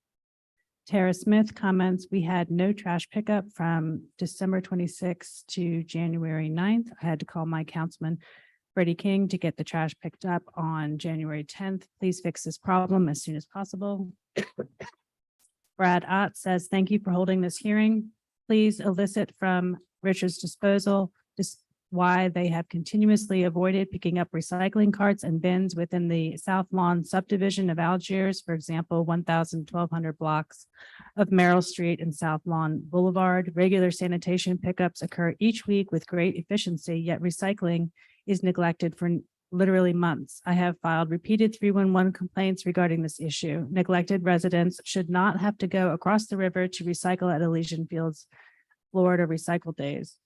Tara Smith comments, we had no trash pickup from December 26th to January 9th. I had to call my councilman, Freddie King, to get the trash picked up on January 10th. Please fix this problem as soon as possible. Brad Ott says, thank you for holding this hearing. Please elicit from Richard's Disposal just why they have continuously avoided picking up recycling carts and bins within the South Lawn subdivision of Algiers, for example, 1,1200 blocks of Merrill Street and South Lawn Boulevard. Regular sanitation pickups occur each week with great efficiency, yet recycling is neglected for literally months. I have filed repeated 311 complaints regarding this issue. Neglected residents should not have to go across the river to recycle at Elysian Fields, Florida recycle days,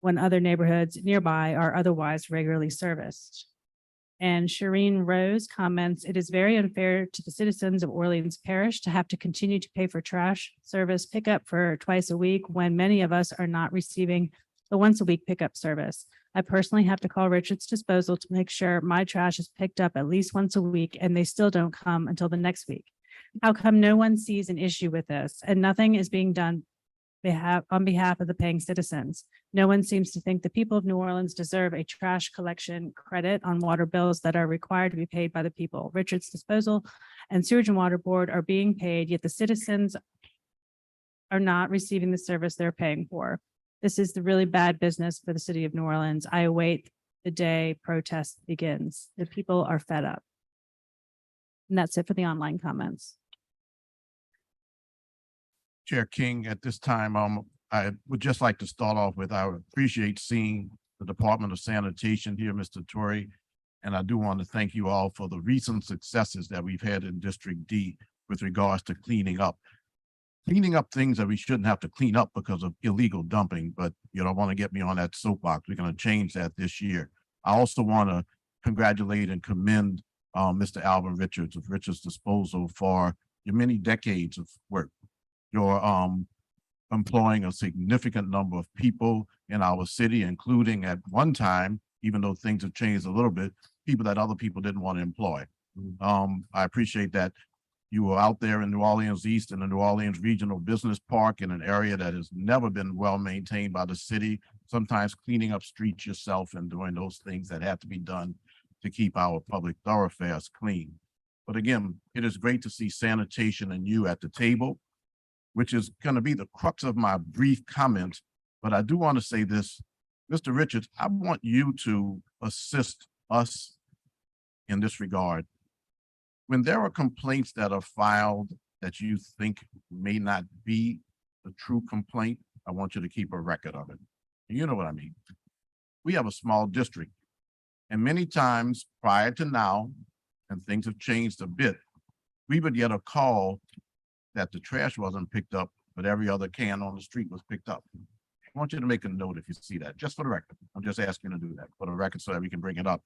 when other neighborhoods nearby are otherwise regularly serviced. And Shireen Rose comments, it is very unfair to the citizens of Orleans Parish to have to continue to pay for trash service pickup for twice a week when many of us are not receiving the once a week pickup service. I personally have to call Richard's Disposal to make sure my trash is picked up at least once a week, and they still don't come until the next week. How come no one sees an issue with this and nothing is being done on behalf of the paying citizens? No one seems to think the people of New Orleans deserve a trash collection credit on water bills that are required to be paid by the people. Richard's Disposal and Sewage and Water Board are being paid, yet the citizens are not receiving the service they're paying for. This is the really bad business for the city of New Orleans. I await the day protest begins. The people are fed up. And that's it for the online comments. Chair King, at this time, I would just like to start off with, I would appreciate seeing the Department of Sanitation here, Mr. Torrey. And I do want to thank you all for the recent successes that we've had in District D with regards to cleaning up things that we shouldn't have to clean up because of illegal dumping, but you don't want to get me on that soapbox. We're going to change that this year. I also want to congratulate and commend Mr. Alvin Richards of Richards Disposal for your many decades of work. You're employing a significant number of people in our city, including at one time, even though things have changed a little bit, people that other people didn't want to employ. I appreciate that you were out there in New Orleans East in the New Orleans Regional Business Park in an area that has never been well maintained by the city, sometimes cleaning up streets yourself and doing those things that have to be done to keep our public thoroughfares clean. But again, it is great to see sanitation and you at the table, which is going to be the crux of my brief comments. But I do want to say this, Mr. Richards, I want you to assist us in this regard. When there are complaints that are filed that you think may not be the true complaint, I want you to keep a record of it. You know what I mean? We have a small district, and many times prior to now, and things have changed a bit, we would get a call that the trash wasn't picked up, but every other can on the street was picked up. I want you to make a note if you see that, just for the record. I'm just asking you to do that for the record so that we can bring it up.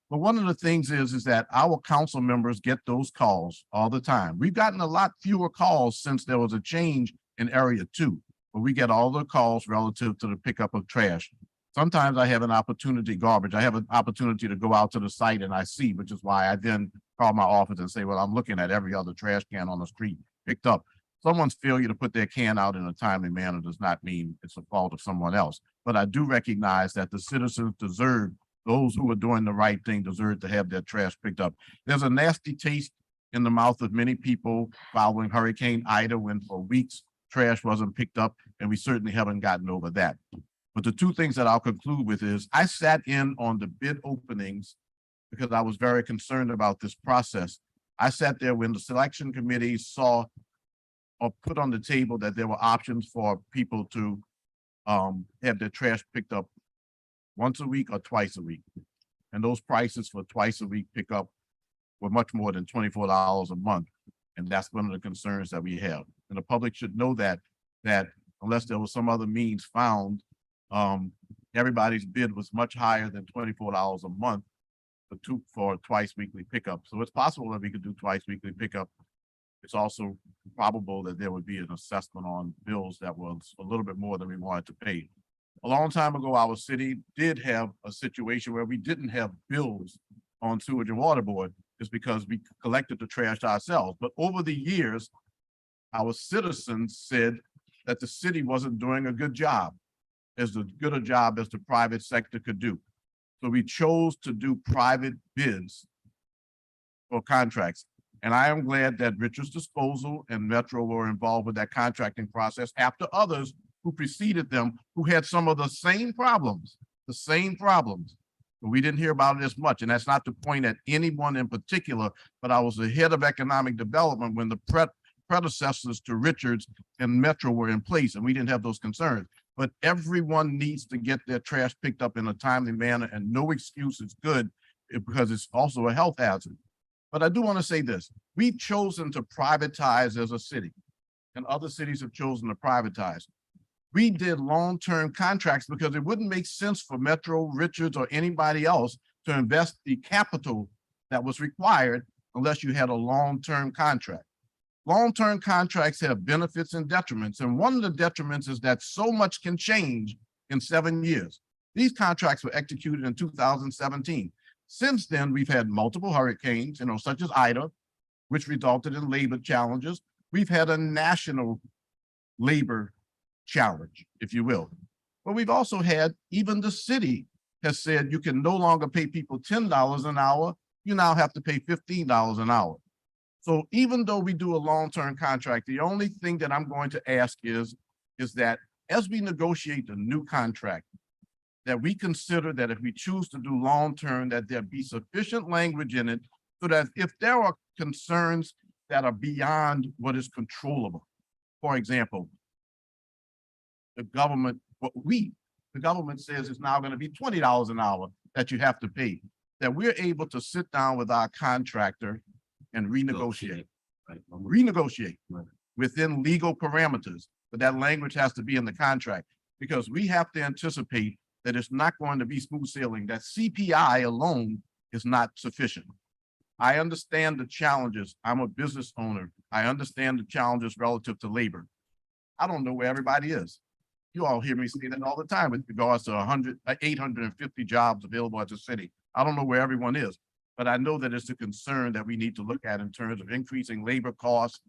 But one of the things is that our council members get those calls all the time. We've gotten a lot fewer calls since there was a change in Area 2, but we get all the calls relative to the pickup of trash. Sometimes I have an opportunity, garbage. I have an opportunity to go out to the site and I see, which is why I then call my office and say, well, I'm looking at every other trash can on the street picked up. Someone's failure to put their can out in a timely manner does not mean it's the fault of someone else. But I do recognize that the citizens deserve those who are doing the right thing deserve to have their trash picked up. There's a nasty taste in the mouth of many people following Hurricane Ida, when for weeks trash wasn't picked up, and we certainly haven't gotten over that. But the two things that I'll conclude with is I sat in on the bid openings because I was very concerned about this process. I sat there when the selection committee saw or put on the table that there were options for people to have their trash picked up once a week or twice a week. And those prices for twice a week pickup were much more than $24 a month. And that's one of the concerns that we have. And the public should know that unless there was some other means found, everybody's bid was much higher than $24 a month for twice weekly pickup. So it's possible that we could do twice weekly pickup. It's also probable that there would be an assessment on bills that was a little bit more than we wanted to pay. A long time ago, our city did have a situation where we didn't have bills on sewage and water board, just because we collected the trash ourselves. But over the years, our citizens said that the city wasn't doing a good job, as good a job as the private sector could do. So we chose to do private bids for contracts. And I am glad that Richards Disposal and Metro were involved with that contracting process after others who preceded them, who had some of the same problems. But we didn't hear about it as much. And that's not to point at anyone in particular, but I was the head of economic development when the predecessors to Richards and Metro were in place, and we didn't have those concerns. But everyone needs to get their trash picked up in a timely manner, and no excuse is good because it's also a health hazard. But I do want to say this, we've chosen to privatize as a city, and other cities have chosen to privatize. We did long-term contracts because it wouldn't make sense for Metro, Richards, or anybody else to invest the capital that was required unless you had a long-term contract. Long-term contracts have benefits and detriments, and one of the detriments is that so much can change in 7 years. These contracts were executed in 2017. Since then, we've had multiple hurricanes, such as Ida, which resulted in labor challenges. We've had a national labor challenge, if you will. But we've also had, even the city has said you can no longer pay people $10 an hour, you now have to pay $15 an hour. So even though we do a long-term contract, the only thing that I'm going to ask is that as we negotiate the new contract, that we consider that if we choose to do long-term, that there be sufficient language in it so that if there are concerns that are beyond what is controllable, for example, the government says it's now going to be $20 an hour that you have to pay, that we're able to sit down with our contractor and renegotiate within legal parameters. But that language has to be in the contract, because we have to anticipate that it's not going to be smooth sailing, that CPI alone is not sufficient. I understand the challenges. I'm a business owner. I understand the challenges relative to labor. I don't know where everybody is. You all hear me say that all the time with regards to 850 jobs available at the city. I don't know where everyone is, but I know that it's a concern that we need to look at in terms of increasing labor costs,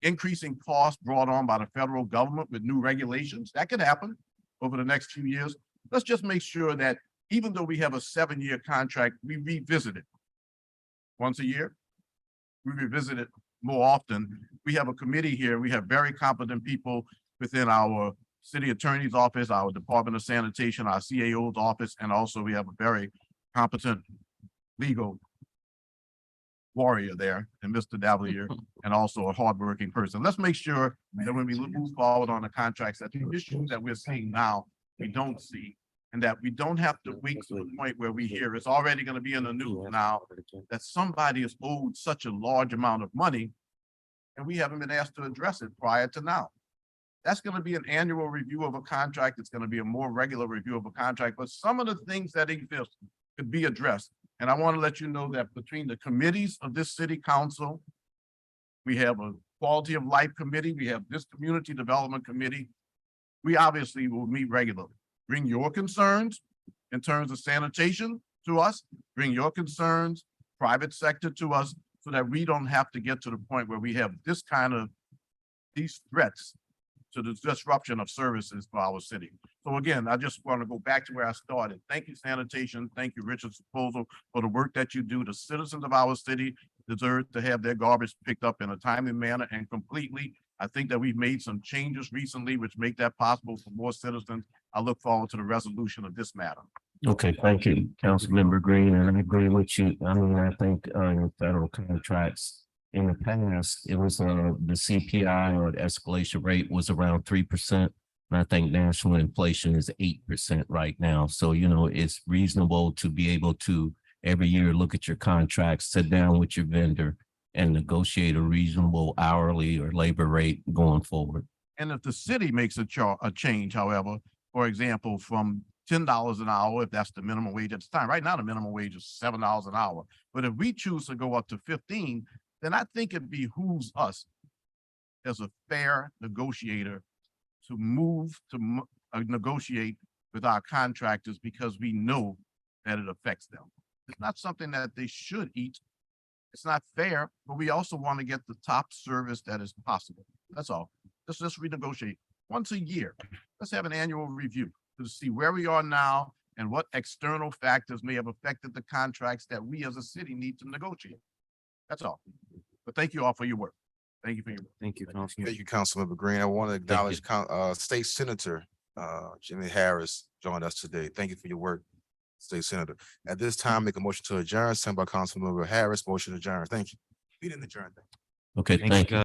increasing costs brought on by the federal government with new regulations. That could happen over the next few years. Let's just make sure that even though we have a 7-year contract, we revisit it once a year. We revisit it more often. We have a committee here. We have very competent people within our city attorney's office, our Department of Sanitation, our CAO's office, and also we have a very competent legal warrior there, and Mr. Davalier, and also a hardworking person. Let's make sure that when we move forward on the contracts, that the issues that we're seeing now, we don't see, and that we don't have to wait to the point where we hear it's already going to be in the news now that somebody is owed such a large amount of money, and we haven't been asked to address it prior to now. That's going to be an annual review of a contract. It's going to be a more regular review of a contract, but some of the things that exist could be addressed. And I want to let you know that between the committees of this city council, we have a quality of life committee, we have this community development committee. We obviously will meet regularly. Bring your concerns in terms of sanitation to us, bring your concerns, private sector to us, so that we don't have to get to the point where we have this kind of, these threats to the disruption of services for our city. So again, I just want to go back to where I started. Thank you, sanitation. Thank you, Richard Proposal, for the work that you do. The citizens of our city deserve to have their garbage picked up in a timely manner and completely. I think that we've made some changes recently which make that possible for more citizens. I look forward to the resolution of this matter. Okay, thank you, Councilmember Green, and I agree with you. I mean, I think in federal contracts in the past, it was the CPI or the escalation rate was around 3%. And I think national inflation is 8% right now. So, you know, it's reasonable to be able to every year look at your contracts, sit down with your vendor and negotiate a reasonable hourly or labor rate going forward. And if the city makes a change, however, for example, from $10 an hour, if that's the minimum wage at the time, right now, the minimum wage is $7 an hour. But if we choose to go up to 15, then I think it behooves us as a fair negotiator to move to negotiate with our contractors because we know that it affects them. It's not something that they should eat. It's not fair, but we also want to get the top service that is possible. That's all. Let's renegotiate once a year. Let's have an annual review to see where we are now and what external factors may have affected the contracts that we as a city need to negotiate. That's all. But thank you all for your work. Thank you for your work. Thank you, Councilman. Thank you, Councilmember Green. I want to acknowledge State Senator Jimmy Harris joined us today. Thank you for your work, State Senator. At this time, make a motion to adjourn, sent by Councilmember Harris, motion adjourned. Thank you. We didn't adjourn. Okay, thank you.